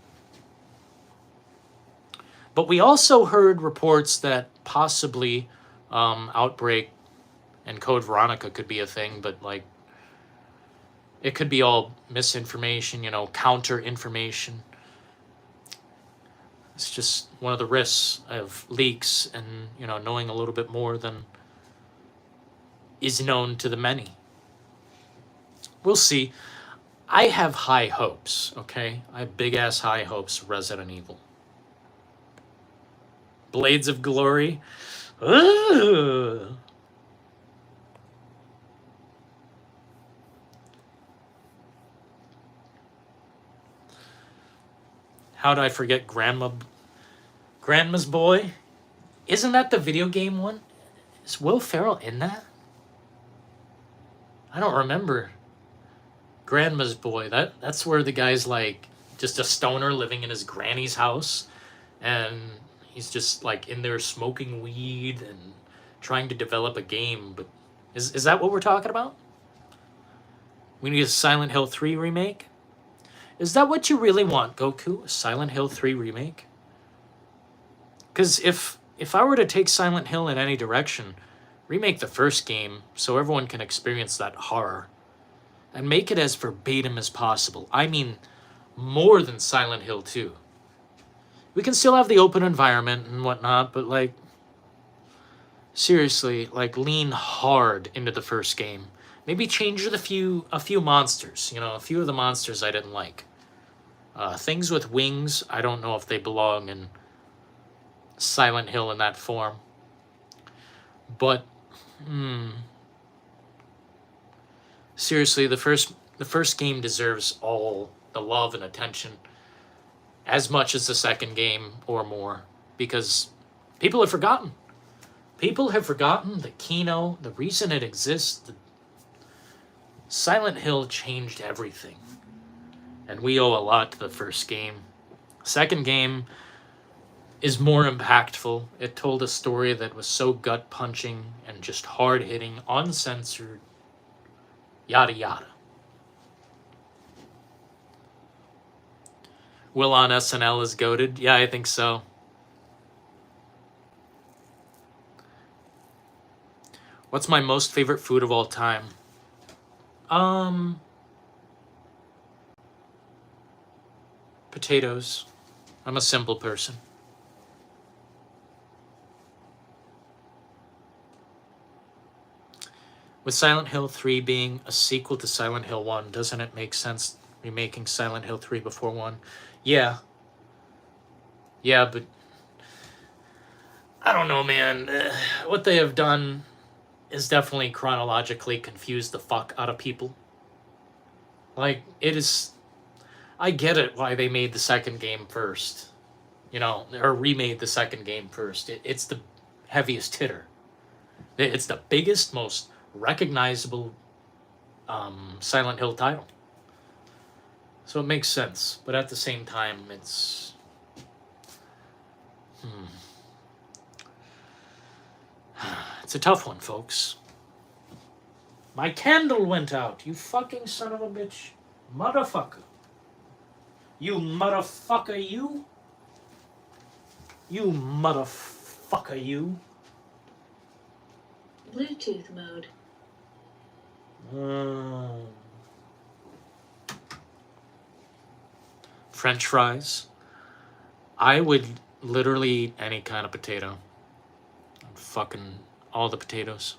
But we also heard reports that possibly Outbreak and Code Veronica could be a thing, but it could be all misinformation, counter information. It's just one of the risks of leaks and, knowing a little bit more than is known to the many. We'll see. I have high hopes, okay? I have big-ass high hopes for Resident Evil. Blades of Glory. Ugh. How did I forget Grandma's Boy? Isn't that the video game one? Is Will Ferrell in that? I don't remember. Grandma's Boy. That's where the guy's like just a stoner living in his granny's house, and he's just like in there smoking weed and trying to develop a game. But is that what we're talking about? We need a Silent Hill 3 remake? Is that what you really want, Goku? A Silent Hill 3 remake? Because if I were to take Silent Hill in any direction, remake the first game so everyone can experience that horror. And make it as verbatim as possible. I mean, more than Silent Hill 2. We can still have the open environment and whatnot, but seriously, lean hard into the first game. Maybe change a few monsters. You know, a few of the monsters I didn't like. Things with wings, I don't know if they belong in Silent Hill in that form. But seriously, the first game deserves all the love and attention as much as the second game or more, because people have forgotten. People have forgotten the Kino, the reason it exists. Silent Hill changed everything. And we owe a lot to the first game. Second game is more impactful. It told a story that was so gut-punching and just hard-hitting, uncensored, yada yada. Will on SNL is goated? Yeah, I think so. What's my most favorite food of all time? Potatoes. I'm a simple person. With Silent Hill 3 being a sequel to Silent Hill 1, doesn't it make sense remaking Silent Hill 3 before 1? Yeah. Yeah, but I don't know, man. What they have done is definitely chronologically confused the fuck out of people. Like, it is... I get it why they made the second game first. You know, or remade the second game first. It's the heaviest hitter. It's the biggest, most recognizable Silent Hill title. So it makes sense. But at the same time, it's... It's a tough one, folks. My candle went out, you fucking son of a bitch. Motherfucker. You motherfucker, you. You motherfucker, you.
Bluetooth mode.
French fries. I would literally eat any kind of potato. Fucking all the potatoes.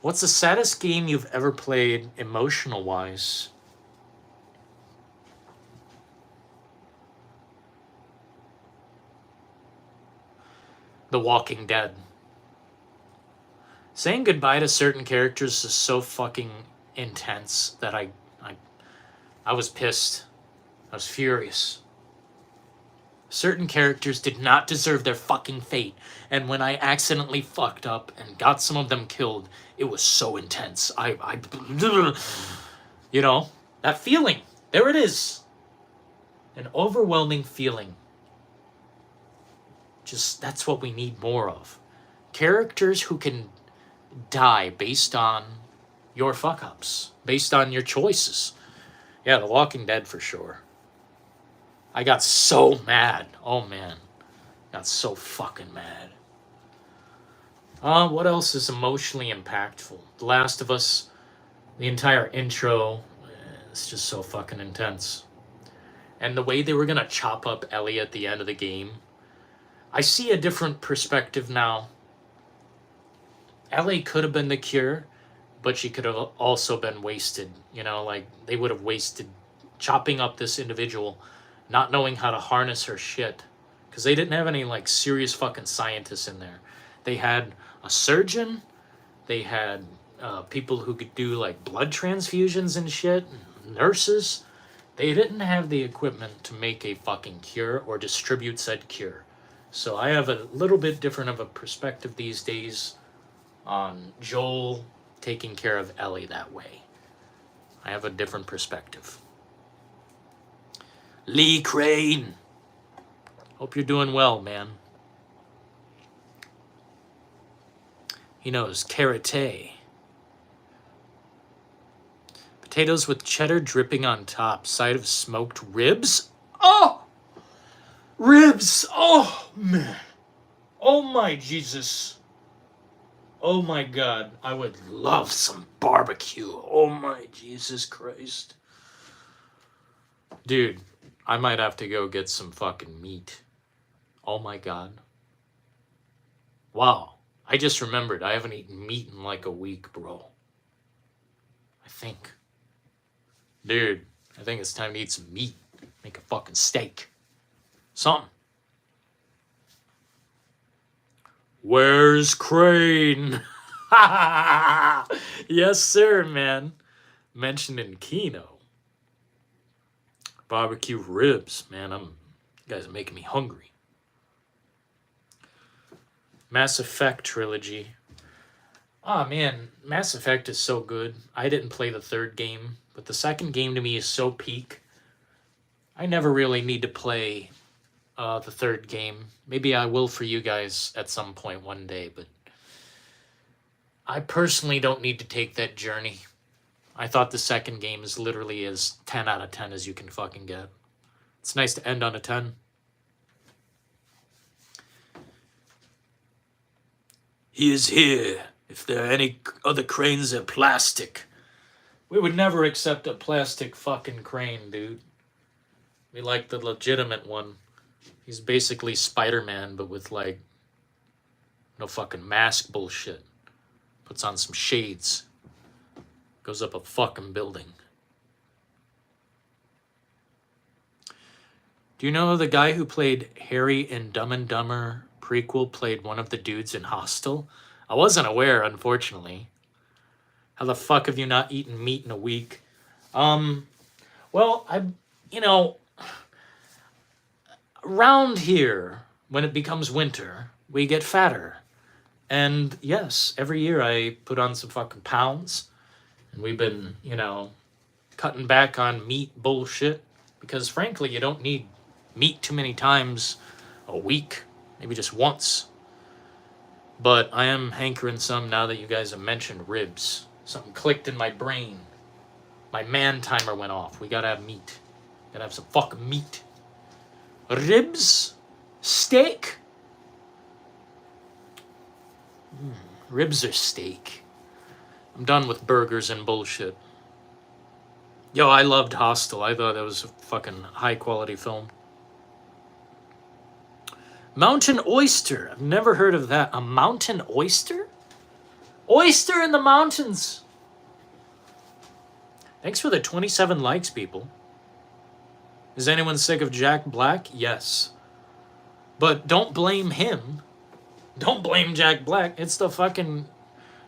What's the saddest game you've ever played emotional-wise? The Walking Dead. Saying goodbye to certain characters is so fucking intense that I was pissed. I was furious. Certain characters did not deserve their fucking fate, and when I accidentally fucked up and got some of them killed, it was so intense. You know, that feeling. There it is. An overwhelming feeling. Just, that's what we need more of. Characters who can die based on your fuck-ups, based on your choices. Yeah, The Walking Dead for sure. I got so mad. Oh, man. Got so fucking mad. What else is emotionally impactful? The Last of Us, the entire intro, it's just so fucking intense. And the way they were going to chop up Ellie at the end of the game, I see a different perspective now. Ellie could have been the cure, but she could have also been wasted. You know, like, they would have wasted chopping up this individual, not knowing how to harness her shit. Because they didn't have any, like, serious fucking scientists in there. They had a surgeon. They had people who could do, like, blood transfusions and shit. Nurses. They didn't have the equipment to make a fucking cure or distribute said cure. So I have a little bit different of a perspective these days on Joel taking care of Ellie that way. I have a different perspective. Lee Crane. Hope you're doing well, man. He knows karate. Potatoes with cheddar dripping on top. Side of smoked ribs. Oh! Ribs! Oh, man. Oh, my Jesus. Oh, my God. I would love some barbecue. Oh, my Jesus Christ. Dude, I might have to go get some fucking meat. Oh, my God. Wow. I just remembered I haven't eaten meat in like a week, bro. think. Dude, I think it's time to eat some meat. Make a fucking steak. Something. Where's Crane? Yes, sir, man. Mentioned in Kino. Barbecue ribs, man. You guys are making me hungry. Mass Effect trilogy. Oh man, Mass Effect is so good. I didn't play the third game, but the second game to me is so peak. I never really need to play the third game. Maybe I will for you guys at some point one day, but I personally don't need to take that journey. I thought the second game is literally as 10 out of 10 as you can fucking get. It's nice to end on a 10. He is here. If there are any other cranes, they're plastic. We would never accept a plastic fucking crane, dude. We like the legitimate one. He's basically Spider-Man, but with like no fucking mask bullshit. Puts on some shades. Goes up a fucking building. Do you know the guy who played Harry in Dumb and Dumber prequel played one of the dudes in Hostel? I wasn't aware, unfortunately. How the fuck have you not eaten meat in a week? Well, around here, when it becomes winter, we get fatter. And yes, every year I put on some fucking pounds. And we've been, cutting back on meat bullshit. Because frankly, you don't need meat too many times a week. Maybe just once. But I am hankering some now that you guys have mentioned ribs. Something clicked in my brain. My man timer went off. We gotta have meat. Gotta have some fucking meat. Ribs? Steak? Ribs or steak? I'm done with burgers and bullshit. Yo, I loved Hostel. I thought that was a fucking high quality film. Mountain oyster. I've never heard of that. A mountain oyster? Oyster in the mountains. Thanks for the 27 likes, people. Is anyone sick of Jack Black? Yes. But don't blame him. Don't blame Jack Black. It's the fucking...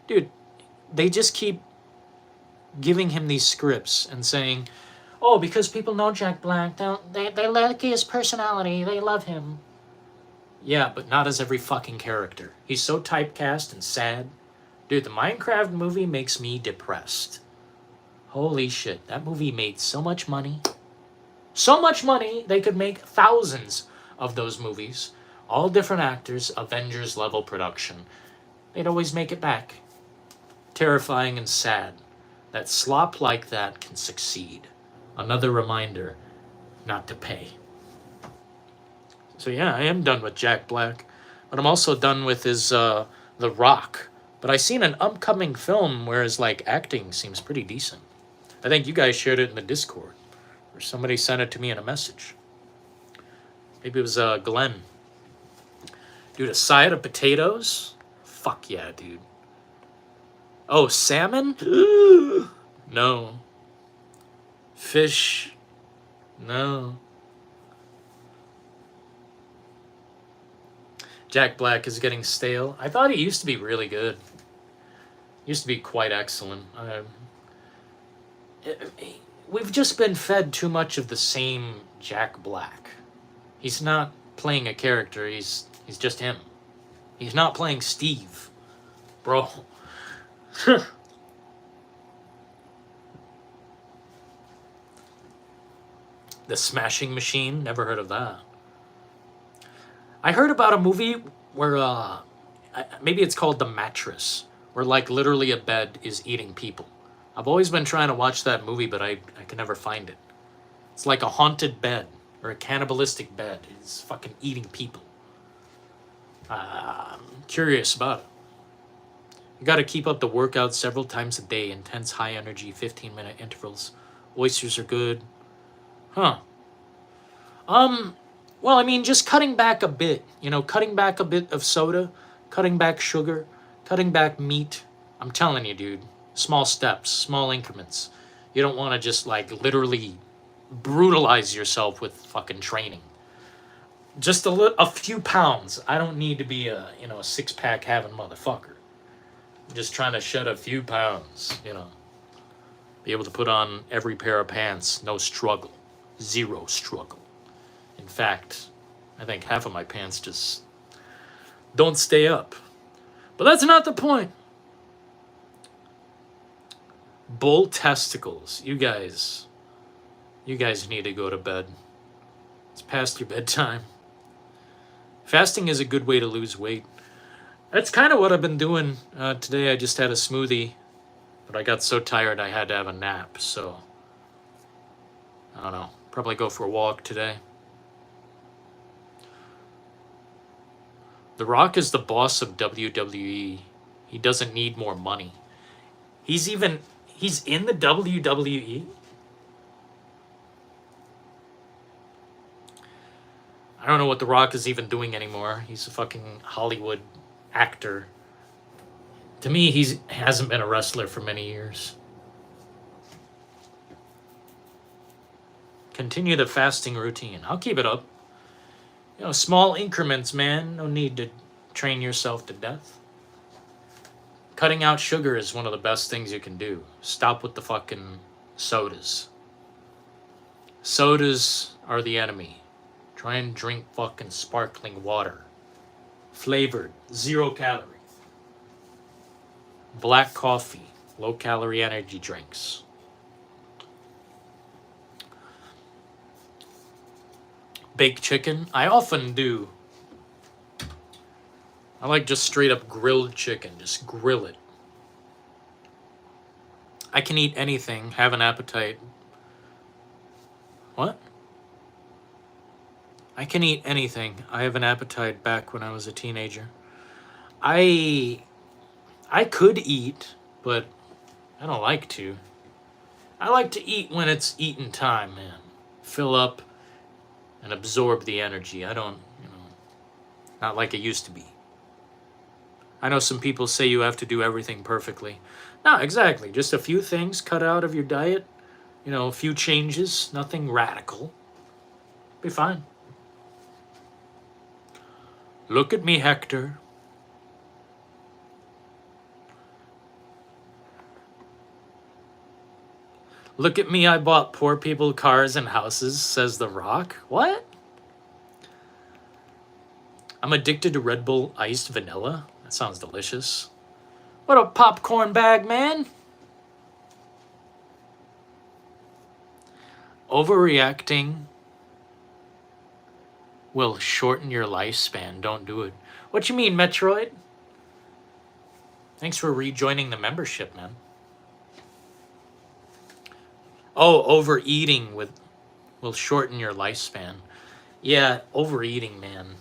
Dude, they just keep giving him these scripts and saying, oh, because people know Jack Black, they like his personality, they love him. Yeah, but not as every fucking character. He's so typecast and sad. Dude, the Minecraft movie makes me depressed. Holy shit, that movie made so much money. So much money, they could make thousands of those movies. All different actors, Avengers level production. They'd always make it back. Terrifying and sad. That slop like that can succeed. Another reminder not to pay. So yeah, I am done with Jack Black. But I'm also done with his The Rock. But I seen an upcoming film where his acting seems pretty decent. I think you guys shared it in the Discord. Or somebody sent it to me in a message. Maybe it was Glenn. Dude, a side of potatoes? Fuck yeah, dude. Oh, salmon? No. Fish? No. Jack Black is getting stale. I thought he used to be really good. Used to be quite excellent. We've just been fed too much of the same Jack Black. He's not playing a character. He's just him. He's not playing Steve. Bro. The Smashing Machine? Never heard of that. I heard about a movie where, maybe it's called The Mattress, where literally a bed is eating people. I've always been trying to watch that movie, but I can never find it. It's like a haunted bed, or a cannibalistic bed. It's fucking eating people. I'm curious about it. You gotta keep up the workout several times a day, intense high energy, 15-minute intervals. Oysters are good. Huh. Well, I mean, just cutting back a bit. Cutting back a bit of soda, cutting back sugar, cutting back meat. I'm telling you, dude. Small steps, small increments. You don't want to just like literally brutalize yourself with fucking training. Just a few pounds. I don't need to be a, you know, a six-pack having motherfucker. I'm just trying to shed a few pounds, you know. Be able to put on every pair of pants, no struggle. Zero struggle. In fact, I think half of my pants just don't stay up. But that's not the point. Bull testicles. You guys need to go to bed. It's past your bedtime. Fasting is a good way to lose weight. That's kind of what I've been doing. Today I just had a smoothie, but I got so tired I had to have a nap, so I don't know. Probably go for a walk today. The Rock is the boss of WWE. He doesn't need more money. He's in the WWE? I don't know what The Rock is even doing anymore. He's a fucking Hollywood actor. To me, he hasn't been a wrestler for many years. Continue the fasting routine. I'll keep it up. You know, small increments, man. No need to train yourself to death. Cutting out sugar is one of the best things you can do. Stop with the fucking sodas. Sodas are the enemy. Try and drink fucking sparkling water. Flavored, 0 calorie. Black coffee, low calorie energy drinks. Baked chicken, I often do. I like just straight up grilled chicken, just grill it. I can eat anything, have an appetite. What? I can eat anything. I have an appetite back when I was a teenager. I could eat, but I don't like to. I like to eat when it's eating time, man. Fill up and absorb the energy. I don't, you know, not like it used to be. I know some people say you have to do everything perfectly. No, exactly. Just a few things cut out of your diet. You know, a few changes. Nothing radical. Be fine. Look at me, Hector. Look at me, I bought poor people cars and houses, says The Rock. What? I'm addicted to Red Bull iced vanilla. That sounds delicious. What a popcorn bag, man. Overreacting will shorten your lifespan. Don't do it. What you mean, Metroid? Thanks for rejoining the membership, man. Oh, overeating will shorten your lifespan. Yeah, overeating, man.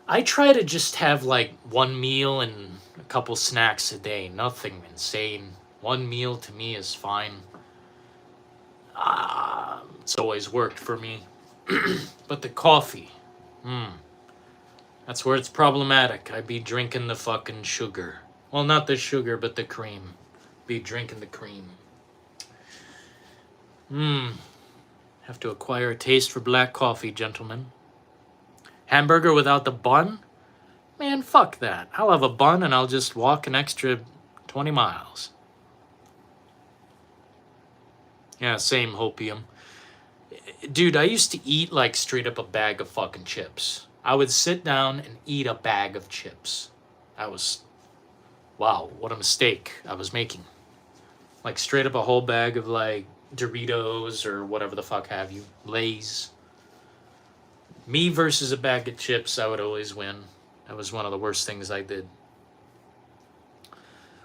I try to just have like one meal and a couple snacks a day. Nothing insane. One meal to me is fine. It's always worked for me. But the coffee, that's where it's problematic. I be drinking the fucking sugar. Well, not the sugar, but the cream. Be drinking the cream. Have to acquire a taste for black coffee, gentlemen. Hamburger without the bun? Man, fuck that. I'll have a bun and I'll just walk an extra 20 miles. Yeah, same, hopium. Dude, I used to eat like straight up a bag of fucking chips. I would sit down and eat a bag of chips. Wow, what a mistake I was making. Like straight up a whole bag of like Doritos or whatever the fuck have you. Lay's. Me versus a bag of chips, I would always win. That was one of the worst things I did.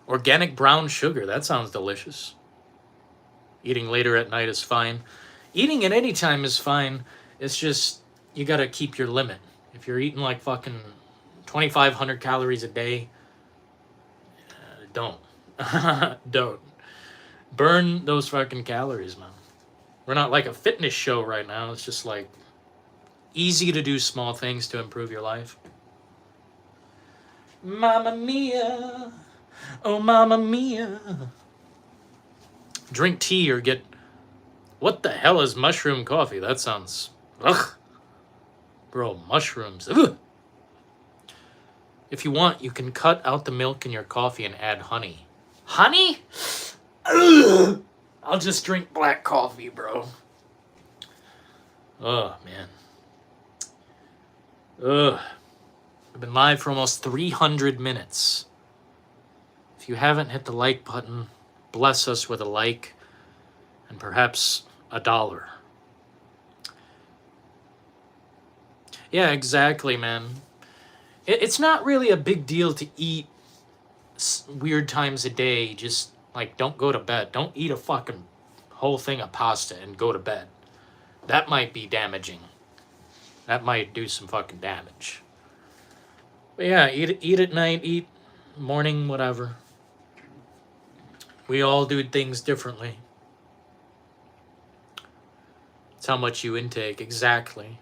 Organic brown sugar, that sounds delicious. Eating later at night is fine. Eating at any time is fine. It's just, you gotta keep your limit. If you're eating like fucking 2,500 calories a day, don't. Don't. Burn those fucking calories, man. We're not like a fitness show right now. It's just like easy to do small things to improve your life. Mamma mia, Oh, mamma mia. Drink tea or get... What the hell is mushroom coffee? That sounds... Ugh. Bro, mushrooms. Ugh. If you want, you can cut out the milk in your coffee and add honey. Honey? Ugh. I'll just drink black coffee, bro. Oh, man. Ugh. I've been live for almost 300 minutes. If you haven't hit the like button, bless us with a like and perhaps $1. Yeah, exactly, man. It's not really a big deal to eat weird times a day. Just, like, don't go to bed. Don't eat a fucking whole thing of pasta and go to bed. That might be damaging. That might do some fucking damage. But yeah, eat at night, eat morning, whatever. We all do things differently. It's how much you intake, exactly.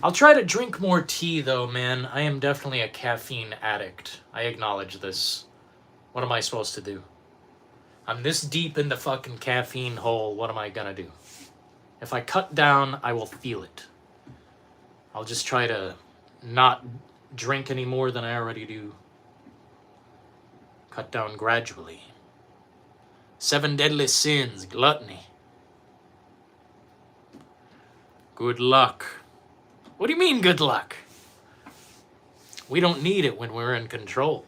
I'll try to drink more tea, though, man. I am definitely a caffeine addict. I acknowledge this. What am I supposed to do? I'm this deep in the fucking caffeine hole. What am I gonna do? If I cut down, I will feel it. I'll just try to not drink any more than I already do. Cut down gradually. 7 deadly sins, gluttony. Good luck. What do you mean, good luck? We don't need it when we're in control.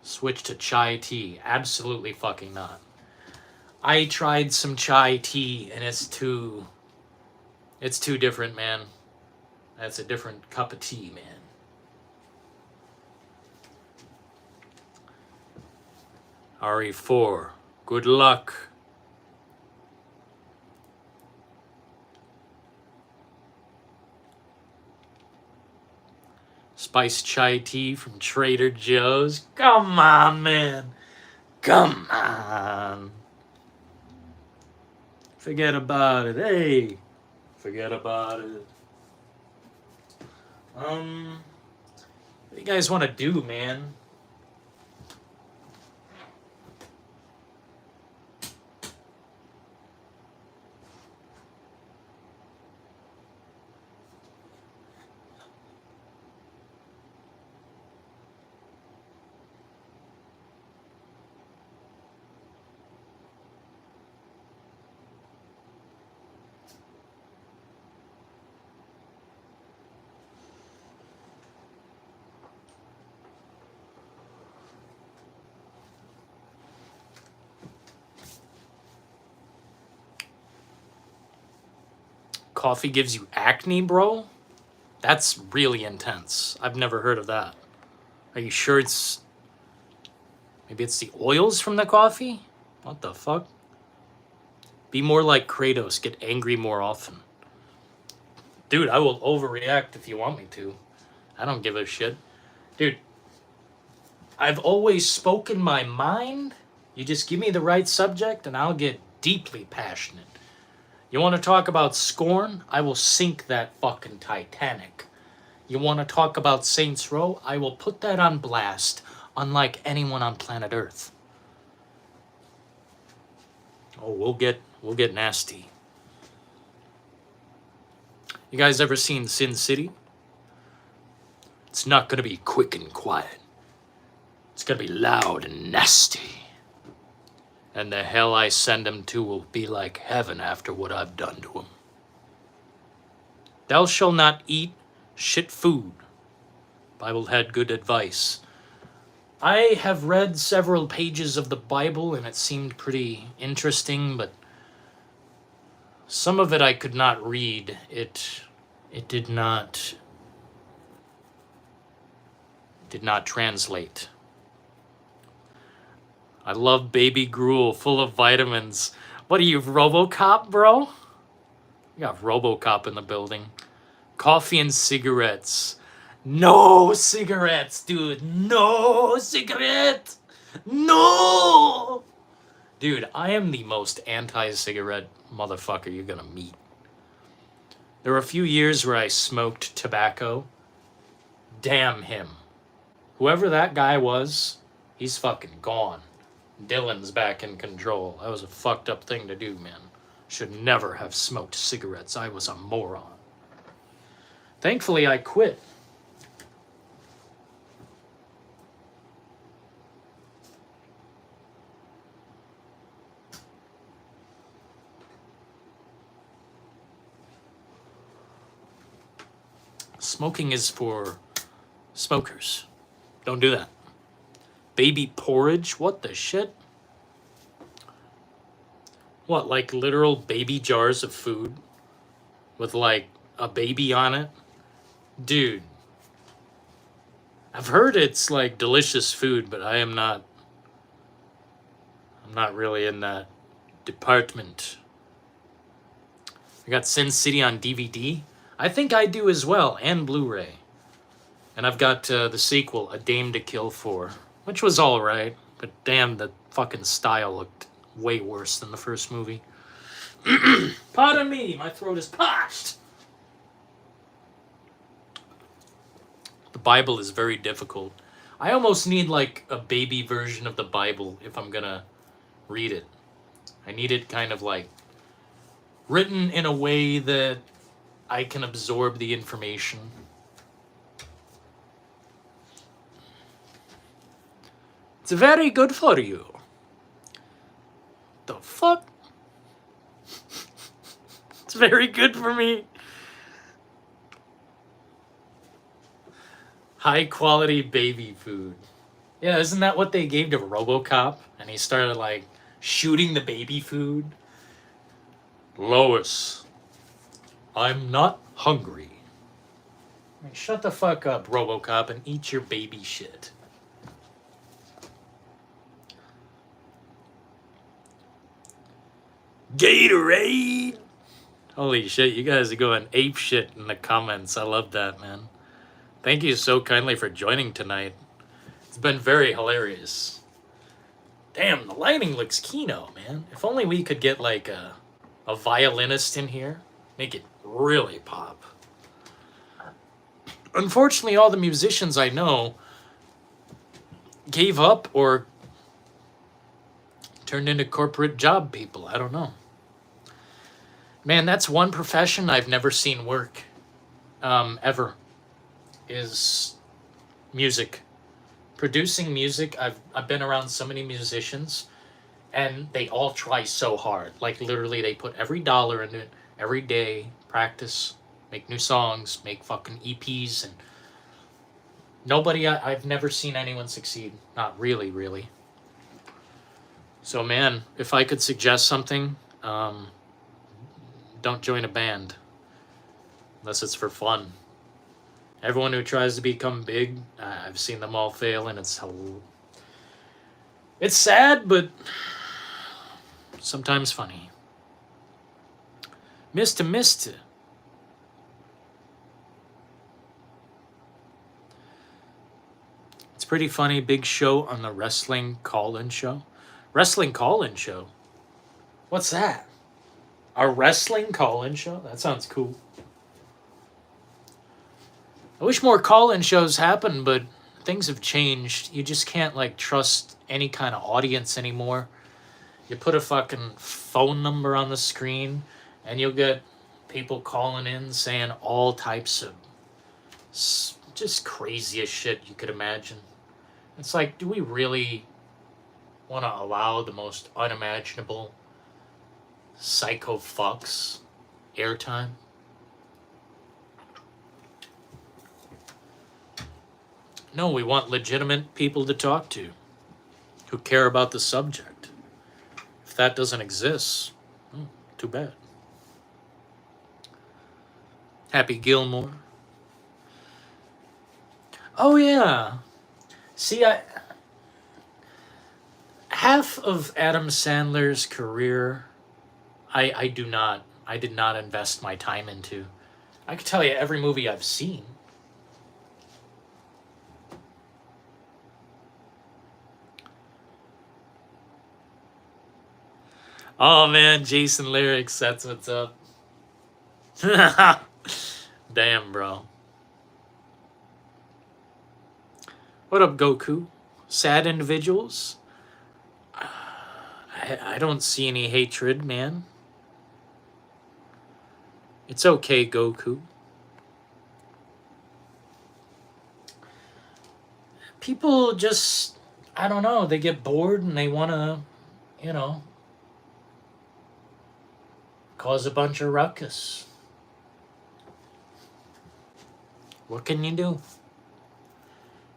Switch to chai tea. Absolutely fucking not. I tried some chai tea and it's too different, man. That's a different cup of tea, man. RE4. Good luck. Spiced chai tea from Trader Joe's. Come on, man. Come on. Forget about it. Hey. Forget about it. What do you guys want to do, man? Coffee gives you acne, bro? That's really intense. I've never heard of that. Are you sure it's... Maybe it's the oils from the coffee? What the fuck? Be more like Kratos. Get angry more often. Dude, I will overreact if you want me to. I don't give a shit. Dude, I've always spoken my mind. You just give me the right subject and I'll get deeply passionate. You want to talk about scorn? I will sink that fucking Titanic. You want to talk about Saints Row? I will put that on blast, unlike anyone on planet Earth. Oh, we'll get nasty. You guys ever seen Sin City? It's not gonna be quick and quiet. It's gonna be loud and nasty. And the hell I send him to will be like heaven after what I've done to him. Thou shalt not eat shit food. Bible had good advice. I have read several pages of the Bible and it seemed pretty interesting, but some of it I could not read. It did not translate. I love baby gruel full of vitamins. What are you, RoboCop, bro? You got RoboCop in the building. Coffee and cigarettes. No cigarettes, dude. No cigarette. No. Dude, I am the most anti-cigarette motherfucker you're gonna meet. There were a few years where I smoked tobacco. damn him. Whoever that guy was, he's fucking gone. Dylan's back in control. That was a fucked up thing to do, man. Should never have smoked cigarettes. I was a moron. Thankfully, I quit. Smoking is for smokers. Don't do that. Baby porridge? What the shit? What, like literal baby jars of food with like a baby on it? Dude. I've heard it's like delicious food, but I'm not really in that department. I got Sin City on DVD. I think I do as well, and Blu-ray. And I've got the sequel, A Dame to Kill For, which was alright, but damn, the fucking style looked way worse than the first movie. Pardon me, my throat is parched. The Bible is very difficult. I almost need like a baby version of the Bible if I'm gonna read it. I need it kind of like written in a way that I can absorb the information. It's very good for you. The fuck? It's very good for me. High quality baby food. Yeah, isn't that what they gave to RoboCop? And he started like shooting the baby food. Lois, I'm not hungry. I mean, shut the fuck up, RoboCop, and eat your baby shit. Gatorade! Holy shit, you guys are going ape shit in the comments. I love that, man. Thank you so kindly for joining tonight. It's been very hilarious. Damn, the lighting looks kino, man. If only we could get like a violinist in here. Make it really pop. Unfortunately, all the musicians I know gave up or turned into corporate job people. I don't know. Man, that's one profession I've never seen work ever, is music. Producing music. I've been around so many musicians, and they all try so hard. Like literally they put every dollar into it every day, practice, make new songs, make fucking EPs, and nobody, I've never seen anyone succeed. Not really, really. So man, if I could suggest something, don't join a band. Unless it's for fun. Everyone who tries to become big, I've seen them all fail, and it's sad, but sometimes funny. Mr. It's pretty funny. Big show on the wrestling call-in show. Wrestling call-in show? What's that? A wrestling call-in show? That sounds cool. I wish more call-in shows happen, but things have changed. You just can't like trust any kind of audience anymore. You put a fucking phone number on the screen and you'll get people calling in saying all types of just craziest shit you could imagine. It's like, do we really want to allow the most unimaginable psycho fucks airtime? No, we want legitimate people to talk to who care about the subject. If that doesn't exist, too bad. Happy Gilmore. Oh yeah. See, half of Adam Sandler's career, I did not invest my time into. I could tell you every movie I've seen. Oh man, Jason Lyrics, that's what's up. Damn, bro. What up, Goku? Sad individuals? I don't see any hatred, man. It's okay, Goku. People just, I don't know, they get bored and they want to, you know, cause a bunch of ruckus. What can you do?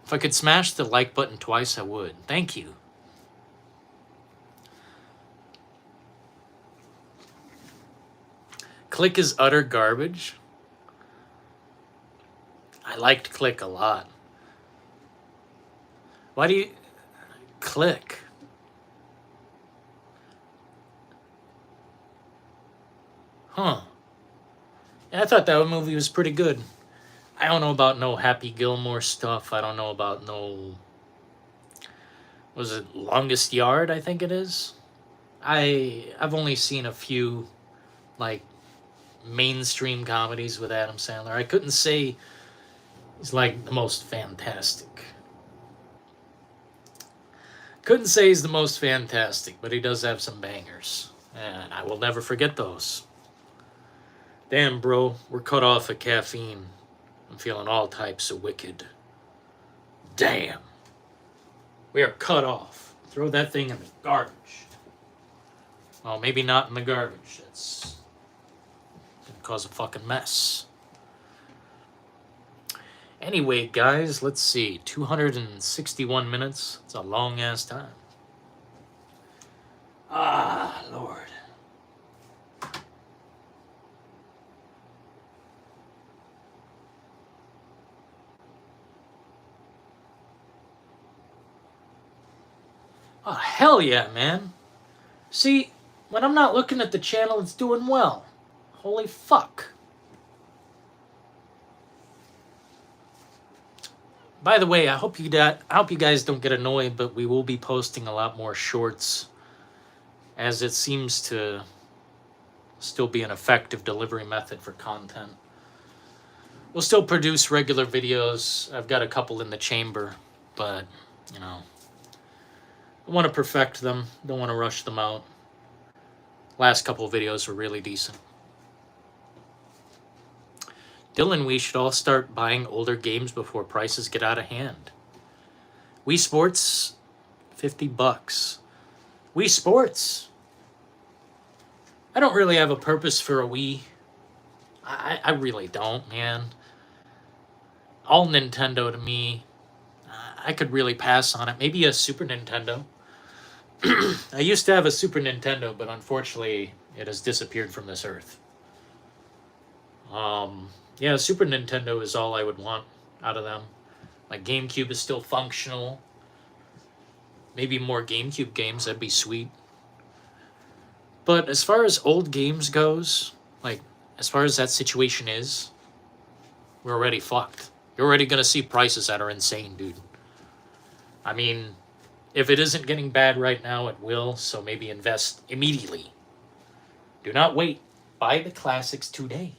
If I could smash the like button twice, I would. Thank you. Click is utter garbage. I liked Click a lot. Why do you... Click? Huh. Yeah, I thought that movie was pretty good. I don't know about no Happy Gilmore stuff. I don't know about no... Was it Longest Yard, I think it is? I've only seen a few, like, mainstream comedies with Adam Sandler. I couldn't say he's, like, the most fantastic. Couldn't say he's the most fantastic, but he does have some bangers. And I will never forget those. Damn, bro, we're cut off of caffeine. I'm feeling all types of wicked. Damn. We are cut off. Throw that thing in the garbage. Well, maybe not in the garbage. It's gonna cause a fucking mess. Anyway, guys, let's see. 261 minutes. It's a long-ass time. Ah, Lord. Oh, hell yeah, man. See, when I'm not looking at the channel, it's doing well. Holy fuck. By the way, I hope you guys don't get annoyed, but we will be posting a lot more shorts, as it seems to still be an effective delivery method for content. We'll still produce regular videos. I've got a couple in the chamber, but, you know, I want to perfect them. Don't want to rush them out. Last couple of videos were really decent. Dylan, we should all start buying older games before prices get out of hand. Wii Sports, $50. Wii Sports? I don't really have a purpose for a Wii. I really don't, man. All Nintendo to me, I could really pass on it. Maybe a Super Nintendo. I used to have a Super Nintendo, but unfortunately it has disappeared from this earth. Yeah, Super Nintendo is all I would want out of them. My GameCube is still functional. Maybe more GameCube games, that'd be sweet. But as far as old games goes, like, as far as that situation is, we're already fucked. You're already gonna see prices that are insane, dude. I mean, if it isn't getting bad right now, it will, so maybe invest immediately. Do not wait. Buy the classics today.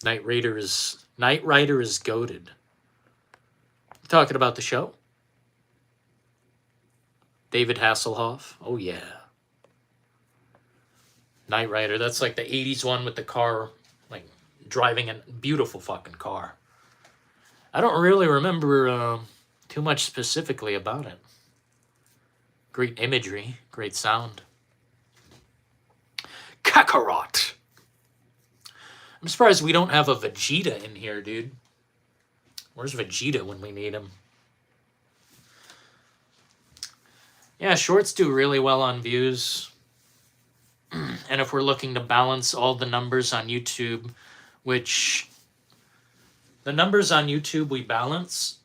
Knight Rider is goated. Talking about the show? David Hasselhoff. Oh yeah. Knight Rider. That's like the 80s one with the car, like driving a beautiful fucking car. I don't really remember too much specifically about it. Great imagery, great sound. Kakarot. I'm surprised we don't have a Vegeta in here, dude. Where's Vegeta when we need him? Yeah, shorts do really well on views. And if we're looking to balance all the numbers on YouTube, which the numbers on YouTube we balance,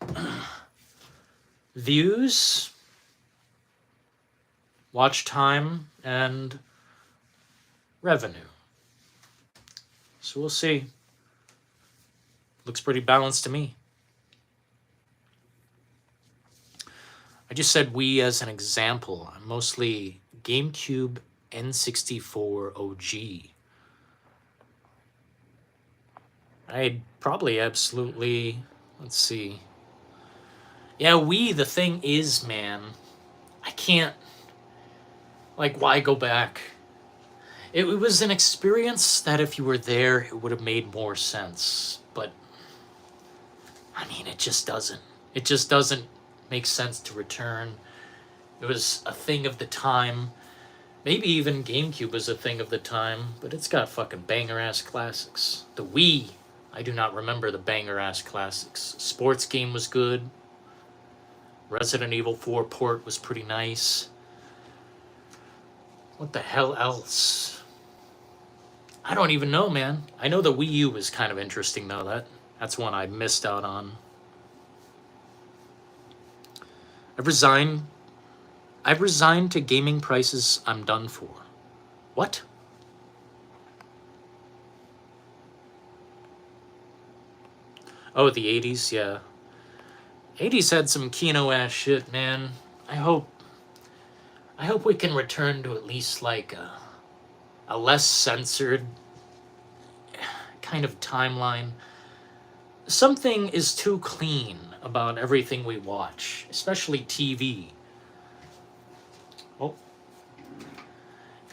views, watch time, and revenue. So we'll see. Looks pretty balanced to me. I just said we as an example. I'm mostly GameCube N64 OG. I'd probably absolutely... Let's see. Yeah, Wii, the thing is, man, I can't... Like, why go back? It was an experience that if you were there, it would have made more sense. But, I mean, it just doesn't. It just doesn't make sense to return. It was a thing of the time. Maybe even GameCube was a thing of the time, but it's got fucking banger-ass classics. The Wii, I do not remember the banger-ass classics. Sports game was good. Resident Evil 4 port was pretty nice. What the hell else? I don't even know, man. I know the Wii U was kind of interesting, though. That's one I missed out on. I've resigned to gaming prices I'm done for. What? Oh, the 80s, yeah. 80s had some Kino-ass shit, man. I hope we can return to at least like a less censored kind of timeline. Something is too clean about everything we watch, especially TV. Oh.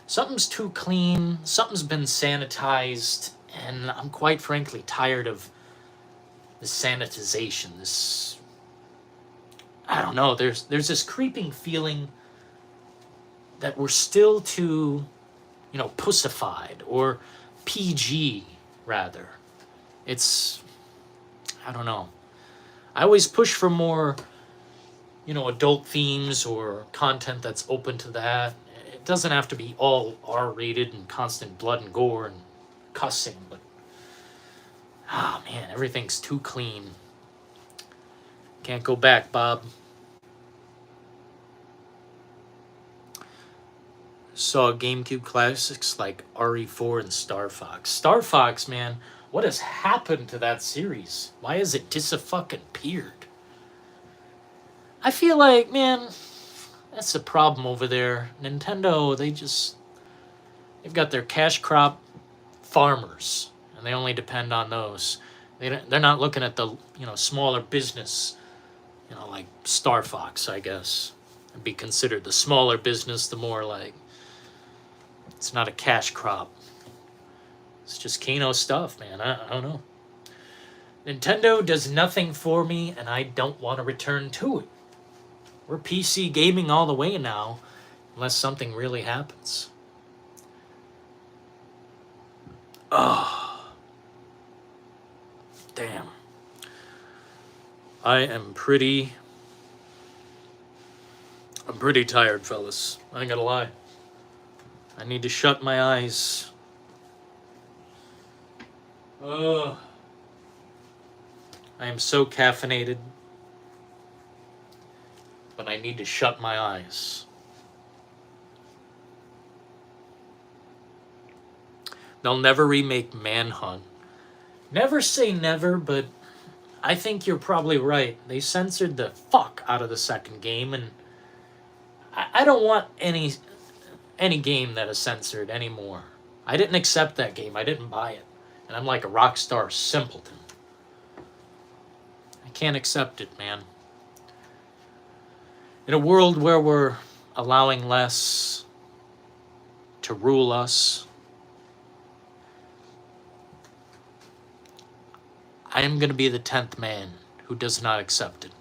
Something's too clean, something's been sanitized, and I'm quite frankly tired of the sanitization. This, I don't know, there's this creeping feeling that we're still too, pussified, or PG, rather. It's, I don't know. I always push for more, adult themes or content that's open to that. It doesn't have to be all R-rated and constant blood and gore and cussing, but, man, everything's too clean. Can't go back, Bob. Saw GameCube classics like RE4 and Star Fox. Star Fox, man, what has happened to that series? Why has it disappeared? I feel like, man, that's the problem over there. Nintendo, they've got their cash crop farmers, and they only depend on those. They're not looking at the, smaller business, like Star Fox, I guess. It'd be considered the smaller business, the more like, it's not a cash crop. It's just Kano stuff, man. I don't know. Nintendo does nothing for me, and I don't want to return to it. We're PC gaming all the way now, unless something really happens. Oh. Damn. I'm pretty tired, fellas. I ain't gonna lie. I need to shut my eyes. I am so caffeinated, but I need to shut my eyes. They'll never remake Manhunt. Never say never, but I think you're probably right. They censored the fuck out of the second game, and I don't want any game that is censored anymore. I didn't accept that game. I didn't buy it. And I'm like a Rockstar simpleton. I can't accept it, man. In a world where we're allowing less to rule us, I am going to be the 10th man who does not accept it.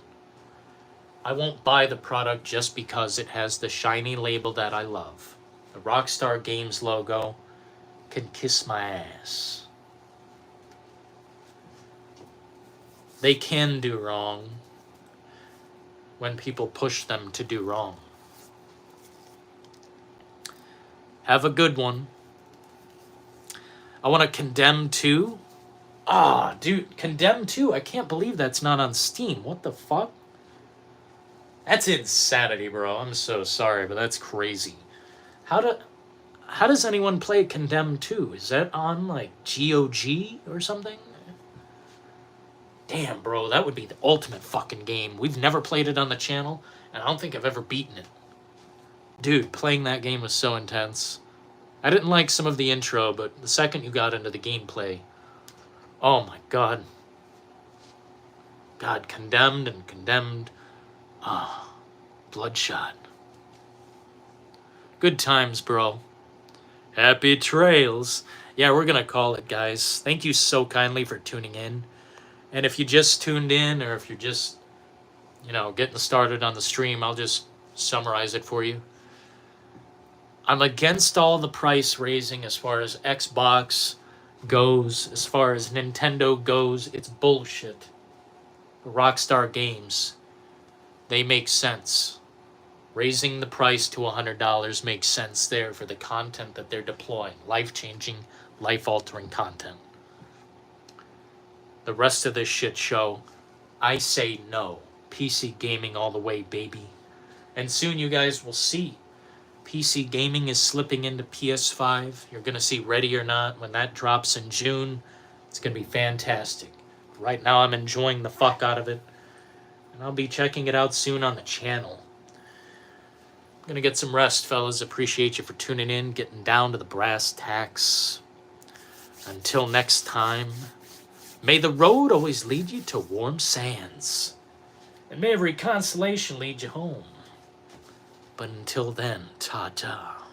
I won't buy the product just because it has the shiny label that I love. The Rockstar Games logo can kiss my ass. They can do wrong when people push them to do wrong. Have a good one. I want to Condemn 2. Dude, Condemn 2. I can't believe that's not on Steam. What the fuck? That's insanity, bro. I'm so sorry, but that's crazy. How does anyone play Condemn 2? Is that on, like, GOG or something? Damn, bro, that would be the ultimate fucking game. We've never played it on the channel, and I don't think I've ever beaten it. Dude, playing that game was so intense. I didn't like some of the intro, but the second you got into the gameplay, Oh my God. God, Condemned and Condemned. Ah, Bloodshot. Good times, bro. Happy trails. Yeah, we're gonna call it, guys. Thank you so kindly for tuning in. And if you just tuned in, or if you're just, getting started on the stream, I'll just summarize it for you. I'm against all the price raising as far as Xbox goes, as far as Nintendo goes. It's bullshit. Rockstar Games, they make sense. Raising the price to $100 makes sense there for the content that they're deploying. Life-changing, life-altering content. The rest of this shit show, I say no. PC gaming all the way, baby. And soon you guys will see. PC gaming is slipping into PS5. You're going to see Ready or Not when that drops in June. It's going to be fantastic. Right now I'm enjoying the fuck out of it. And I'll be checking it out soon on the channel. I'm gonna get some rest, fellas. Appreciate you for tuning in, getting down to the brass tacks. Until next time, may the road always lead you to warm sands. And may every consolation lead you home. But until then, ta-ta.